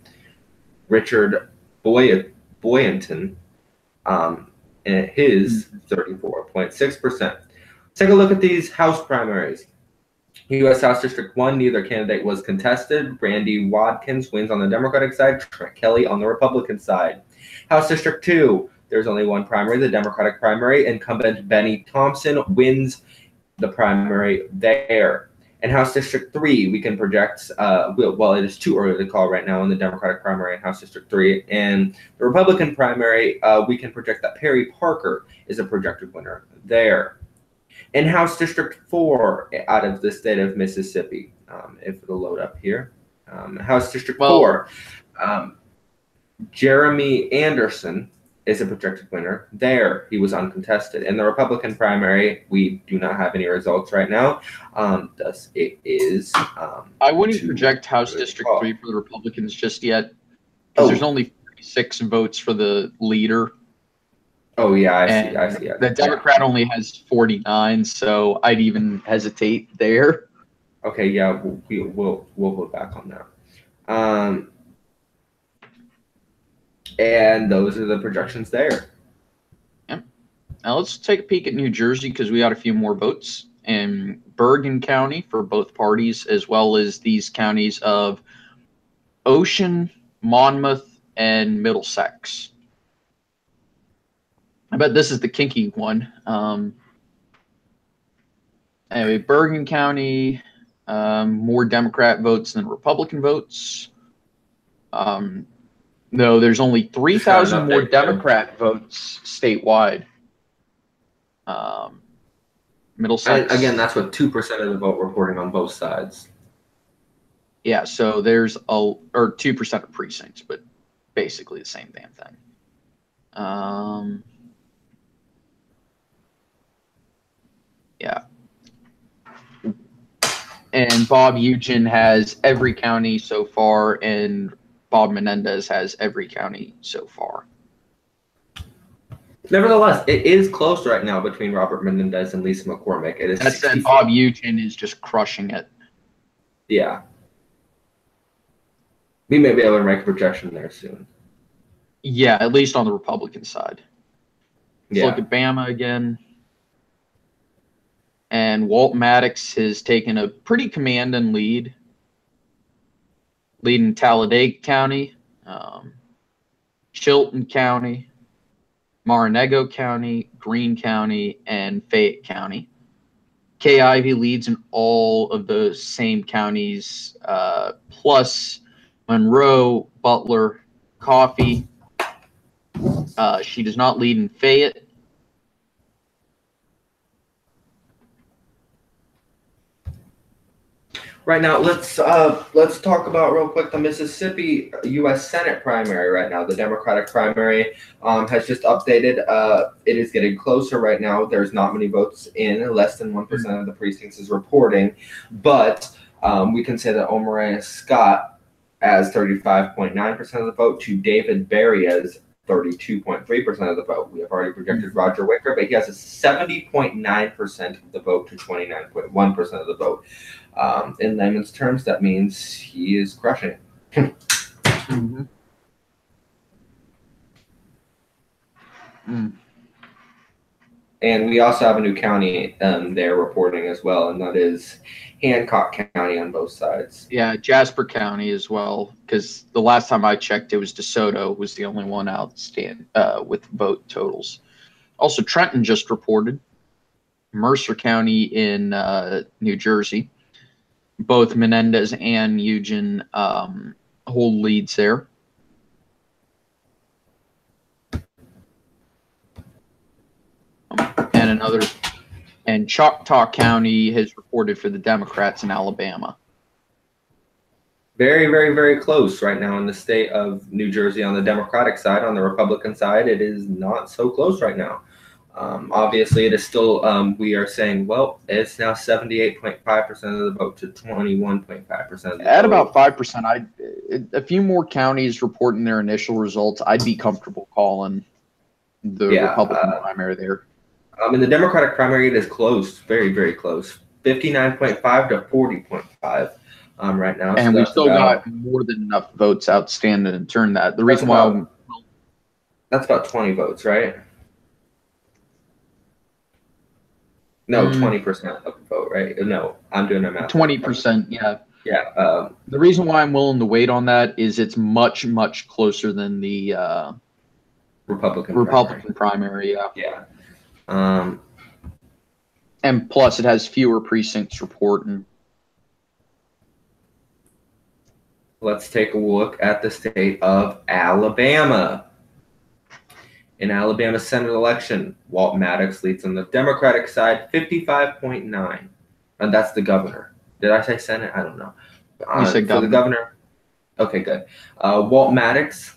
Richard Boyanton, and his 34.6%. Take a look at these House primaries. U.S. House District 1, neither candidate was contested. Randy Watkins wins on the Democratic side, Trent Kelly on the Republican side. House District 2, there's only one primary, the Democratic primary. Incumbent Benny Thompson wins the primary there. In House District 3, we can project, well, it is too early to call right now in the Democratic primary in House District 3. And the Republican primary, we can project that Perry Parker is a projected winner there. In House District 4, out of the state of Mississippi, if it'll load up here, House District 4, Jeremy Anderson is a projected winner. There, he was uncontested. In the Republican primary, we do not have any results right now. Thus, it is. I wouldn't project House District 3 for the Republicans just yet, because there's only 46 votes for the leader. Oh, yeah, I see. The Democrat only has 49, so I'd even hesitate there. Okay, yeah, we'll hold back on that. And those are the projections there. Yep. Now let's take a peek at New Jersey, because we got a few more votes in Bergen County for both parties, as well as these counties of Ocean, Monmouth, and Middlesex. I bet this is the kinky one. Anyway, Bergen County, more Democrat votes than Republican votes. Though there's only 3,000 more Democrat votes statewide. Middlesex. And again, that's with 2% of the vote reporting on both sides. Yeah, so there's or 2% of precincts, but basically the same damn thing. Yeah. And Bob Eugen has every county so far, and Bob Menendez has every county so far. Nevertheless, it is close right now between Robert Menendez and Lisa McCormick. It is. That said, Bob Eugen is just crushing it. Yeah. We may be able to make a projection there soon. Yeah, at least on the Republican side. Let's Yeah. look at Bama again. And Walt Maddox has taken a pretty commanding lead, leading Talladega County, Chilton County, Marinego County, Greene County, and Fayette County. Kay Ivey leads in all of those same counties, plus Monroe, Butler, Coffee. She does not lead in Fayette. Right now, let's talk about real quick the Mississippi U.S. Senate primary. Right now, the Democratic primary has just updated. It is getting closer right now. There's not many votes in. Less than 1% of the precincts is reporting, but we can say that Omariah Scott has 35.9% of the vote to David Berry as 32.3% of the vote. We have already projected Roger Wicker, but he has a 70.9% of the vote to 29.1% of the vote. In layman's terms, that means he is crushing it. Mm-hmm. And we also have a new county there reporting as well, and that is Hancock County on both sides. Yeah, Jasper County as well, because the last time I checked, it was DeSoto was the only one outstanding with vote totals. Also, Trenton just reported. Mercer County in New Jersey. Both Menendez and Eugen hold leads there. And Choctaw County has reported for the Democrats in Alabama. Very, very, very close right now in the state of New Jersey on the Democratic side. On the Republican side, it is not so close right now. Obviously, it is still, we are saying, well, it's now 78.5% of the vote to 21.5% of the vote. At about 5%, a few more counties reporting their initial results, I'd be comfortable calling the Republican primary there. In the Democratic primary, it is close, very, very close, 59.5 to 40.5 right now. And so we still got more than enough votes outstanding to turn that. The reason why that's about 20 votes, right? No, 20% of the vote, right? No, I'm doing a math. 20%, yeah. Yeah. The reason why I'm willing to wait on that is it's much, much closer than the Republican primary. Yeah. Yeah. And plus, it has fewer precincts reporting. Let's take a look at the state of Alabama. In Alabama's Senate election, Walt Maddox leads on the Democratic side, 55.9, and that's the governor. Did I say Senate? I don't know. You said governor. For the governor. Okay, good. Walt Maddox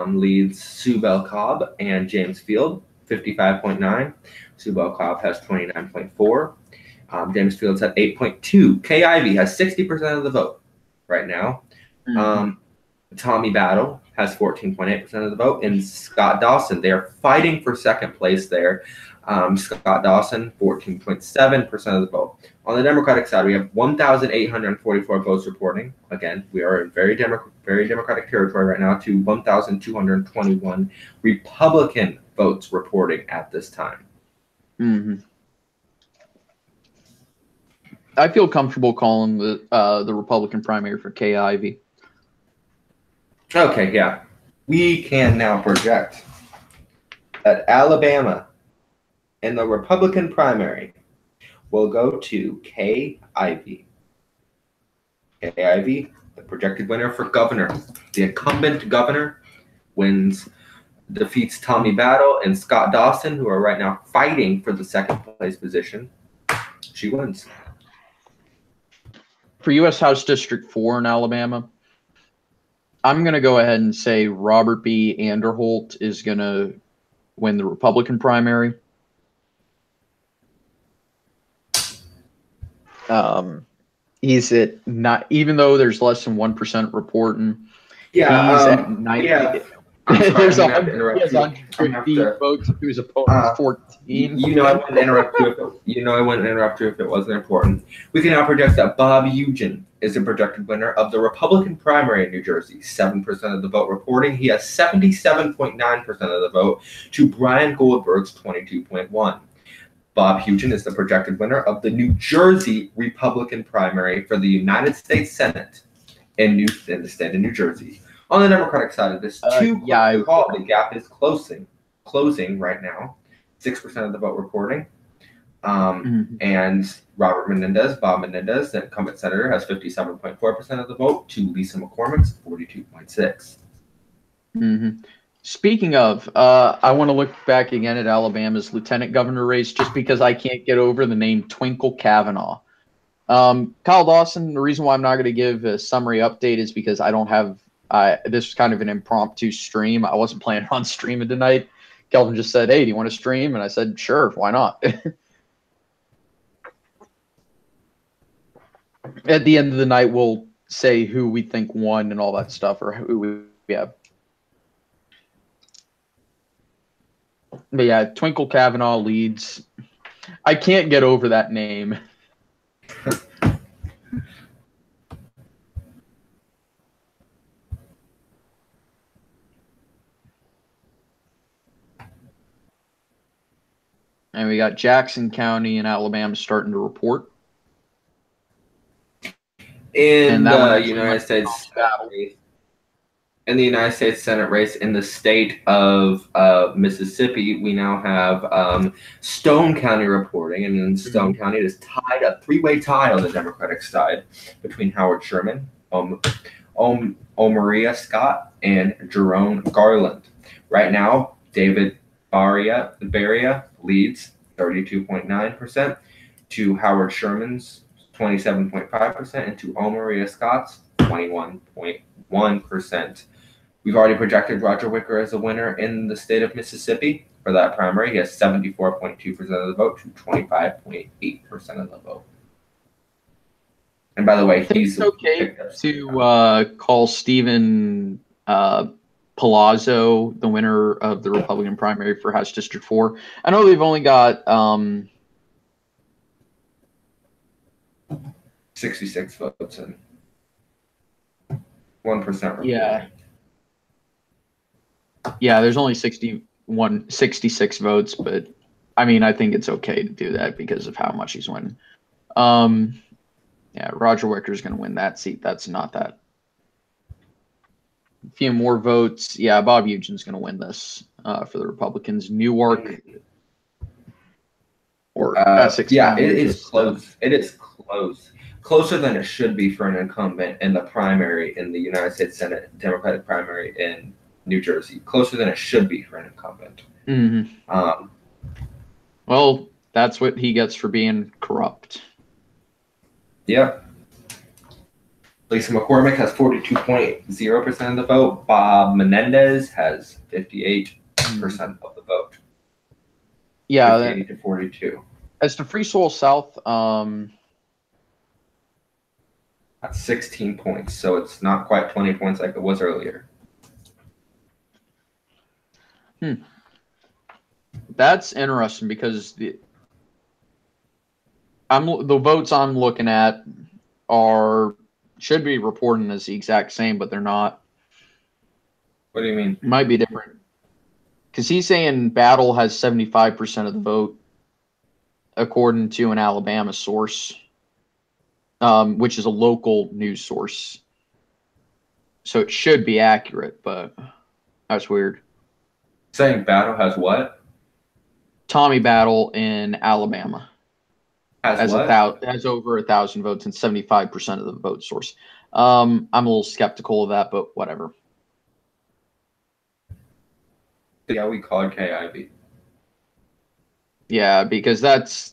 leads Sue Bell Cobb and James Field, 55.9. Sue Bell Cobb has 29.4. James Fields at 8.2. Kay Ivey has 60% of the vote right now. Tommy Battle has 14.8% of the vote, and Scott Dawson, they are fighting for second place there. Scott Dawson, 14.7% of the vote. On the Democratic side, we have 1,844 votes reporting. Again, we are in very Democratic territory right now, to 1,221 Republican votes reporting at this time. I feel comfortable calling the Republican primary for Kay Ivey. Okay, yeah. We can now project that Alabama in the Republican primary will go to Kay Ivey. Kay Ivey, the projected winner for governor. The incumbent governor defeats Tommy Battle and Scott Dawson, who are right now fighting for the second place position. She wins. For U.S. House District 4 in Alabama, I'm going to go ahead and say Robert B. Anderholt is going to win the Republican primary. He's at not, even though there's less than 1% reporting. Yeah, he's at 90. Yeah. There's 150 votes to his opponent's 14. You know I wouldn't interrupt you if it wasn't important. We can now project that Bob Eugen is the projected winner of the Republican primary in New Jersey. 7% of the vote reporting. He has 77.9% of the vote to Brian Goldberg's 22.1. Bob Hugin is the projected winner of the New Jersey Republican primary for the United States Senate in the state of New Jersey. On the Democratic side of this, the gap is closing right now. 6% of the vote reporting. And Bob Menendez, the incumbent senator, has 57.4% of the vote to Lisa McCormick's 42.6%. Speaking of, I want to look back again at Alabama's lieutenant governor race just because I can't get over the name Twinkle Kavanaugh. Kyle Dawson, the reason why I'm not going to give a summary update is because I don't have this was kind of an impromptu stream. I wasn't planning on streaming tonight. Kelvin just said, "Hey, do you want to stream?" And I said, "Sure, why not?" At the end of the night, we'll say who we think won and all that stuff, or who we have. But yeah, Twinkle Kavanaugh leads. I can't get over that name. And we got Jackson County in Alabama starting to report. In the United States Senate race in the state of Mississippi, we now have Stone County reporting, and in Stone County it is tied, a three-way tie on the Democratic side between Howard Sherman, Maria Scott, and Jerome Garland. Right now, David Baria leads 32.9% to Howard Sherman's 27.5% and to Maria Scott's 21.1%. We've already projected Roger Wicker as a winner in the state of Mississippi for that primary. He has 74.2% of the vote to 25.8% of the vote. And by the way, he's okay to call Stephen Palazzo the winner of the Republican primary for House District 4. I know they've only got 66 votes and 1%. Yeah, there's only 66 votes, but I mean, I think it's okay to do that because of how much he's winning. Yeah, Roger Wicker's going to win that seat. That's not that. A few more votes. Yeah, Bob Eugene's going to win this for the Republicans. Newark or Essex. Yeah, it is close. It is close. Closer than it should be for an incumbent in the primary in the United States Senate Democratic primary in New Jersey. Closer than it should be for an incumbent. Well, that's what he gets for being corrupt. Yep. Lisa McCormick has 42.0% of the vote. Bob Menendez has 58% of the vote. Yeah. 58 to 42. As to Free Soil South, that's 16 points, so it's not quite 20 points like it was earlier. That's interesting because the votes I'm looking at should be reporting as the exact same, but they're not. What do you mean? Might be different. Because he's saying Battle has 75% of the vote, according to an Alabama source, which is a local news source. So it should be accurate, but that's weird. Saying Battle has what? Tommy Battle in Alabama has over 1,000 votes and 75% of the vote source. I'm a little skeptical of that, but whatever. Yeah, we called KIV. Yeah, because that's,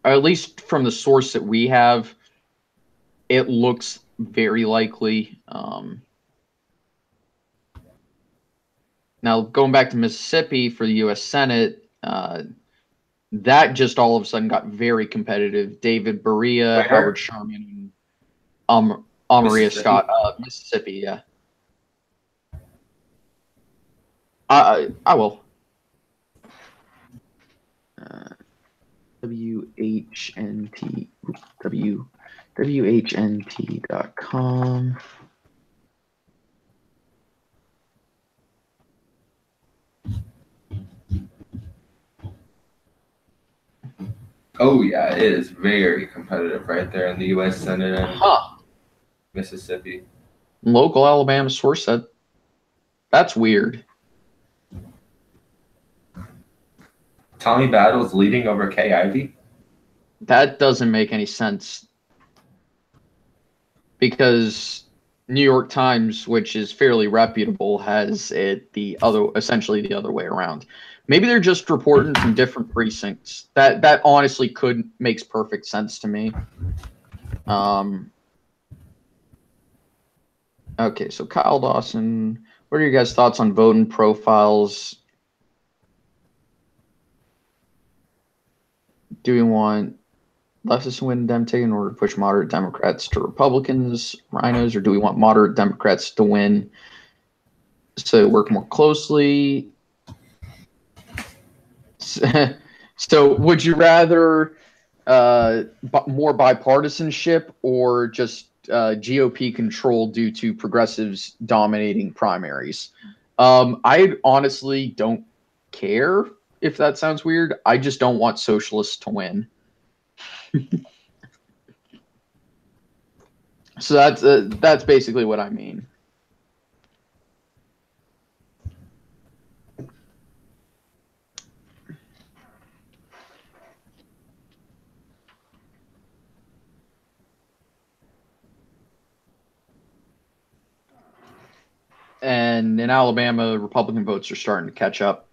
at least from the source that we have, it looks very likely. Now, going back to Mississippi for the U.S. Senate, that just all of a sudden got very competitive. David Berea, Howard Sherman, and Maria Scott, Mississippi. Yeah, I will. WHNT.com. Oh yeah, it is very competitive right there in the U.S. Senate and Huh. Mississippi. Local Alabama source said that's weird. Tommy Battle's leading over Kay Ivey. That doesn't make any sense because New York Times, which is fairly reputable, has it essentially the other way around. Maybe they're just reporting from different precincts. That honestly makes perfect sense to me. Okay, so Kyle Dawson, what are your guys' thoughts on voting profiles? Do we want leftists to win Dem ticket in order to push moderate Democrats to Republicans, rhinos, or do we want moderate Democrats to win so work more closely? So would you rather more bipartisanship or just GOP control due to progressives dominating primaries? I honestly don't care if that sounds weird. I just don't want socialists to win. So that's basically what I mean. And in Alabama, Republican votes are starting to catch up.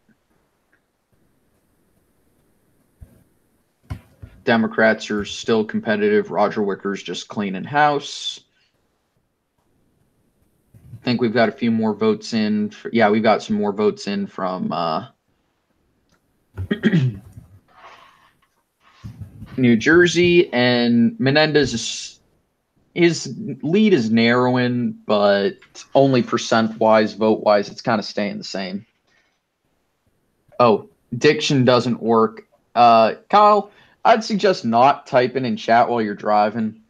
Democrats are still competitive. Roger Wicker's just cleaning house. I think we've got a few more votes in. Yeah, we've got some more votes in from New Jersey, and Menendez his lead is narrowing, but only percent-wise, vote-wise, it's kind of staying the same. Oh, diction doesn't work. Kyle, I'd suggest not typing in chat while you're driving.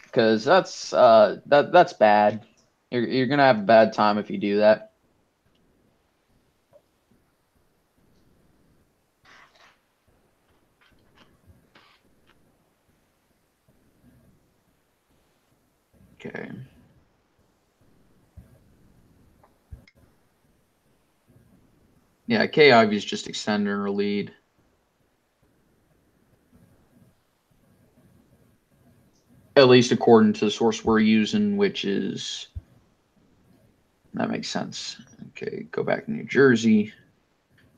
Because that's bad. You're gonna have a bad time if you do that. Okay. Yeah, Kay Ivy's just extending her lead. At least according to the source we're using, which is that makes sense. Okay, go back to New Jersey.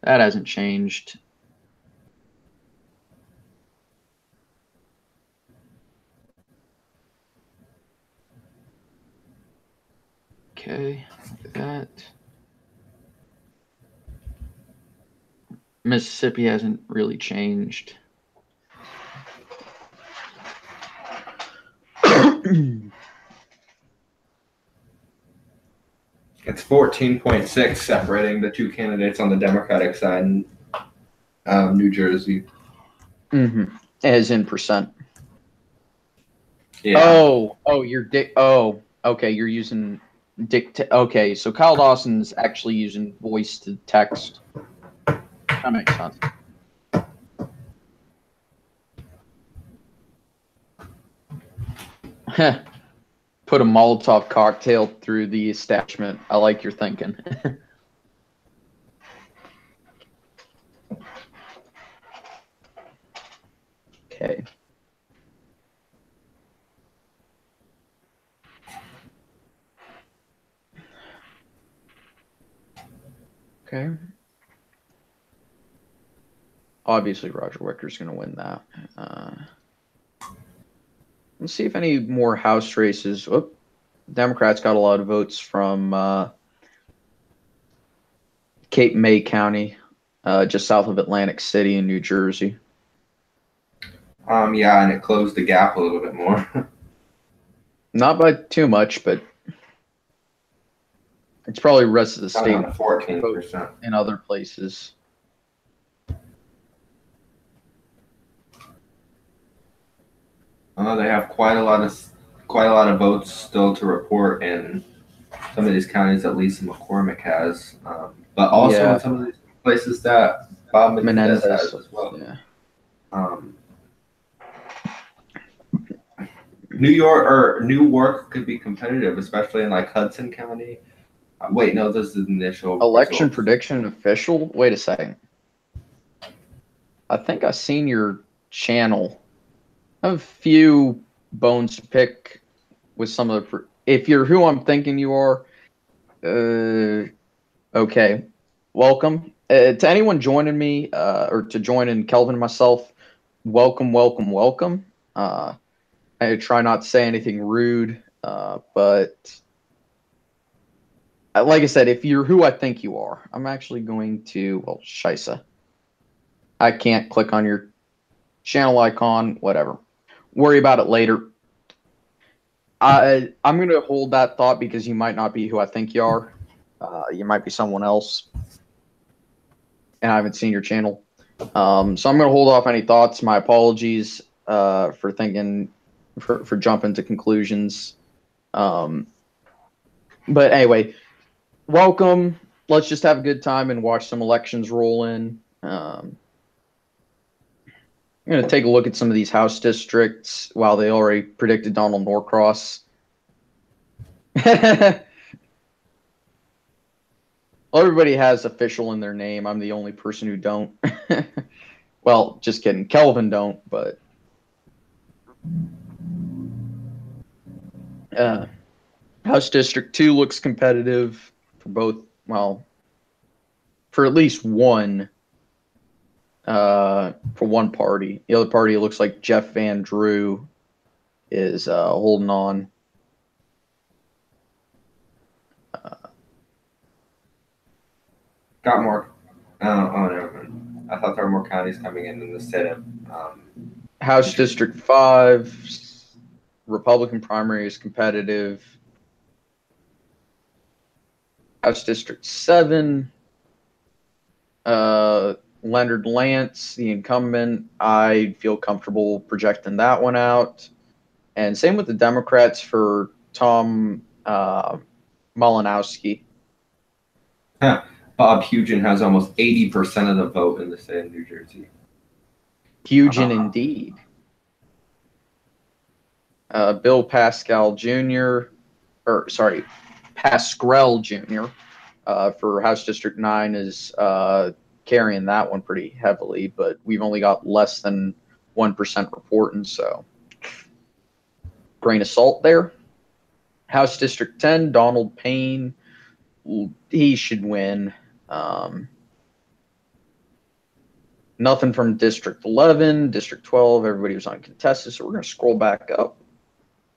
That hasn't changed. Okay, look at that. Mississippi hasn't really changed. It's 14.6 separating the two candidates on the Democratic side in New Jersey. Mm-hmm. As in percent. Yeah. Okay. You're using Okay, so Kyle Dawson's actually using voice to text. That makes sense. Put a Molotov cocktail through the establishment. I like your thinking. Okay. Okay. Obviously, Roger Wicker's going to win that. Let's see if any more House races. Democrats got a lot of votes from Cape May County, just south of Atlantic City in New Jersey. Yeah, and it closed the gap a little bit more. Not by too much, but it's probably the rest of the state. 14% in other places. They have quite a lot of votes still to report in some of these counties that Lisa McCormick has, but also in some of these places that Bob Menendez has as well. Yeah. Newark could be competitive, especially in like Hudson County. Wait, no, this is the initial election results. prediction official. Wait a second. I think I seen your channel. I have a few bones to pick with some of the. If you're who I'm thinking you are, okay, welcome. To anyone joining me, or to join in Kelvin and myself, welcome, welcome, welcome. I try not to say anything rude, but like I said, if you're who I think you are, I'm actually going to, well, Shisa. I can't click on your channel icon, whatever. Worry about it later. I'm going to hold that thought because you might not be who I think you are. You might be someone else. And I haven't seen your channel. So I'm going to hold off any thoughts. My apologies for thinking, for jumping to conclusions. But anyway, welcome. Let's just have a good time and watch some elections roll in. I'm going to take a look at some of these House districts while they already predicted Donald Norcross. Well, everybody has official in their name. I'm the only person who don't. Well, just kidding. Kelvin don't, but House District 2 looks competitive for both, well, for at least one, for one party. The other party, it looks like Jeff Van Drew is holding on. Got more. Oh, never mind. I thought there were more counties coming in the state of. House District 5, Republican primary is competitive. House District 7, Leonard Lance, the incumbent, I feel comfortable projecting that one out. And same with the Democrats for Tom Malinowski. Bob Hugin has almost 80% of the vote in the state of New Jersey. Hugin indeed. Bill Pascal Jr., or sorry, Pascrell Jr. For House District 9 is carrying that one pretty heavily, but we've only got less than 1% reporting, so grain of salt there. House District 10, Donald Payne, he should win. Nothing from District 11, District 12, everybody was uncontested, so we're going to scroll back up.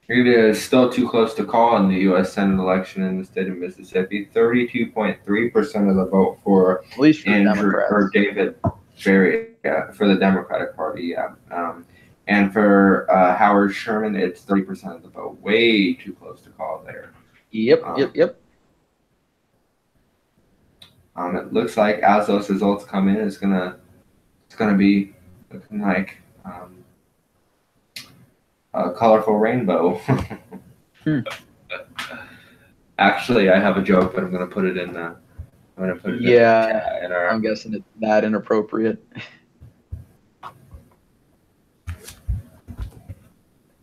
It is still too close to call in the U.S. Senate election in the state of Mississippi. 32.3% of the vote for at least for Andrew Democrats. or David Berry for the Democratic Party. Yeah, and for Howard Sherman, it's 30% of the vote. Way too close to call there. Yep. It looks like as those results come in, it's gonna be looking like a colorful rainbow. Actually, I have a joke, but I'm gonna put it in. I'm gonna put it in the chat. I'm guessing it's that inappropriate.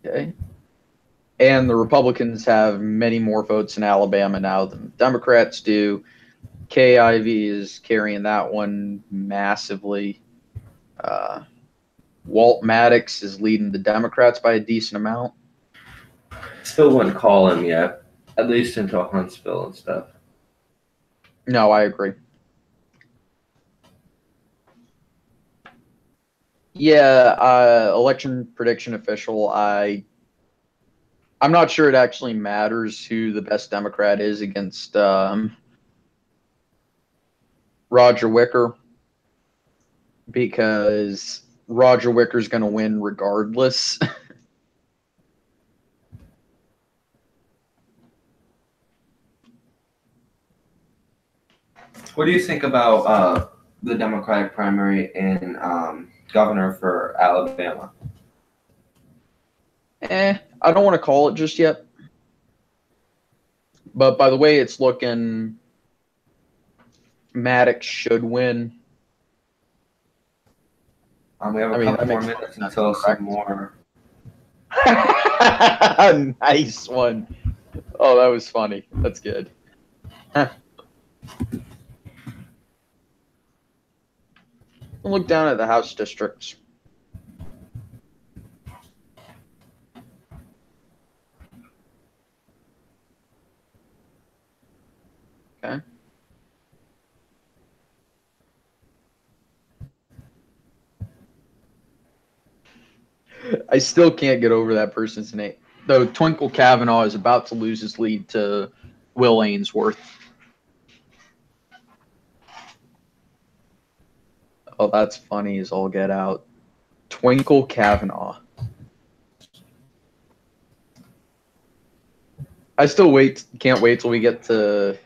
Okay. And the Republicans have many more votes in Alabama now than the Democrats do. Kay Ivey is carrying that one massively. Walt Maddox is leading the Democrats by a decent amount. Still wouldn't call him yet, at least until Huntsville and stuff. No, I agree. Yeah, election prediction official. I'm not sure it actually matters who the best Democrat is against Roger Wicker, because Roger Wicker's going to win regardless. What do you think about the Democratic primary in governor for Alabama? I don't want to call it just yet. But by the way it's looking, Maddox should win. We have a couple more minutes until some more. Nice one. Oh, that was funny. That's good. Look down at the House districts. Okay. I still can't get over that person's name. Though Twinkle Kavanaugh is about to lose his lead to Will Ainsworth. Oh, that's funny as all get out. Twinkle Kavanaugh. I still can't wait till we get to.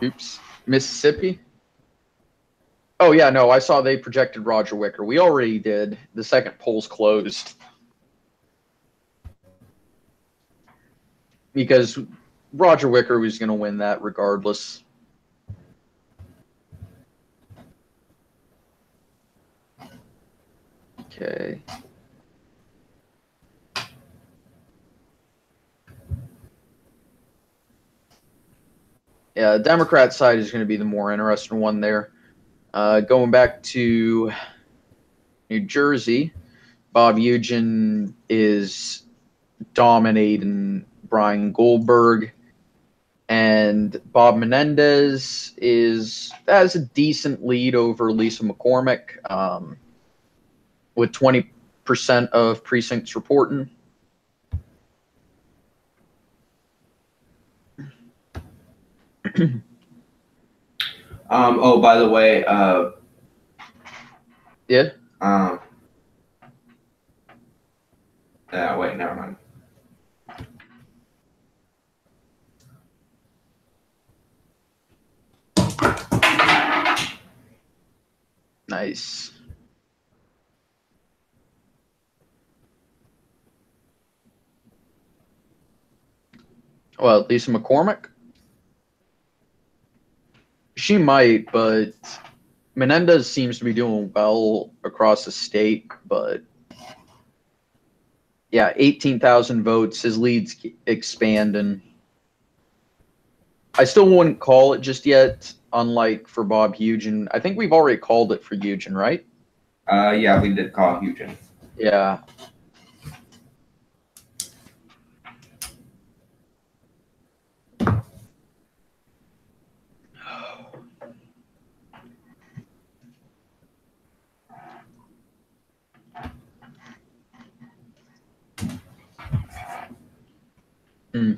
Oops. Mississippi? Oh, yeah, no, I saw they projected Roger Wicker. We already did. The second poll's closed. Because Roger Wicker was going to win that regardless. Okay. Yeah, the Democrat side is going to be the more interesting one there. Going back to New Jersey, Bob Eugen is dominating Brian Goldberg, and Bob Menendez has a decent lead over Lisa McCormick, with 20% of precincts reporting. Oh, by the way, Yeah. Wait, never mind. Nice. Well, Lisa McCormick? She might, but Menendez seems to be doing well across the state. But yeah, 18,000 votes. His lead's expanding. I still wouldn't call it just yet, unlike for Bob Eugen. I think we've already called it for Eugen, right? Yeah, we did call Eugen. Yeah. Hmm.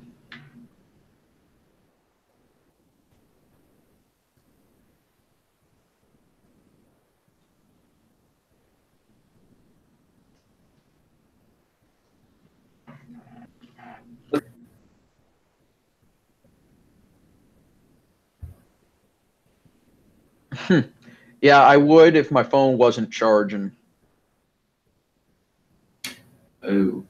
Yeah, I would if my phone wasn't charging. Oh.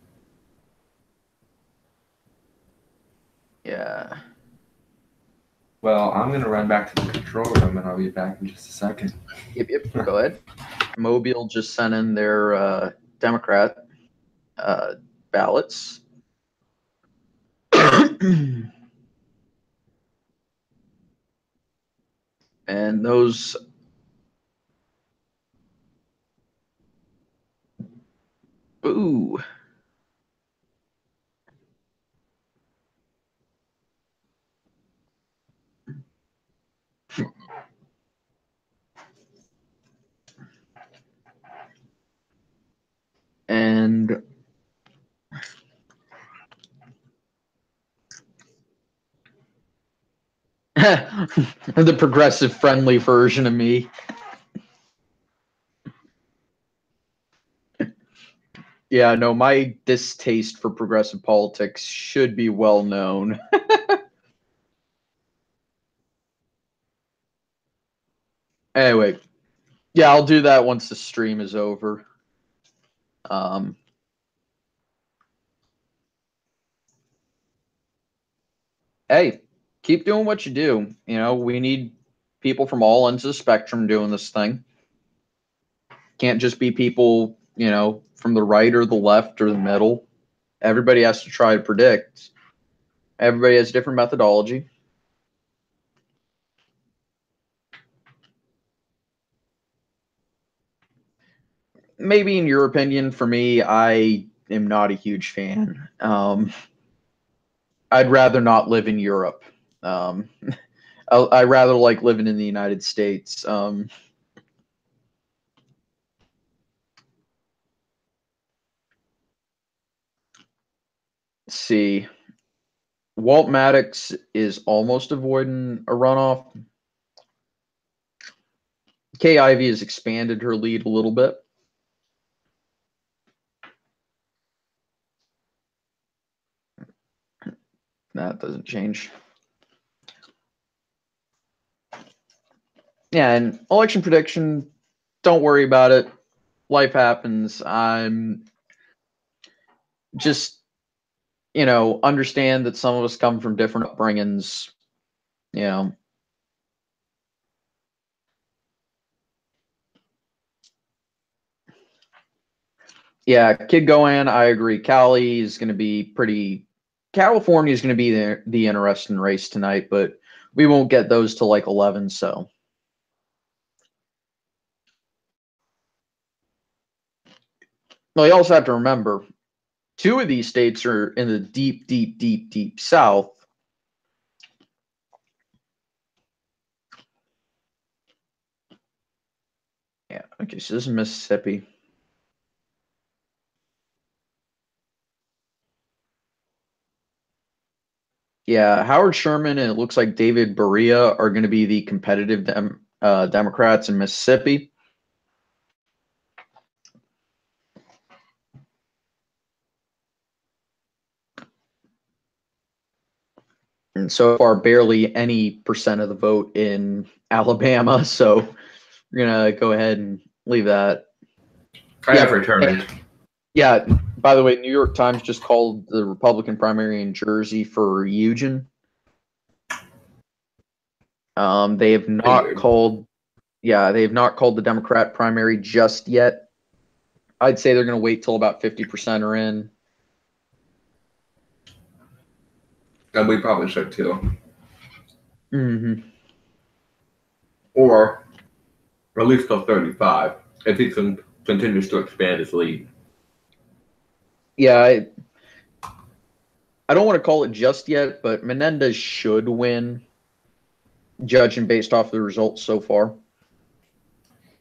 Yeah. Well, I'm going to run back to the control room, and I'll be back in just a second. Yep. Go ahead. Mobile just sent in their Democrat ballots. And those. Ooh. And the progressive friendly version of me. Yeah, no, my distaste for progressive politics should be well known. Anyway, yeah, I'll do that once the stream is over. Hey, keep doing what you do. You know, we need people from all ends of the spectrum doing this thing. Can't just be people, you know, from the right or the left or the middle. Everybody has to try to predict. Everybody has different methodology. Maybe in your opinion, for me, I am not a huge fan. I'd rather not live in Europe. Um, I rather like living in the United States. Let's see. Walt Maddox is almost avoiding a runoff. Kay Ivey has expanded her lead a little bit. That doesn't change. Yeah, and election prediction, don't worry about it. Life happens. I'm just, you know, understand that some of us come from different upbringings, you know. Yeah, Kid Goan, I agree. Cali is going to be pretty. California is going to be the interesting race tonight, but we won't get those till like 11. So, well, you also have to remember, two of these states are in the deep, deep, deep, deep South. Yeah. Okay. So this is Mississippi. Yeah, Howard Sherman and it looks like David Berea are going to be the competitive Democrats in Mississippi. And so far, barely any percent of the vote in Alabama. So we're going to go ahead and leave that. I have returned. Yeah, by the way, New York Times just called the Republican primary in Jersey for Eugen. They have not called, they have not called the Democrat primary just yet. I'd say they're going to wait till about 50% are in. And we probably should too. Mm-hmm. Or at least till 35, if he continues to expand his lead. Yeah, I don't want to call it just yet, but Menendez should win, judging based off the results so far.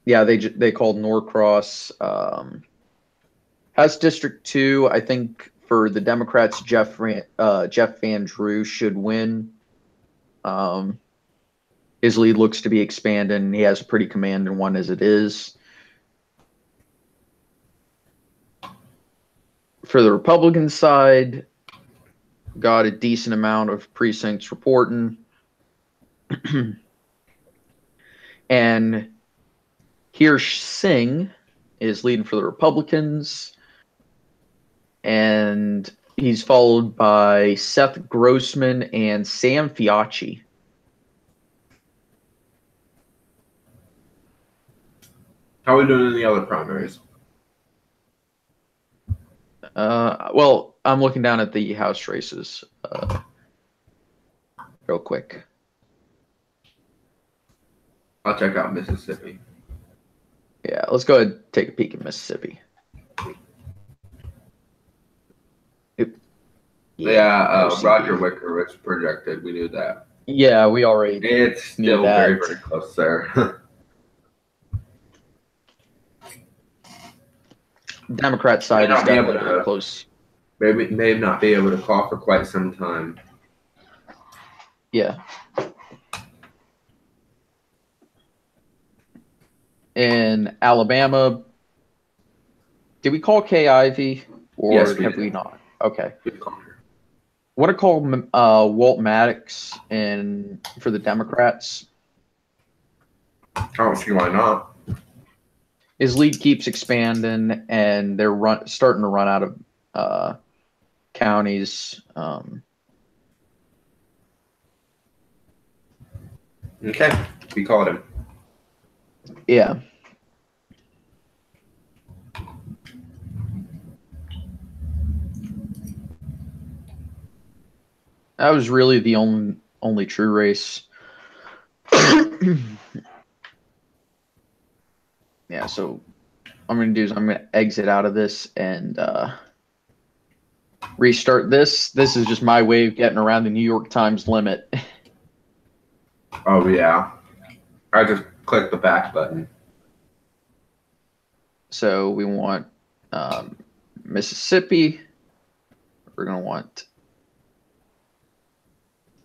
Yeah, they called Norcross. House District 2, I think for the Democrats, Jeff Van Drew should win. His lead looks to be expanding. He has a pretty commanding one as it is. For the Republican side, got a decent amount of precincts reporting. And Hirsch Singh is leading for the Republicans. And he's followed by Seth Grossman and Sam Fiacci. How are we doing in the other primaries? Well, I'm looking down at the House races real quick. I'll check out Mississippi. Yeah, let's go ahead and take a peek at Mississippi. Roger Wicker was projected. We knew that. Yeah, we already It's still very, very close there. Democrat side is definitely very close. May not be able to call for quite some time. Yeah. In Alabama, did we call Kay Ivey or yes, have we not? Okay. We called her. Want to call Walt Maddox for the Democrats? I don't see why not. His lead keeps expanding, and they're starting to run out of counties. Okay, we called him. Yeah. That was really the only true race. Yeah, so I'm going to do is I'm going to exit out of this and restart this. This is just my way of getting around the New York Times limit. Oh, yeah. I just clicked the back button. So we want Mississippi. We're going to want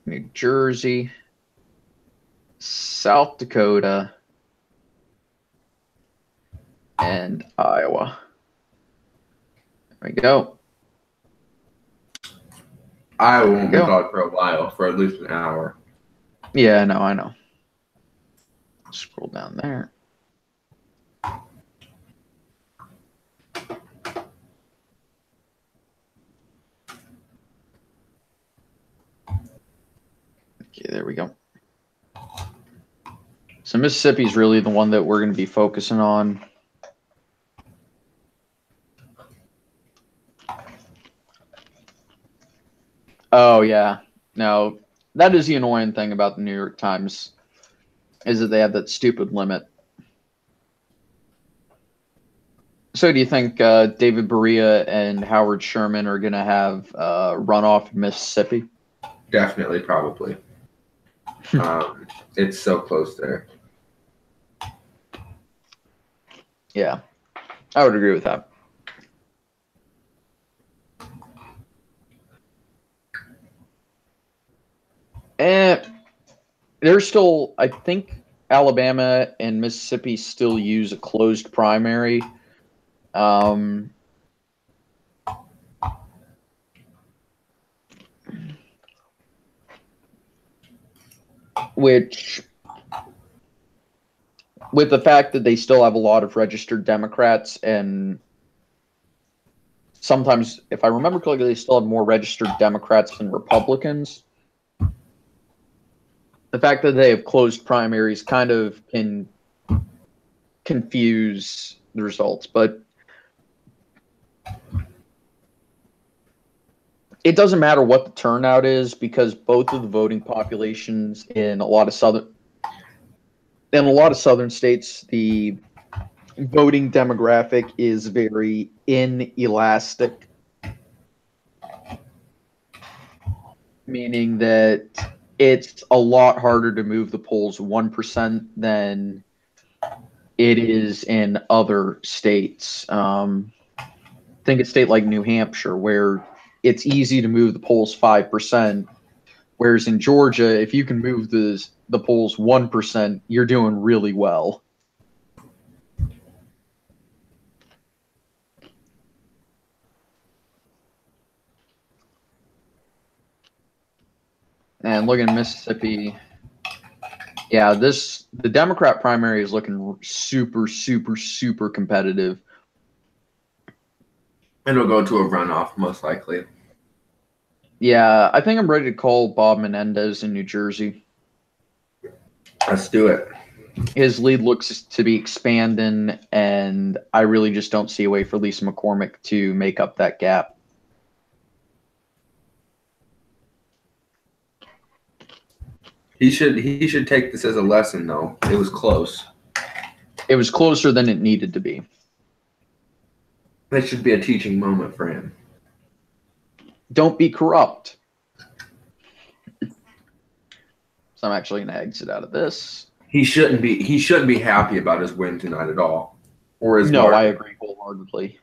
New Jersey, South Dakota, and Iowa. There we go. Iowa won't be called for a while, for at least an hour. Yeah, no, I know. Scroll down there. Okay, there we go. So Mississippi is really the one that we're going to be focusing on. Oh, yeah. No, that is the annoying thing about the New York Times, is that they have that stupid limit. So do you think David Berea and Howard Sherman are going to have runoff in Mississippi? Definitely, probably. It's so close there. Yeah, I would agree with that. And there's still, I think Alabama and Mississippi still use a closed primary. Which, with the fact that they still have a lot of registered Democrats, and sometimes, if I remember correctly, they still have more registered Democrats than Republicans. The fact that they have closed primaries kind of can confuse the results, but it doesn't matter what the turnout is, because both of the voting populations in a lot of southern states, the voting demographic is very inelastic, meaning that it's a lot harder to move the polls 1% than it is in other states. Think a state like New Hampshire, where it's easy to move the polls 5%, whereas in Georgia, if you can move the polls 1%, you're doing really well. And looking at Mississippi, yeah, the Democrat primary is looking super, super, super competitive. It'll go to a runoff, most likely. Yeah, I think I'm ready to call Bob Menendez in New Jersey. Let's do it. His lead looks to be expanding, and I really just don't see a way for Lisa McCormick to make up that gap. He should take this as a lesson, though. It was close. It was closer than it needed to be. That should be a teaching moment for him. Don't be corrupt. So I'm actually going to exit out of this. He shouldn't be happy about his win tonight at all. Or his No, margin. I agree wholeheartedly.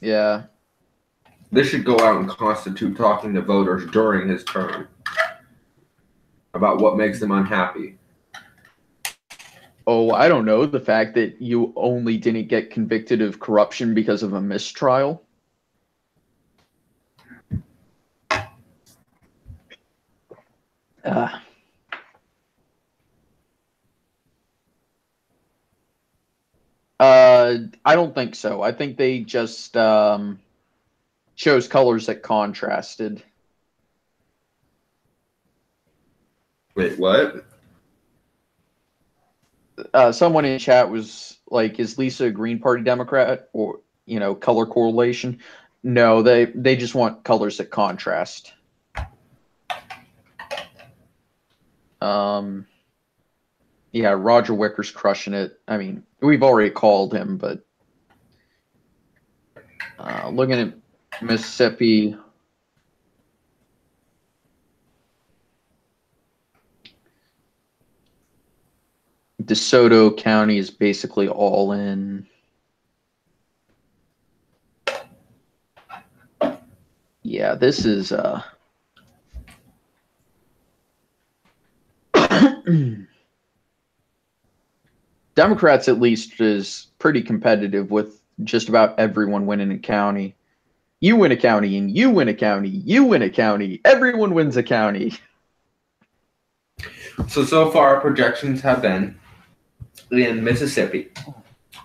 Yeah. This should go out and constitute talking to voters during his term about what makes them unhappy. Oh, I don't know. The fact that you only didn't get convicted of corruption because of a mistrial. I don't think so. I think they just Shows colors that contrasted. Wait, what? Someone in chat was like, "Is Lisa a Green Party Democrat or color correlation?" No, they just want colors that contrast. Yeah, Roger Wicker's crushing it. I mean, we've already called him, but looking at Mississippi. DeSoto County is basically all in. Yeah, this is Democrats at least is pretty competitive with just about everyone winning a county. You win a county and you win a county, you win a county, everyone wins a county. So far, our projections have been in Mississippi.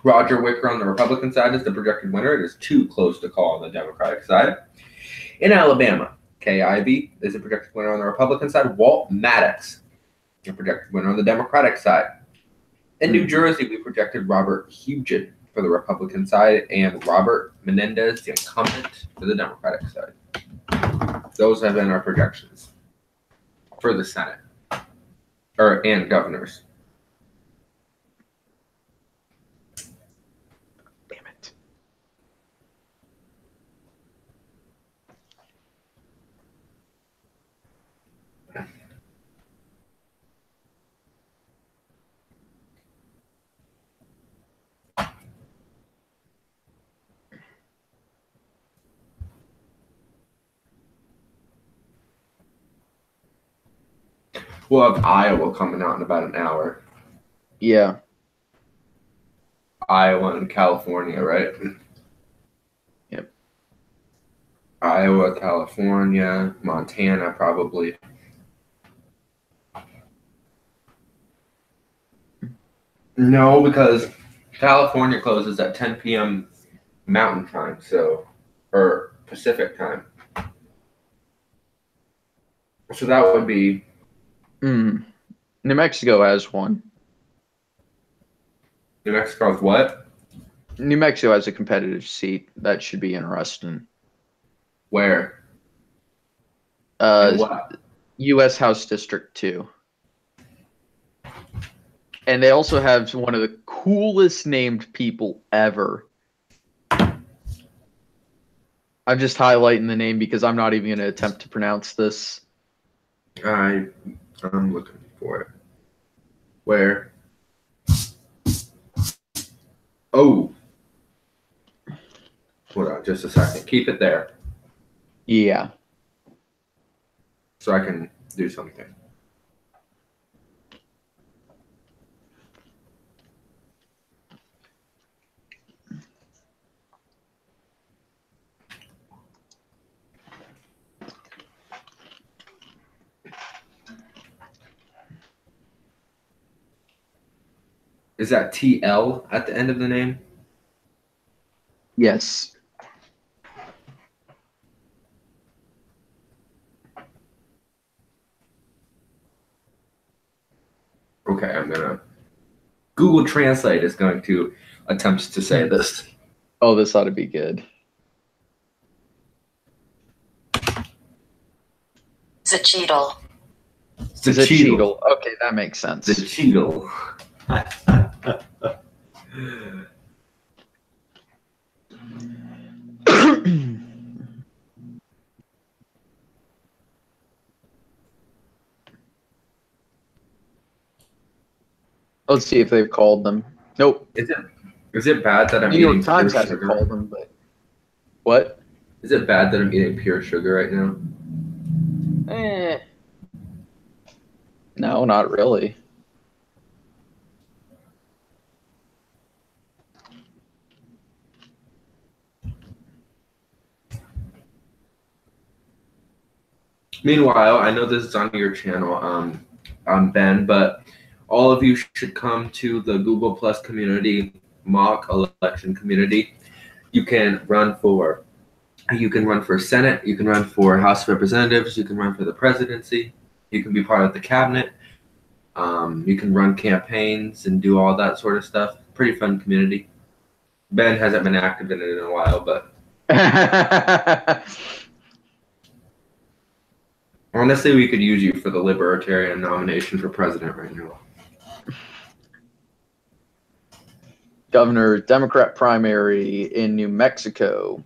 Roger Wicker on the Republican side is the projected winner. It is too close to call on the Democratic side. In Alabama, Kay Ivey is the projected winner on the Republican side. Walt Maddox, the projected winner on the Democratic side. In New Jersey, we projected Robert Hugen for the Republican side and Robert Menendez, the incumbent, for the Democratic side. Those have been our projections for the Senate and governors. Damn it. We'll have Iowa coming out in about an hour. Yeah. Iowa and California, right? Yep. Iowa, California, Montana, probably. No, because California closes at 10 p.m. Mountain Time, or Pacific Time. So that would be. New Mexico has one. New Mexico has what? New Mexico has a competitive seat. That should be interesting. Where? What? U.S. House District 2. And they also have one of the coolest named people ever. I'm just highlighting the name because I'm not even going to attempt to pronounce this. I'm looking for it. Where? Oh. Hold on just a second. Keep it there. Yeah. So I can do something. Is that TL at the end of the name? Yes. Okay, I'm gonna. Google Translate is going to attempt to say this. Oh, this ought to be good. Zacheadle. Zacheadle. Okay, that makes sense. Zacheadle. Let's see if they've called them. Nope. Is it bad that I'm New eating York Times pure hasn't sugar? called them, but what? Is it bad that I'm eating pure sugar right now? No, not really. Meanwhile, I know this is on your channel, Ben, but all of you should come to the Google Plus community mock election community. You can run for You can run for Senate. You can run for House of Representatives. You can run for the presidency. You can be part of the cabinet. You can run campaigns and do all that sort of stuff. Pretty fun community. Ben hasn't been active in it in a while, but honestly, we could use you for the Libertarian nomination for president right now. Governor Democrat primary in New Mexico.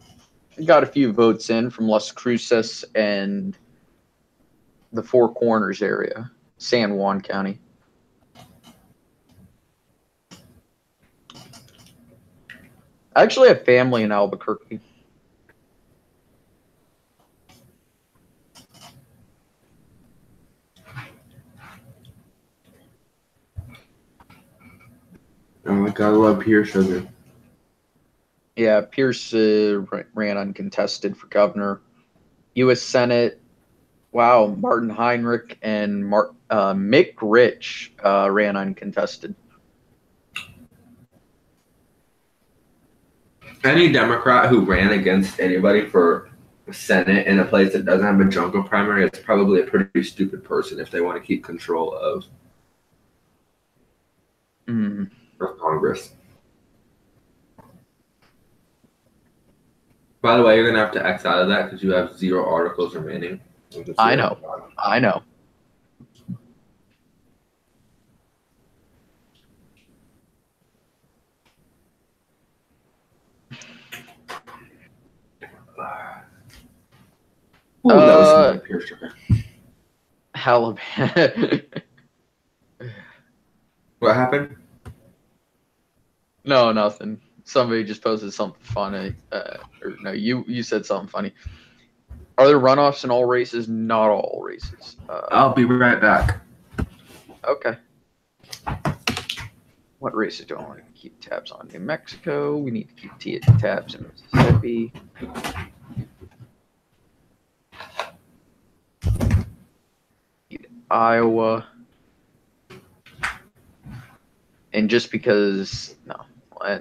Got a few votes in from Las Cruces and the Four Corners area, San Juan County. I actually have family in Albuquerque. Oh, I gotta love pure sugar. Yeah, Pierce ran uncontested for governor. U.S. Senate, wow, Martin Heinrich and Mick Rich ran uncontested. Any Democrat who ran against anybody for Senate in a place that doesn't have a jungle primary is probably a pretty stupid person if they want to keep control of Congress. By the way, you're gonna have to X out of that because you have 0 articles remaining. I know. Ooh, that was some pure sugar. Alabama. What happened? No, nothing. Somebody just posted something funny. Or no, you said something funny. Are there runoffs in all races? Not all races. I'll be right back. Okay. What races do I want to keep tabs on? New Mexico. We need to keep tabs in Mississippi. Iowa. And just because, no, I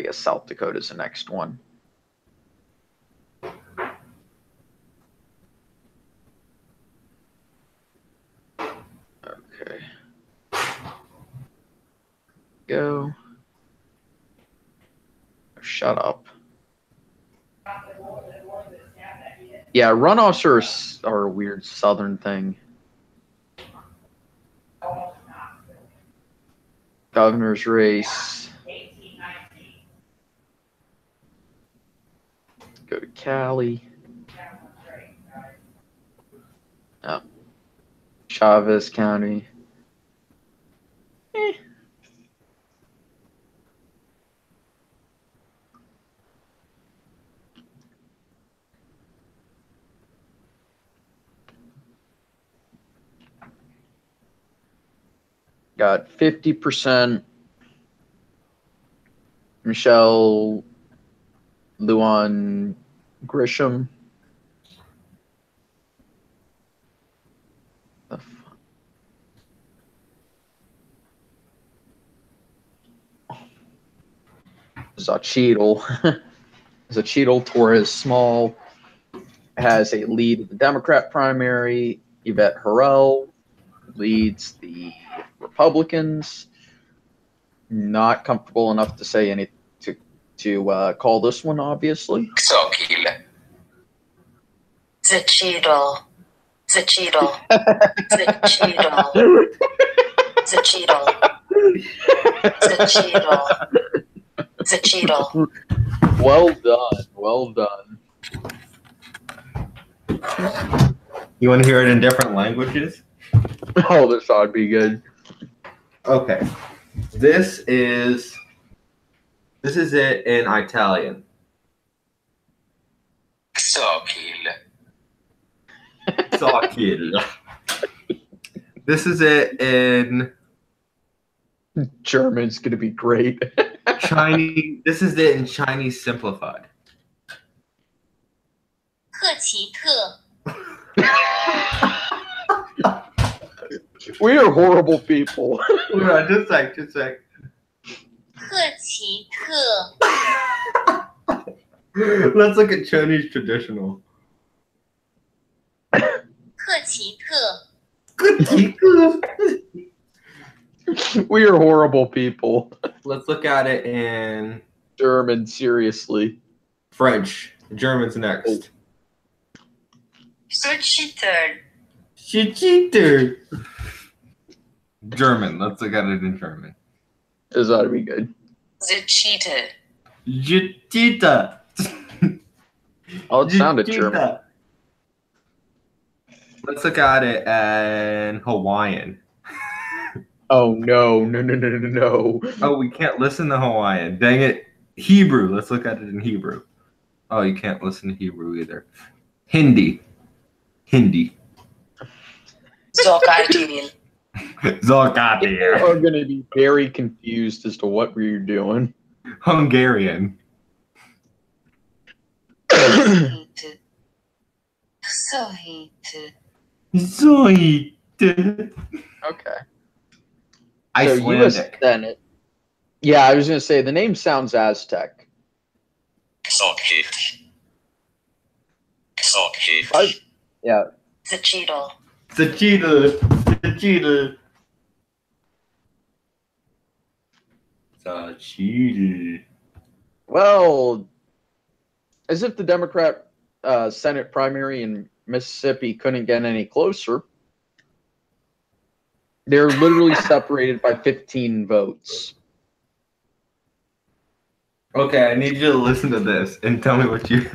guess South Dakota's the next one. Okay. Go. Shut up. Yeah, runoffs are a weird southern thing. Governor's race. Go to Cali. Oh. Chavez County. Got 50% Michelle Lujan Grisham. Xochitl Torres Small has a lead in the Democrat primary. Yvette Harrell leads the Republicans. Not comfortable enough to say anything to call this one, obviously. Xochitl. Xochitl. Xochitl. Xochitl. Well done. Well done. You want to hear it in different languages? Oh, this ought to be good. Okay. This is it in Italian. Xochitl. Xochitl. This is it in German's gonna be great. Chinese. This is it in Chinese simplified. 克奇特， We are horrible people. Yeah, just like. 克奇特， Let's look at Chinese traditional. 克奇特， We are horrible people. Let's look at it in German, seriously. French. German's next. 是 cheater. Cheater. German. Let's look at it in German. This ought to be good. The cheater. Cheater. Oh, it sounded German. Let's look at it in Hawaiian. Oh, no. Oh, we can't listen to Hawaiian. Dang it. Hebrew. Let's look at it in Hebrew. Oh, you can't listen to Hebrew either. Hindi. Zokatil. Zolkatir. People are going to be very confused as to what we're doing. Hungarian. So heated. Zoid. Okay. Icelandic. US Senate. Yeah, I was going to say, the name sounds Aztec. Socket. Yeah. The cheetle. The cheetah. Well, as if the Democrat Senate primary in Mississippi couldn't get any closer. They're literally separated by 15 votes. Okay, I need you to listen to this and tell me what you.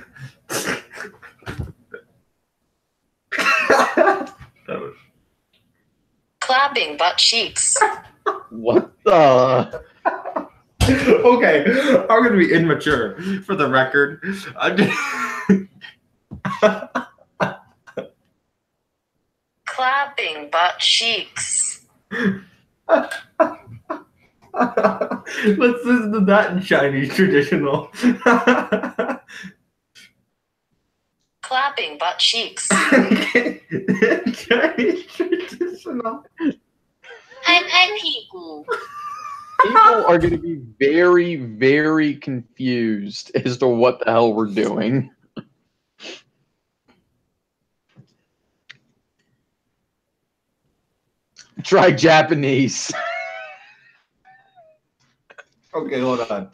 Clapping butt cheeks. What the? Okay, I'm gonna be immature for the record. I'm just... Clapping butt cheeks. Let's listen to that in Chinese traditional. Clapping butt cheeks. Chinese traditional. 拍拍屁股， People are going to be very, very confused as to what the hell we're doing. Try Japanese. Okay, hold on.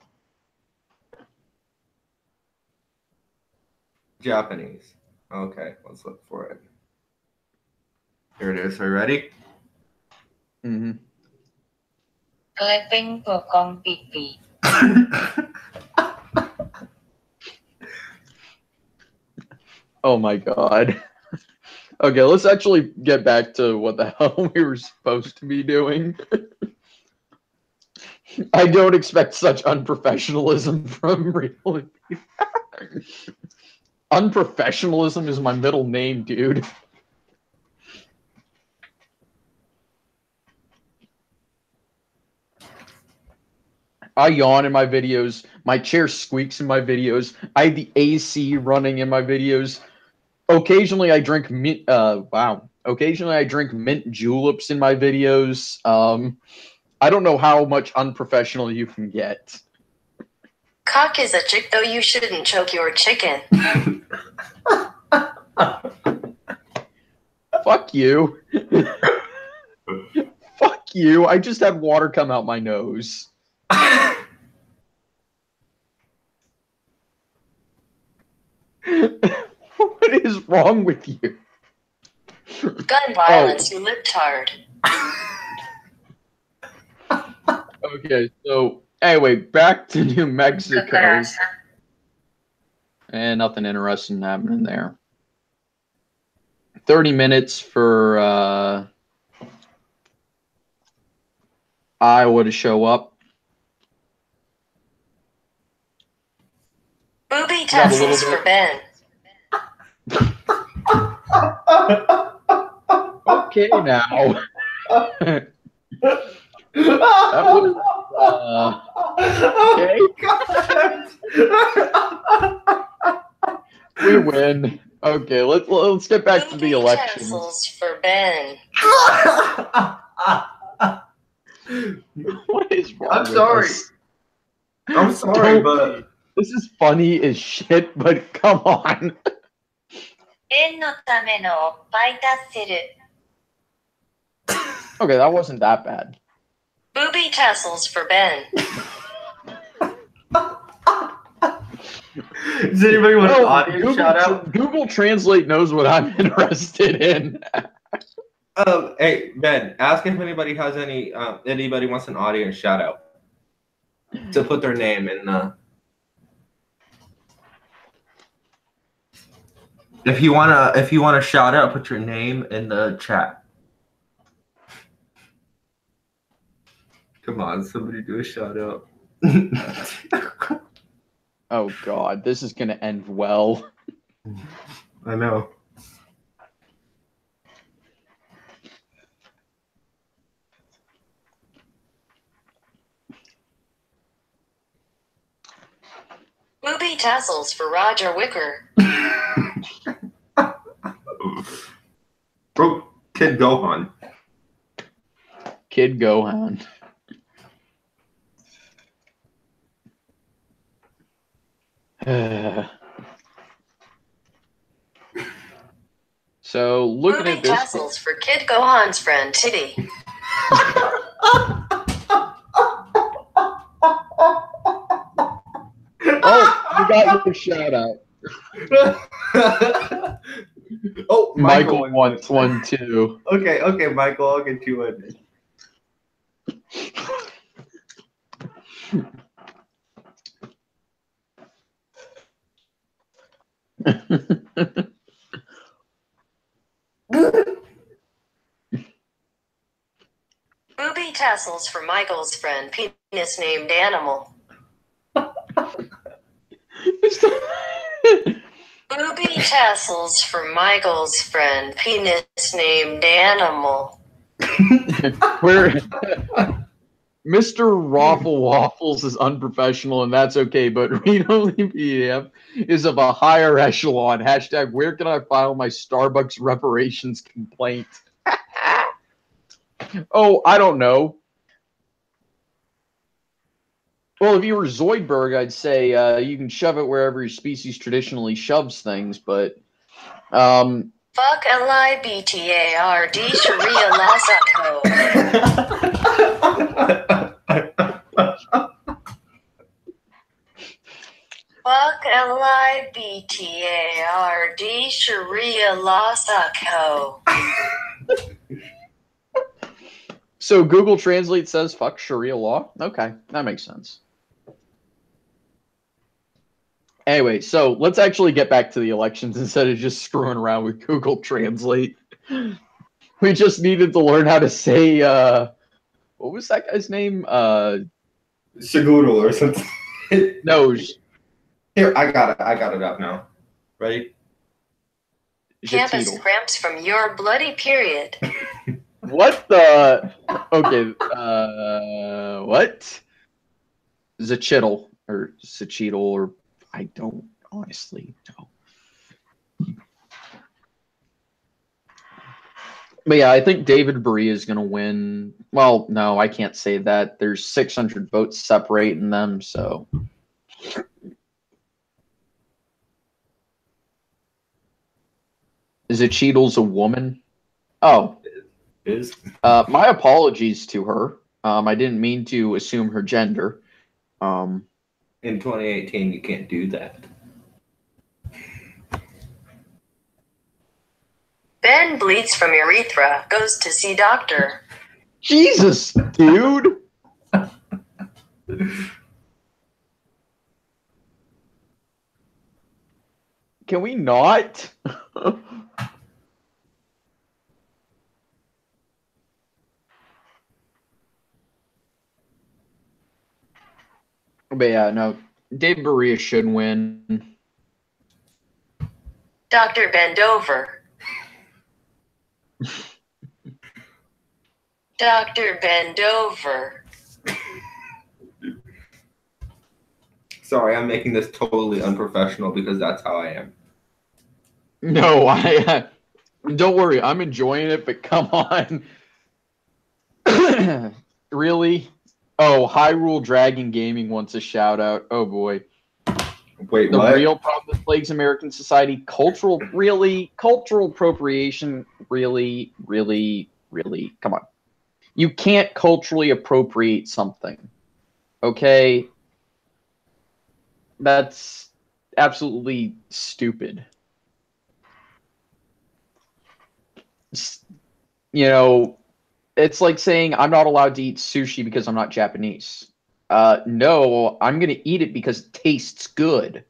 Japanese. Okay, let's look for it. Here it is. Are you ready? Mm-hmm. Clapping của con bị bị. Oh my god. Okay, let's actually get back to what the hell we were supposed to be doing. I don't expect such unprofessionalism from real people. Unprofessionalism is my middle name, dude. I yawn in my videos. My chair squeaks in my videos. I have the AC running in my videos. Occasionally, I drink mint. Occasionally, I drink mint juleps in my videos. I don't know how much unprofessional you can get. Cock is a chick, though you shouldn't choke your chicken. Fuck you. Fuck you. I just had water come out my nose. What is wrong with you? Gun violence, you libtard. Okay, so anyway, back to New Mexico. And nothing interesting happening there. 30 minutes for Iowa to show up. Booby tassels for Ben. Okay, now. That was, okay. We win. Okay, let's get back to the elections. Tassels for Ben. What is wrong I'm with sorry. us? I'm sorry, Don't but This is funny as shit, but come on. 便のためのおっぱい出せる。 Okay, that wasn't that bad. Booby tassels for Ben. Does anybody want an Oh, audience shout out? Google Translate knows what I'm interested in. Hey Ben, ask if anybody has anybody wants an audience shout out to put their name in the. If you wanna shout out, put your name in the chat. Come on, somebody do a shout out. Oh God, this is gonna end well. I know. Booby tassels for Roger Wicker. Oh, Kid Gohan. Kid Gohan. So looking Booby at this, tassels for Kid Gohan's friend Titty. oh, you got your shout out. Oh, Michael wants one too. Okay, Michael, I'll get you one. Booby tassels for Michael's friend Penis named Animal. Booby tassels for Michael's friend Penis named Animal. Where Mr. Raffle Waffles is unprofessional, and that's okay, but Read Only PDF is of a higher echelon. Hashtag, where can I file my Starbucks reparations complaint? Oh, I don't know. Well, if you were Zoidberg, I'd say you can shove it wherever your species traditionally shoves things, but Fuck LIBTARD Sharia Lasako. Fuck LIBTARD Sharia Lasako. So Google Translate says fuck Sharia law? Okay, that makes sense. Anyway, so let's actually get back to the elections instead of just screwing around with Google Translate. We just needed to learn how to say, what was that guy's name? Shigurul or something. No. Here, I got it up now. Ready? Campus Jatital. cramps from your bloody period. What the? Okay, what? Zachitl, or Sachitl, or I don't honestly know. But yeah, I think David Brie is going to win. Well, no, I can't say that. There's 600 votes separating them, so. Zachitl's a woman? Oh. Is? My apologies to her. I didn't mean to assume her gender. In 2018, you can't do that. Ben bleeds from urethra, goes to see doctor. Jesus, dude. Can we not? But yeah, no. Dave Berea should win. Doctor bend over. Doctor bend over. Sorry, I'm making this totally unprofessional because that's how I am. No, I don't worry. I'm enjoying it, but come on. Really? Oh, Hyrule Dragon Gaming wants a shout out. Oh boy. Wait, The what? real problem that plagues American society, cultural appropriation, really, come on. You can't culturally appropriate something. Okay? That's absolutely stupid. You know, it's like saying I'm not allowed to eat sushi because I'm not Japanese. No, I'm going to eat it because it tastes good.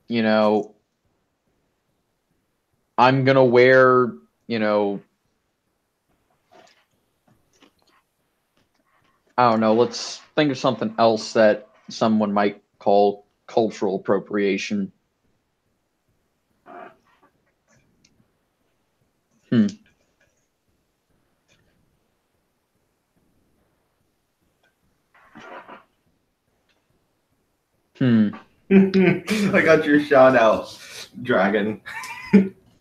You know, I'm going to wear, I don't know, let's think of something else that someone might call cultural appropriation. Hmm. I got your shout out, Dragon.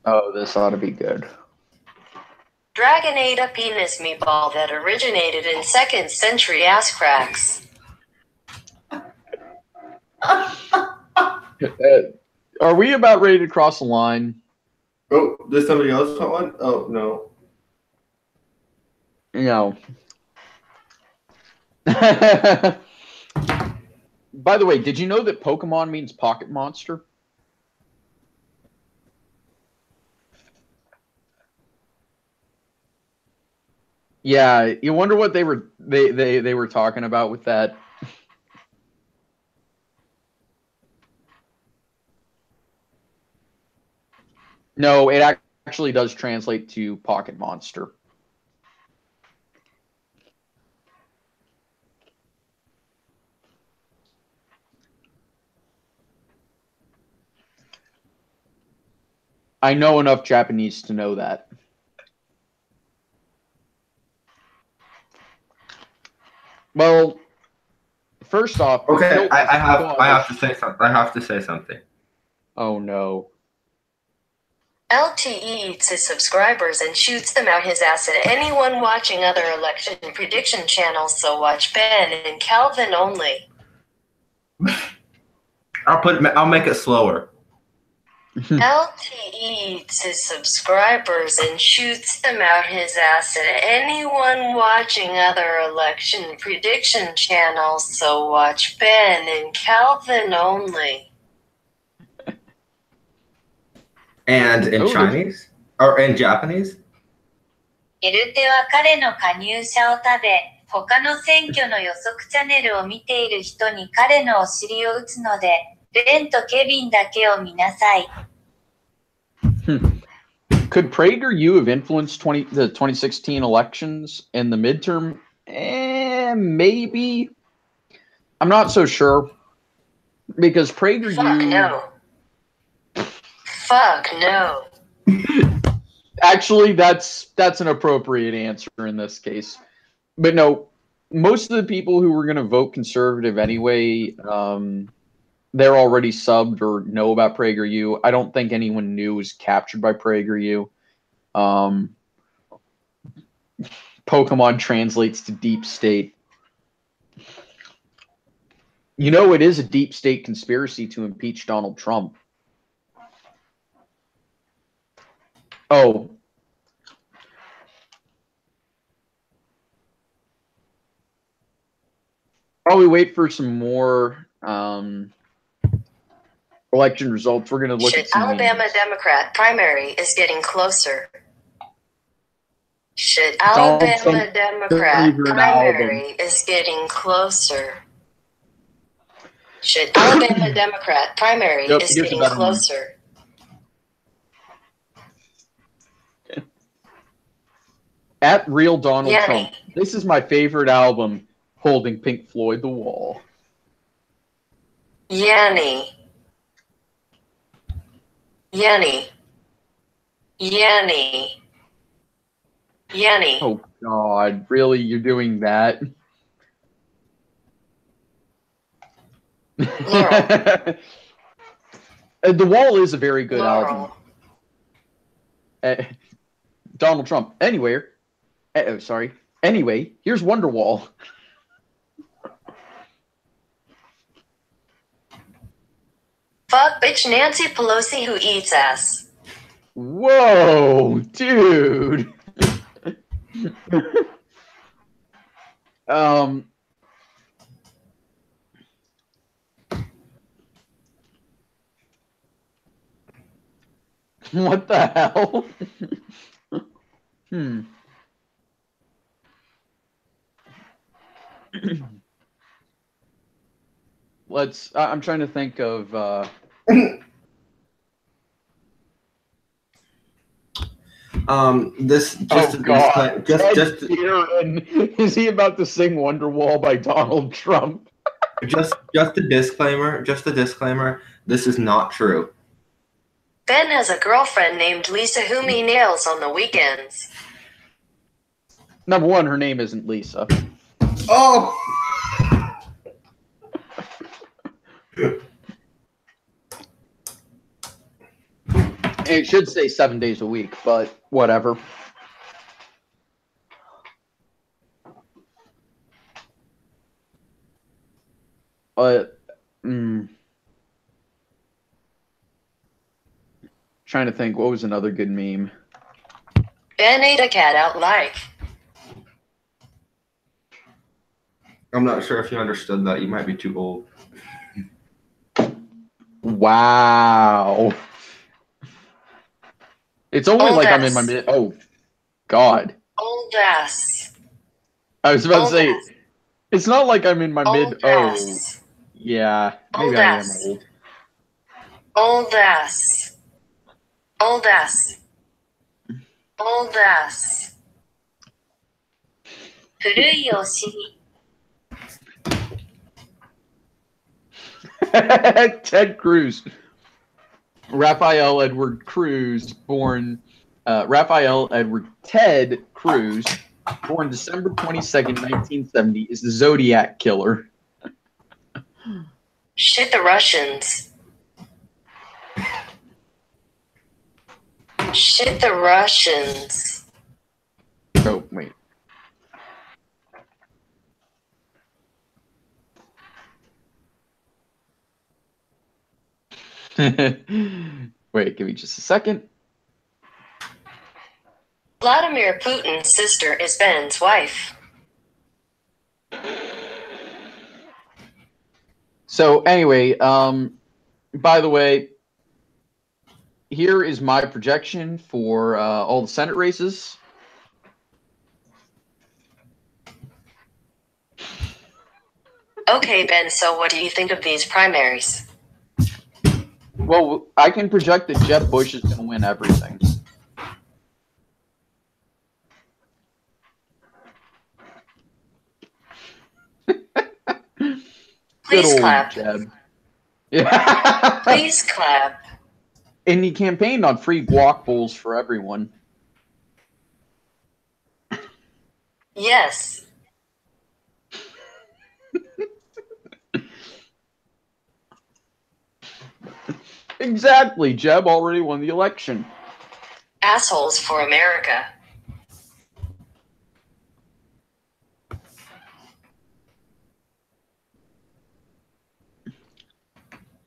Oh, this ought to be good. Dragon ate a penis meatball that originated in 2nd century ass cracks. Are we about ready to cross the line? Oh, there's somebody else want one? Oh, no. No. By the way, did you know that Pokemon means pocket monster? Yeah, you wonder what they were talking about with that. No, it actually does translate to pocket monster. I know enough Japanese to know that. Well, first off, Okay, I have to say something. I have to say something. Oh no. LTE eats his subscribers and shoots them out his ass at anyone watching other election prediction channels, so watch Ben and Kelvin only. I'll make it slower. LTE eats his subscribers and shoots them out his ass at anyone watching other election prediction channels, so watch Ben and Kelvin only. And in Chinese? Or in Japanese? エルテは彼の加入者を食べ、他の選挙の予測チャンネルを見ている人に彼のお尻を打つので、ベンとケビンだけを見なさい。Could PragerU have influenced the 2016 elections and the midterm? Maybe. I'm not so sure. Because PragerU... Fuck no. Fuck no. Actually, that's an appropriate answer in this case. But no, most of the people who were going to vote conservative anyway, they're already subbed or know about PragerU. I don't think anyone new was captured by PragerU. Pokemon translates to deep state. You know, it is a deep state conspiracy to impeach Donald Trump. Oh. While we wait for some more election results, we're going to look at some Alabama Democrat primary is getting closer. Alabama Democrat primary is getting closer. Alabama Democrat primary is getting closer. At Real Donald Trump. This is my favorite album, holding Pink Floyd The Wall. Yanny. Oh, God. Really? You're doing that? The Wall is a very good album. Donald Trump. Anyway, here's Wonderwall. Fuck bitch Nancy Pelosi who eats ass. Whoa, dude. What the hell? I'm trying to think of this just is he about to sing Wonderwall by Donald Trump? just a disclaimer, this is not true. Ben has a girlfriend named Lisa whom he nails on the weekends. Number one, her name isn't Lisa. Oh! It should say 7 days a week, but whatever. Trying to think, what was another good meme? Ben ate a cat out like. I'm not sure if you understood that. You might be too old. Wow. It's only Old like ass. I'm in my mid. Oh, God. Old ass. I was about Old to say, ass. it's not like I'm in my Old mid. ass. Oh, yeah. Maybe Old I am ass. old. Old ass. Old ass. Old ass. 古いお尻。Ted Cruz. Raphael Edward Cruz, born Raphael Edward Ted Cruz, born December 22nd, 1970, is the Zodiac Killer. Shit the Russians. Shit the Russians. Oh, wait. Wait, give me just a second. Vladimir Putin's sister is Ben's wife. So anyway, by the way, here is my projection for all the Senate races. Okay, Ben, so what do you think of these primaries? Well, I can project that Jeb Bush is going to win everything. Good Please old clap. Jeb. Yeah. Please clap. And he campaigned on free guac bowls for everyone. Yes. Exactly. Jeb already won the election. Assholes for America.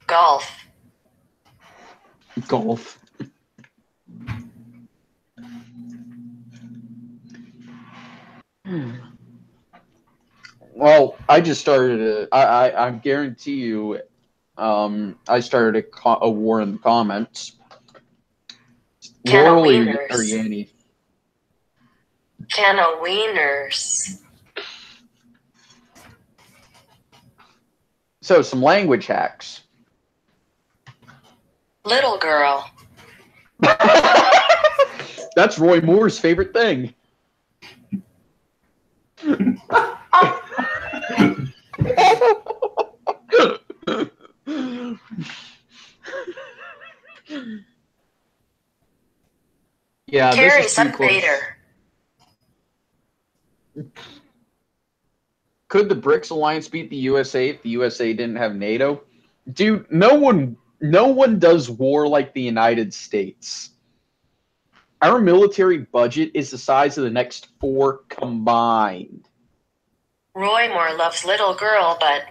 Golf. Golf. Well, I just started I guarantee you, I started a war in the comments. Can of Laurel wieners. or Yanny? Can of wieners. So, some language hacks. Little girl. That's Roy Moore's favorite thing. Yeah, Carrie this is too close. Sunbader. Could the BRICS alliance beat the USA if the USA didn't have NATO? Dude, no one does war like the United States. Our military budget is the size of the next 4 combined. Roy Moore loves little girl, but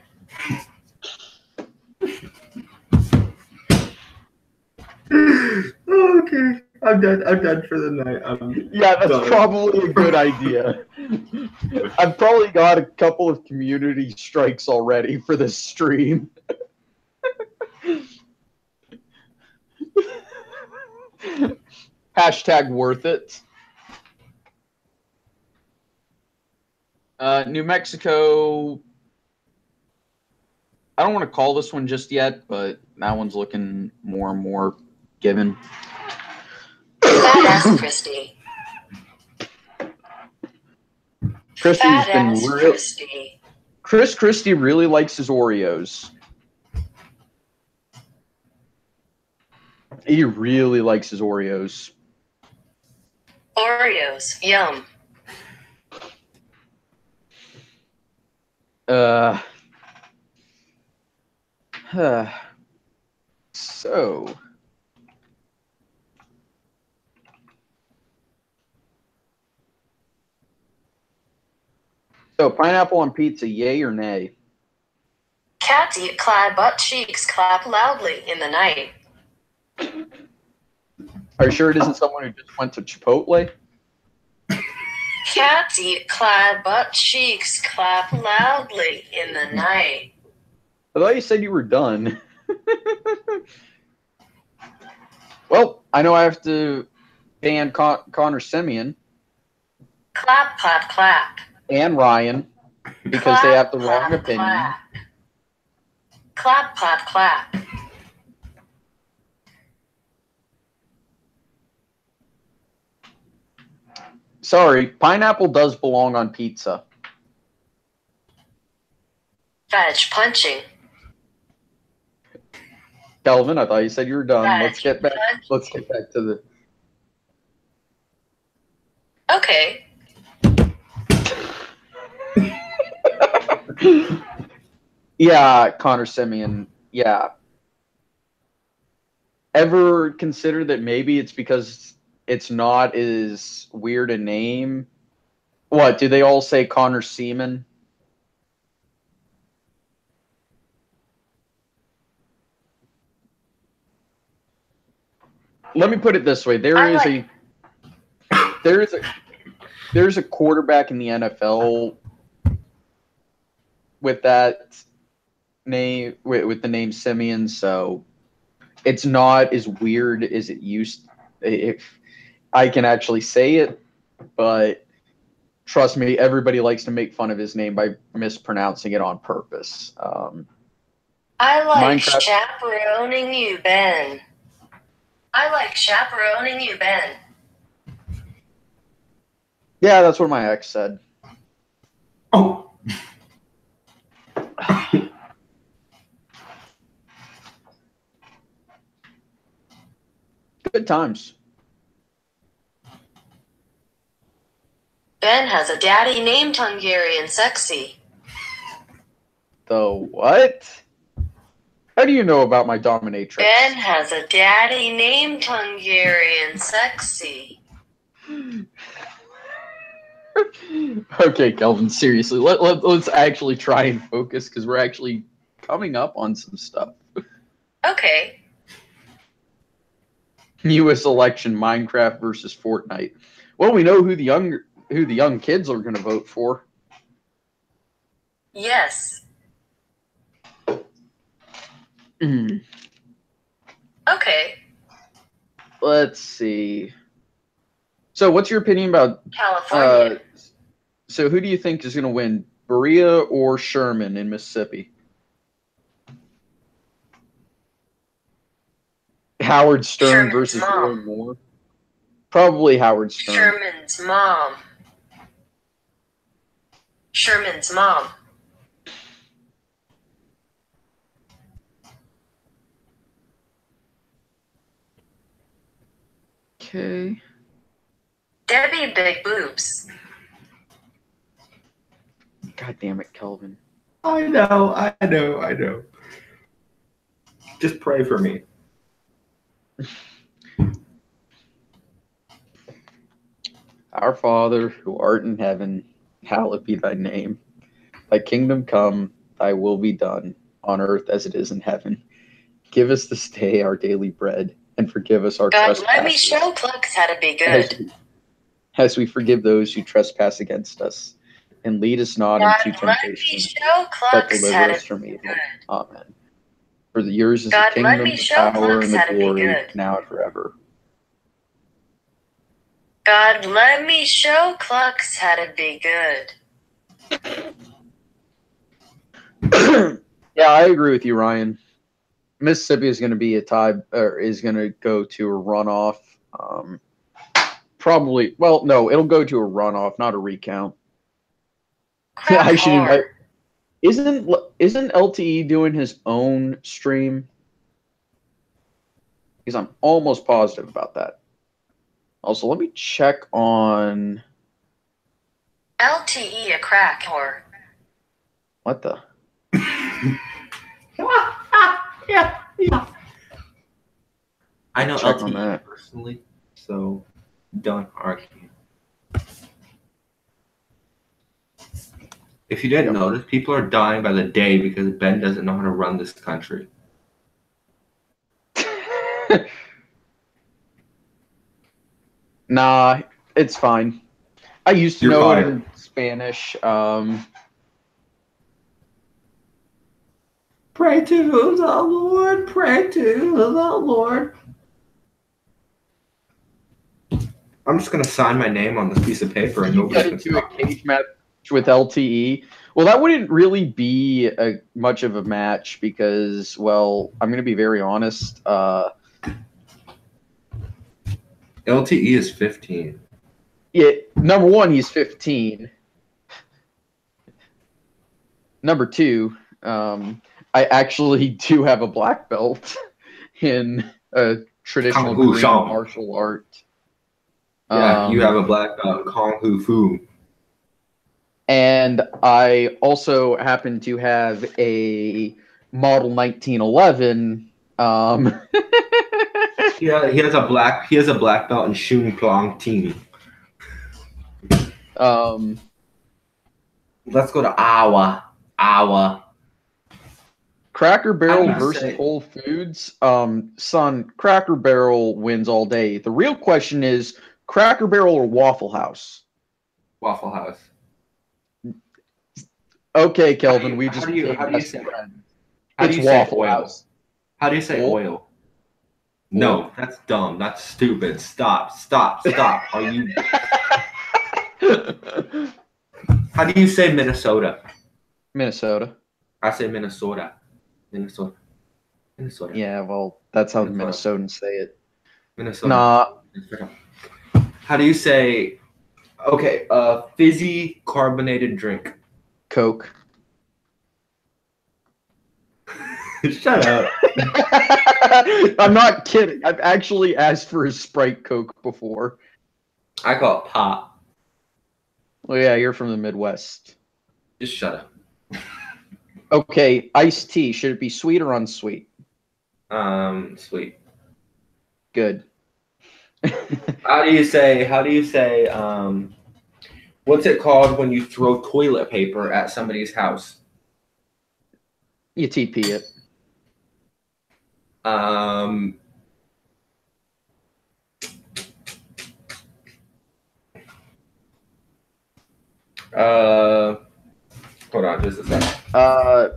Okay, I'm done. I'm done for the night. Yeah, that's done. probably a good idea. I've probably got a couple of community strikes already for this stream. Hashtag worth it. New Mexico. I don't want to call this one just yet, but that one's looking more and more given. Fat ass Christy. Christy's Fat been ass real. Christy. Chris Christie really likes his Oreos. He really likes his Oreos. Oreos. Yum. So. So, pineapple on pizza, yay or nay? Cats eat clad butt cheeks clap loudly in the night. Are you sure it isn't someone who just went to Chipotle? Cats eat clad butt cheeks clap loudly in the night. I thought you said you were done. Well, I know I have to ban Connor Simeon Clap, clap, clap. and Ryan because they have the wrong opinion. Clap. Clap, clap, clap. Sorry, pineapple does belong on pizza. Veg punching. Kelvin, I thought you said you were done. Veg Let's get back punching. to the. Okay. Yeah, Connor Simeon. Yeah. Ever consider that maybe it's because it's not as weird a name? What, do they all say Connor Seaman? Let me put it this way. There's a quarterback in the NFL with that name, with the name Simeon, so it's not as weird as it used. If I can actually say it, but trust me, everybody likes to make fun of his name by mispronouncing it on purpose. I like Minecraft- chaperoning you, Ben. I like chaperoning you, Ben. Yeah, that's what my ex said. Oh. Good times. Ben has a daddy named Hungarian Sexy. The what? How do you know about my dominatrix? Ben has a daddy named Hungarian Sexy. Okay, Kelvin, seriously, let's actually try and focus because we're actually coming up on some stuff. Okay. U.S. election, Minecraft versus Fortnite. Well, we know who the young kids are going to vote for. Yes. Mm. Okay. Let's see. So, what's your opinion about? California. So, who do you think is going to win, Berea or Sherman in Mississippi? Howard Stern Sherman's versus mom. Roy Moore. Probably Howard Stern. Sherman's mom. Sherman's mom. Okay. Debbie Big Boobs. God damn it, Kelvin. I know. Just pray for me. Our Father, who art in heaven, hallowed be thy name. Thy kingdom come, thy will be done, on earth as it is in heaven. Give us this day our daily bread, and forgive us our God, trespasses. let me show Clux how to be good. As we forgive those who trespass against us. And lead us not God, into let me temptation, show but Clux deliver how us to from be evil. good. Amen. For yours is God, the let kingdom, me the show power, Clux and the how to be glory, good. now and forever. God, let me show Clux how to be good. Yeah, I agree with you, Ryan. Mississippi is going to be a tie, or is going to go to a runoff. Probably, well, no, it'll go to a runoff, not a recount. Crap I should invite. hard. Isn't LTE doing his own stream? Because I'm almost positive about that. Also, let me check on LTE a crack whore. what the. Yeah. I know Check on LTE that. personally, so don't argue. If you didn't notice, people are dying by the day because Ben doesn't know how to run this country. Nah, it's fine. I used to You're know it fired. in Spanish. Pray to the Lord, pray to the Lord. I'm just gonna sign my name on this piece of paper and You nobody get can into stop a me. cage match with LTE. Well, that wouldn't really be much of a match because, well, I'm going to be very honest. LTE is 15. Yeah, number one, he's 15. Number two, I actually do have a black belt in a traditional Kung Fu Korean Shang. martial art. Yeah, you have a black belt, Kung Fu. And I also happen to have a model 1911. Yeah, he has a black belt in Shun Plong team. Let's go to Awa. Cracker Barrel How do you versus say- Whole Foods. Son, Cracker Barrel wins all day. The real question is Cracker Barrel or Waffle House? Waffle House. Okay, Kelvin, we how just do you- became how do you best say- friends. How do It's you say Waffle oil? House. How do you say oil? No, that's dumb. That's stupid. Stop. Are you? How do you say Minnesota? Minnesota. I say Minnesota. Yeah, well, that's how the Minnesota. Minnesotans say it. Minnesota. Nah. How do you say? Okay, fizzy carbonated drink. Coke. Shut up. I'm not kidding. I've actually asked for a Sprite Coke before. I call it pop. Well, yeah, you're from the Midwest. Just shut up. Okay, iced tea. Should it be sweet or unsweet? Sweet. Good. How do you say? What's it called when you throw toilet paper at somebody's house? You TP it. Hold on just a second.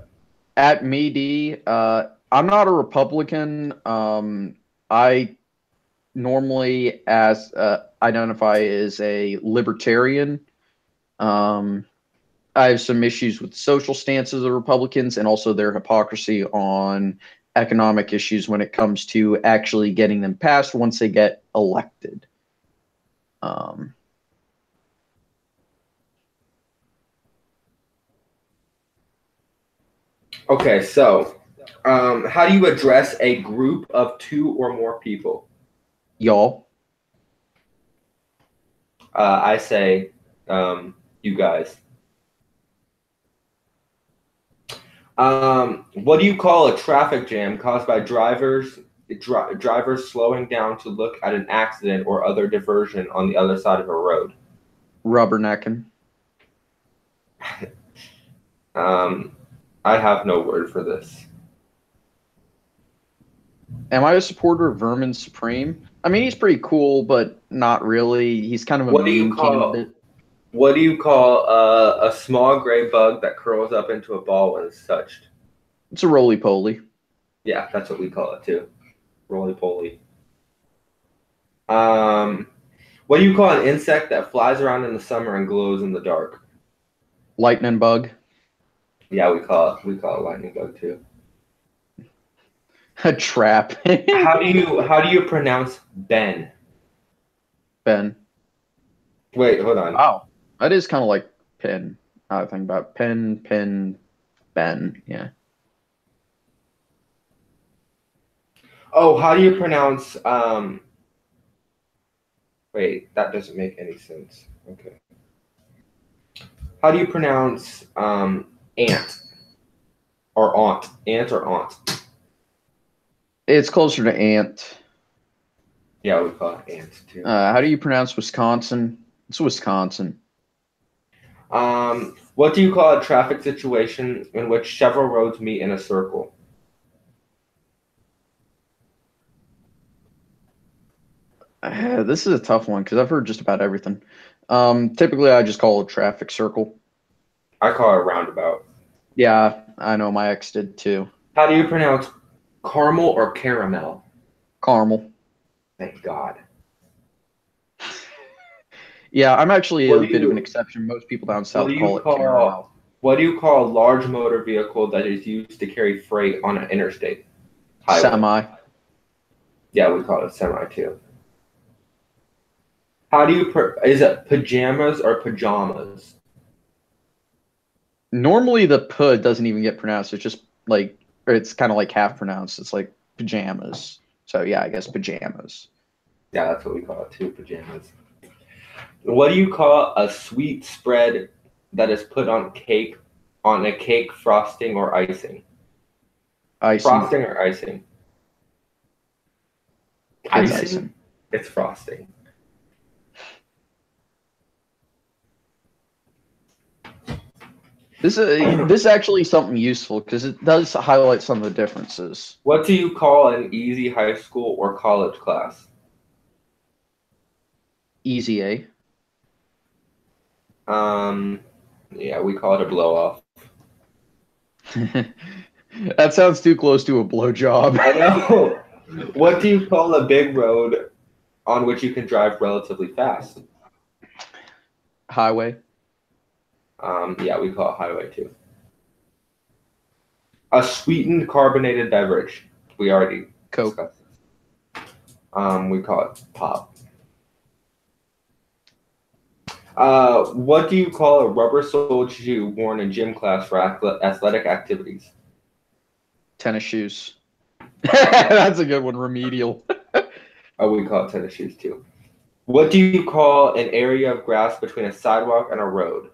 At me, I'm not a Republican. I normally identify as a libertarian. I have some issues with the social stances of the Republicans and also their hypocrisy on economic issues when it comes to actually getting them passed once they get elected. Okay, so how do you address a group of 2 or more people? Y'all. I say you guys. What do you call a traffic jam caused by drivers slowing down to look at an accident or other diversion on the other side of a road? Rubbernecking. I have no word for this. Am I a supporter of Vermin Supreme? I mean, he's pretty cool, but not really. He's kind of a What do you meme call candidate. what do you call a small gray bug that curls up into a ball when it's touched? It's a roly poly. Yeah, that's what we call it too. Roly poly. What do you call an insect that flies around in the summer and glows in the dark? Lightning bug. Yeah, we call it lightning bug too. A trap. How do you pronounce Ben? Ben. Wait, hold on. Oh, that is kind of like pen. I think about pen, Ben. Yeah. Oh, how do you pronounce wait, that doesn't make any sense. Okay. How do you pronounce ant or aunt? Ant or aunt? It's closer to ant. Yeah, we call it ant too. How do you pronounce Wisconsin? It's Wisconsin. What do you call a traffic situation in which several roads meet in a circle? This is a tough one because I've heard just about everything. Typically, I just call it a traffic circle. I call it a roundabout. Yeah, I know my ex did too. How do you pronounce caramel or caramel? Caramel. Thank God. Yeah, I'm actually What a do bit of an you exception. Most people down what south do you call it caramel. call what do you call a large motor vehicle that is used to carry freight on an interstate highway? Semi. Yeah, we call it a semi too. How do you is it pajamas or pajamas? Normally, the p doesn't even get pronounced. It's just like, or it's kind of like half pronounced. It's like pajamas. So yeah, I guess pajamas. Yeah, that's what we call it too, pajamas. What do you call a sweet spread that is put on a cake frosting or icing? Icing. Frosting or icing? It's icing. It's frosting. This is actually something useful because it does highlight some of the differences. What do you call an easy high school or college class? Easy A. Yeah, we call it a blow off. That sounds too close to a blowjob. I know. What do you call a big road on which you can drive relatively fast? Highway. Yeah, we call it highway too. A sweetened carbonated beverage. We already Coke. discussed this. We call it pop. What do you call a rubber-soled shoe worn in gym class for athletic activities? Tennis shoes. That's a good one. Remedial. Oh, we call it tennis shoes too. What do you call an area of grass between a sidewalk and a road?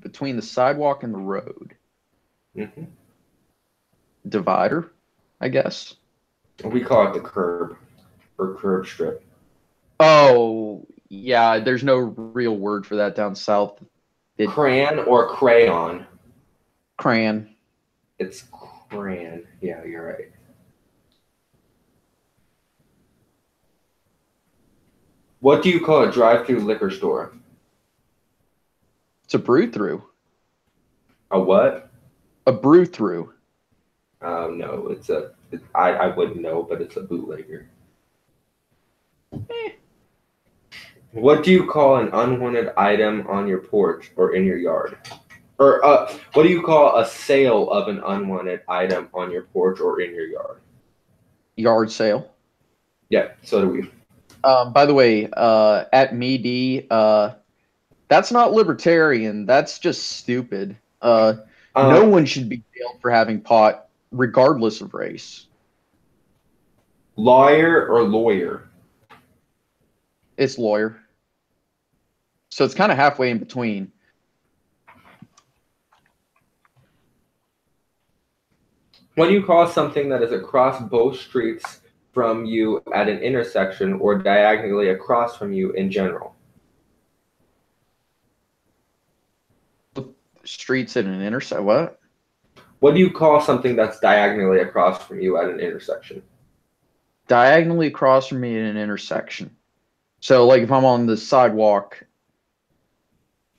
Between the sidewalk and the road. Mm-hmm. Divider, I guess. We call it the curb or curb strip. Oh, yeah. There's no real word for that down south. Crayon or crayon? Crayon. It's crayon. Yeah, you're right. What do you call a drive-through liquor store? It's a brew through. A what? A brew through. No, I wouldn't know, but it's a bootlegger. What do you call an unwanted item on your porch or in your yard? Or what do you call a sale of an unwanted item on your porch or in your yard? Yard sale. Yeah, so do we. By the way, at MeD, that's not libertarian. That's just stupid. No one should be jailed for having pot, regardless of race. Lawyer or lawyer? It's lawyer. So it's kind of halfway in between. What do you call something that is across both streets from you at an intersection or diagonally across from you in general? Streets at an intersection. What? What do you call something that's diagonally across from you at an intersection? Diagonally across from me at an intersection. So, like, if I'm on the sidewalk,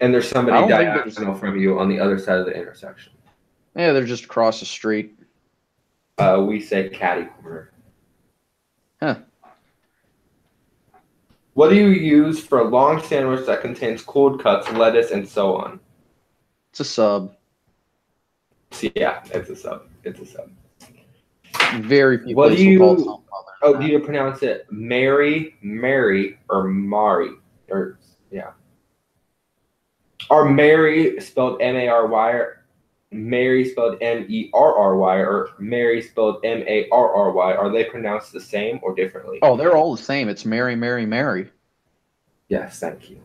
And there's I somebody don't think there's. diagonal from you on the other side of the intersection. Yeah, they're just across the street. We say catty corner. Huh. What do you use for a long sandwich that contains cold cuts, lettuce, and so on? It's a sub. So, yeah, it's a sub. It's a sub. Very few What do places will call it you? something other Oh, than do you pronounce it Mary, Mary, or Mari? Or yeah. Are Mary spelled M-A-R-Y, or Mary spelled M-E-R-R-Y, or Mary spelled M-A-R-R-Y? Are they pronounced the same or differently? Oh, they're all the same. It's Mary, Mary, Mary. Yes, thank you.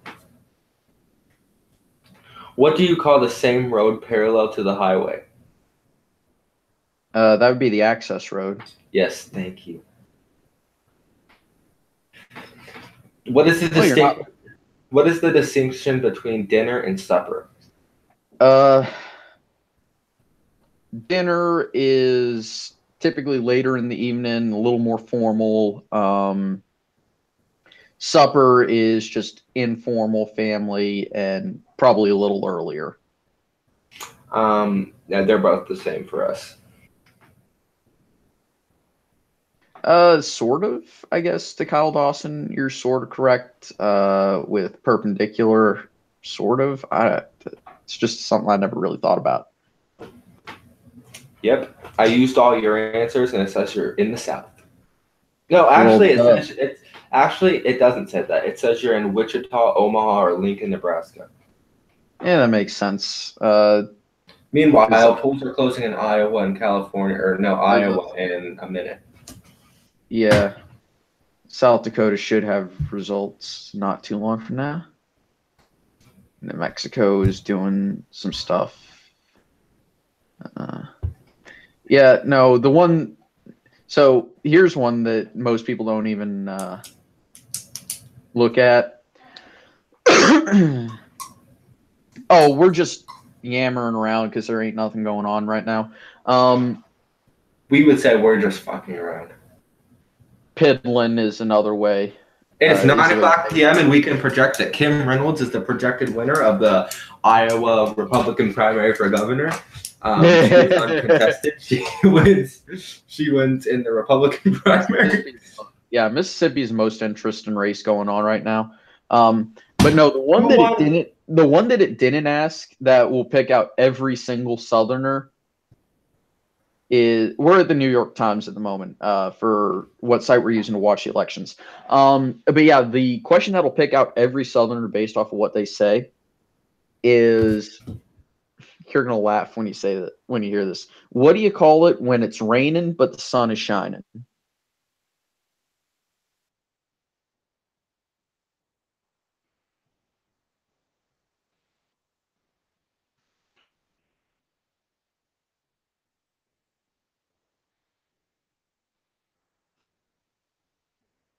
What do you call the same road parallel to the highway? That would be the access road. Yes, thank you. What is the Well, you're not- What is the distinction between dinner and supper? Dinner is typically later in the evening, a little more formal. Supper is just informal family and probably a little earlier. Yeah, they're both the same for us. Sort of, I guess, to Kyle Dawson, you're sort of correct. With perpendicular, sort of. It's just something I never really thought about. Yep, I used all your answers, and it says you're in the South. No, actually, it doesn't say that. It says you're in Wichita, Omaha, or Lincoln, Nebraska. Yeah, that makes sense. Meanwhile, polls are closing in Iowa and California, or no, Iowa in a minute. Yeah, South Dakota should have results not too long from now. New Mexico is doing some stuff. Yeah, no, the one. So here's one that most people don't even look at. Oh, we're just yammering around because there ain't nothing going on right now. We would say we're just fucking around. Piddling is another way. It's 9:00 p.m. and we can project that Kim Reynolds is the projected winner of the Iowa Republican primary for governor. She's uncontested. She wins in the Republican primary. Yeah, Mississippi's most interesting race going on right now. But no, the one that it didn't ask that will pick out every single Southerner is, we're at the New York Times at the moment for what site we're using to watch the elections. But yeah, the question that'll pick out every Southerner based off of what they say is, you're gonna laugh when you say that, when you hear this. What do you call it when it's raining but the sun is shining?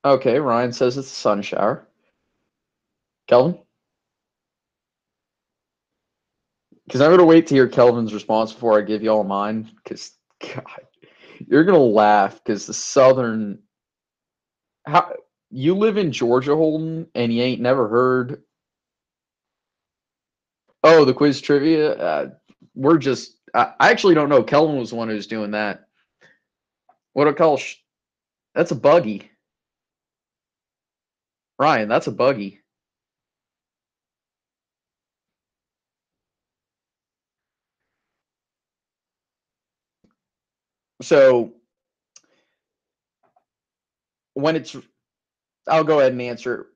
Okay, Ryan says it's a sun shower. Kelvin? Because I'm gonna wait to hear Kelvin's response before I give y'all mine. Because God, you're gonna laugh because the Southern. How you live in Georgia, Holden, and you ain't never heard? Oh, the quiz trivia. We're just. I actually don't know. Kelvin was the one who's doing that. What do I call? That's a buggy. Ryan, that's a buggy. So when it's, I'll go ahead and answer.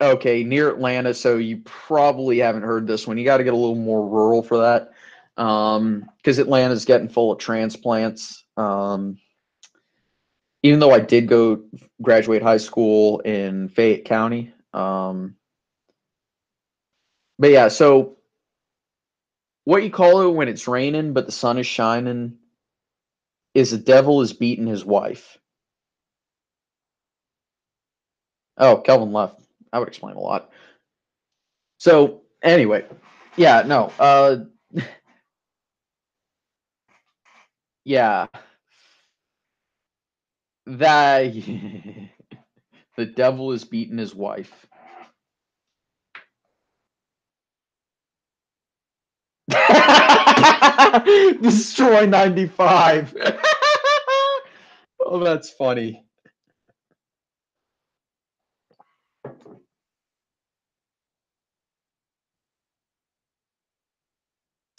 Okay, near Atlanta, so you probably haven't heard this one. You got to get a little more rural for that, because Atlanta's getting full of transplants. Even though I did go graduate high school in Fayette County, but yeah. So what you call it when it's raining but the sun is shining is the devil is beating his wife. Oh, Kelvin left. I would explain a lot. So anyway, yeah, no. Yeah. That the devil has beaten his wife. Destroy 95. Oh, that's funny. Let's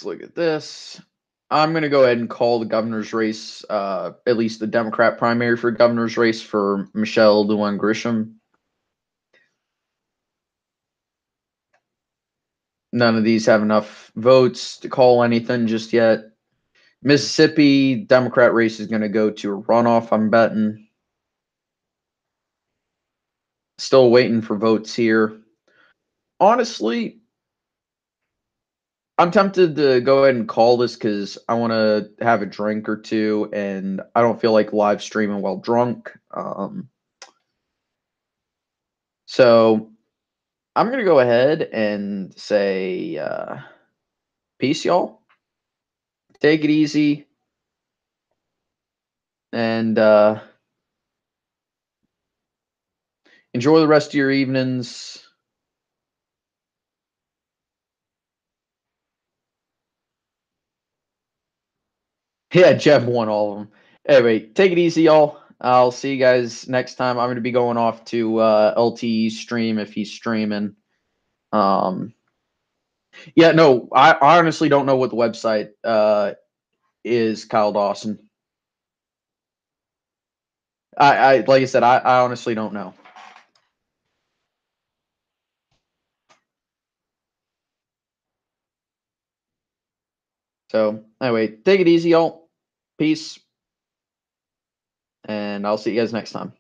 look at this. I'm going to go ahead and call the governor's race, at least the Democrat primary for governor's race for Michelle Lujan Grisham. None of these have enough votes to call anything just yet. Mississippi Democrat race is going to go to a runoff, I'm betting. Still waiting for votes here. Honestly, I'm tempted to go ahead and call this because I want to have a drink or two, and I don't feel like live streaming while drunk. So I'm going to go ahead and say peace, y'all. Take it easy. And enjoy the rest of your evenings. Yeah, Jeb won all of them. Anyway, take it easy, y'all. I'll see you guys next time. I'm going to be going off to LTE's stream if he's streaming. Yeah, no, I honestly don't know what the website is, Kyle Dawson. I like I said, I honestly don't know. So anyway, take it easy, y'all. Peace. And I'll see you guys next time.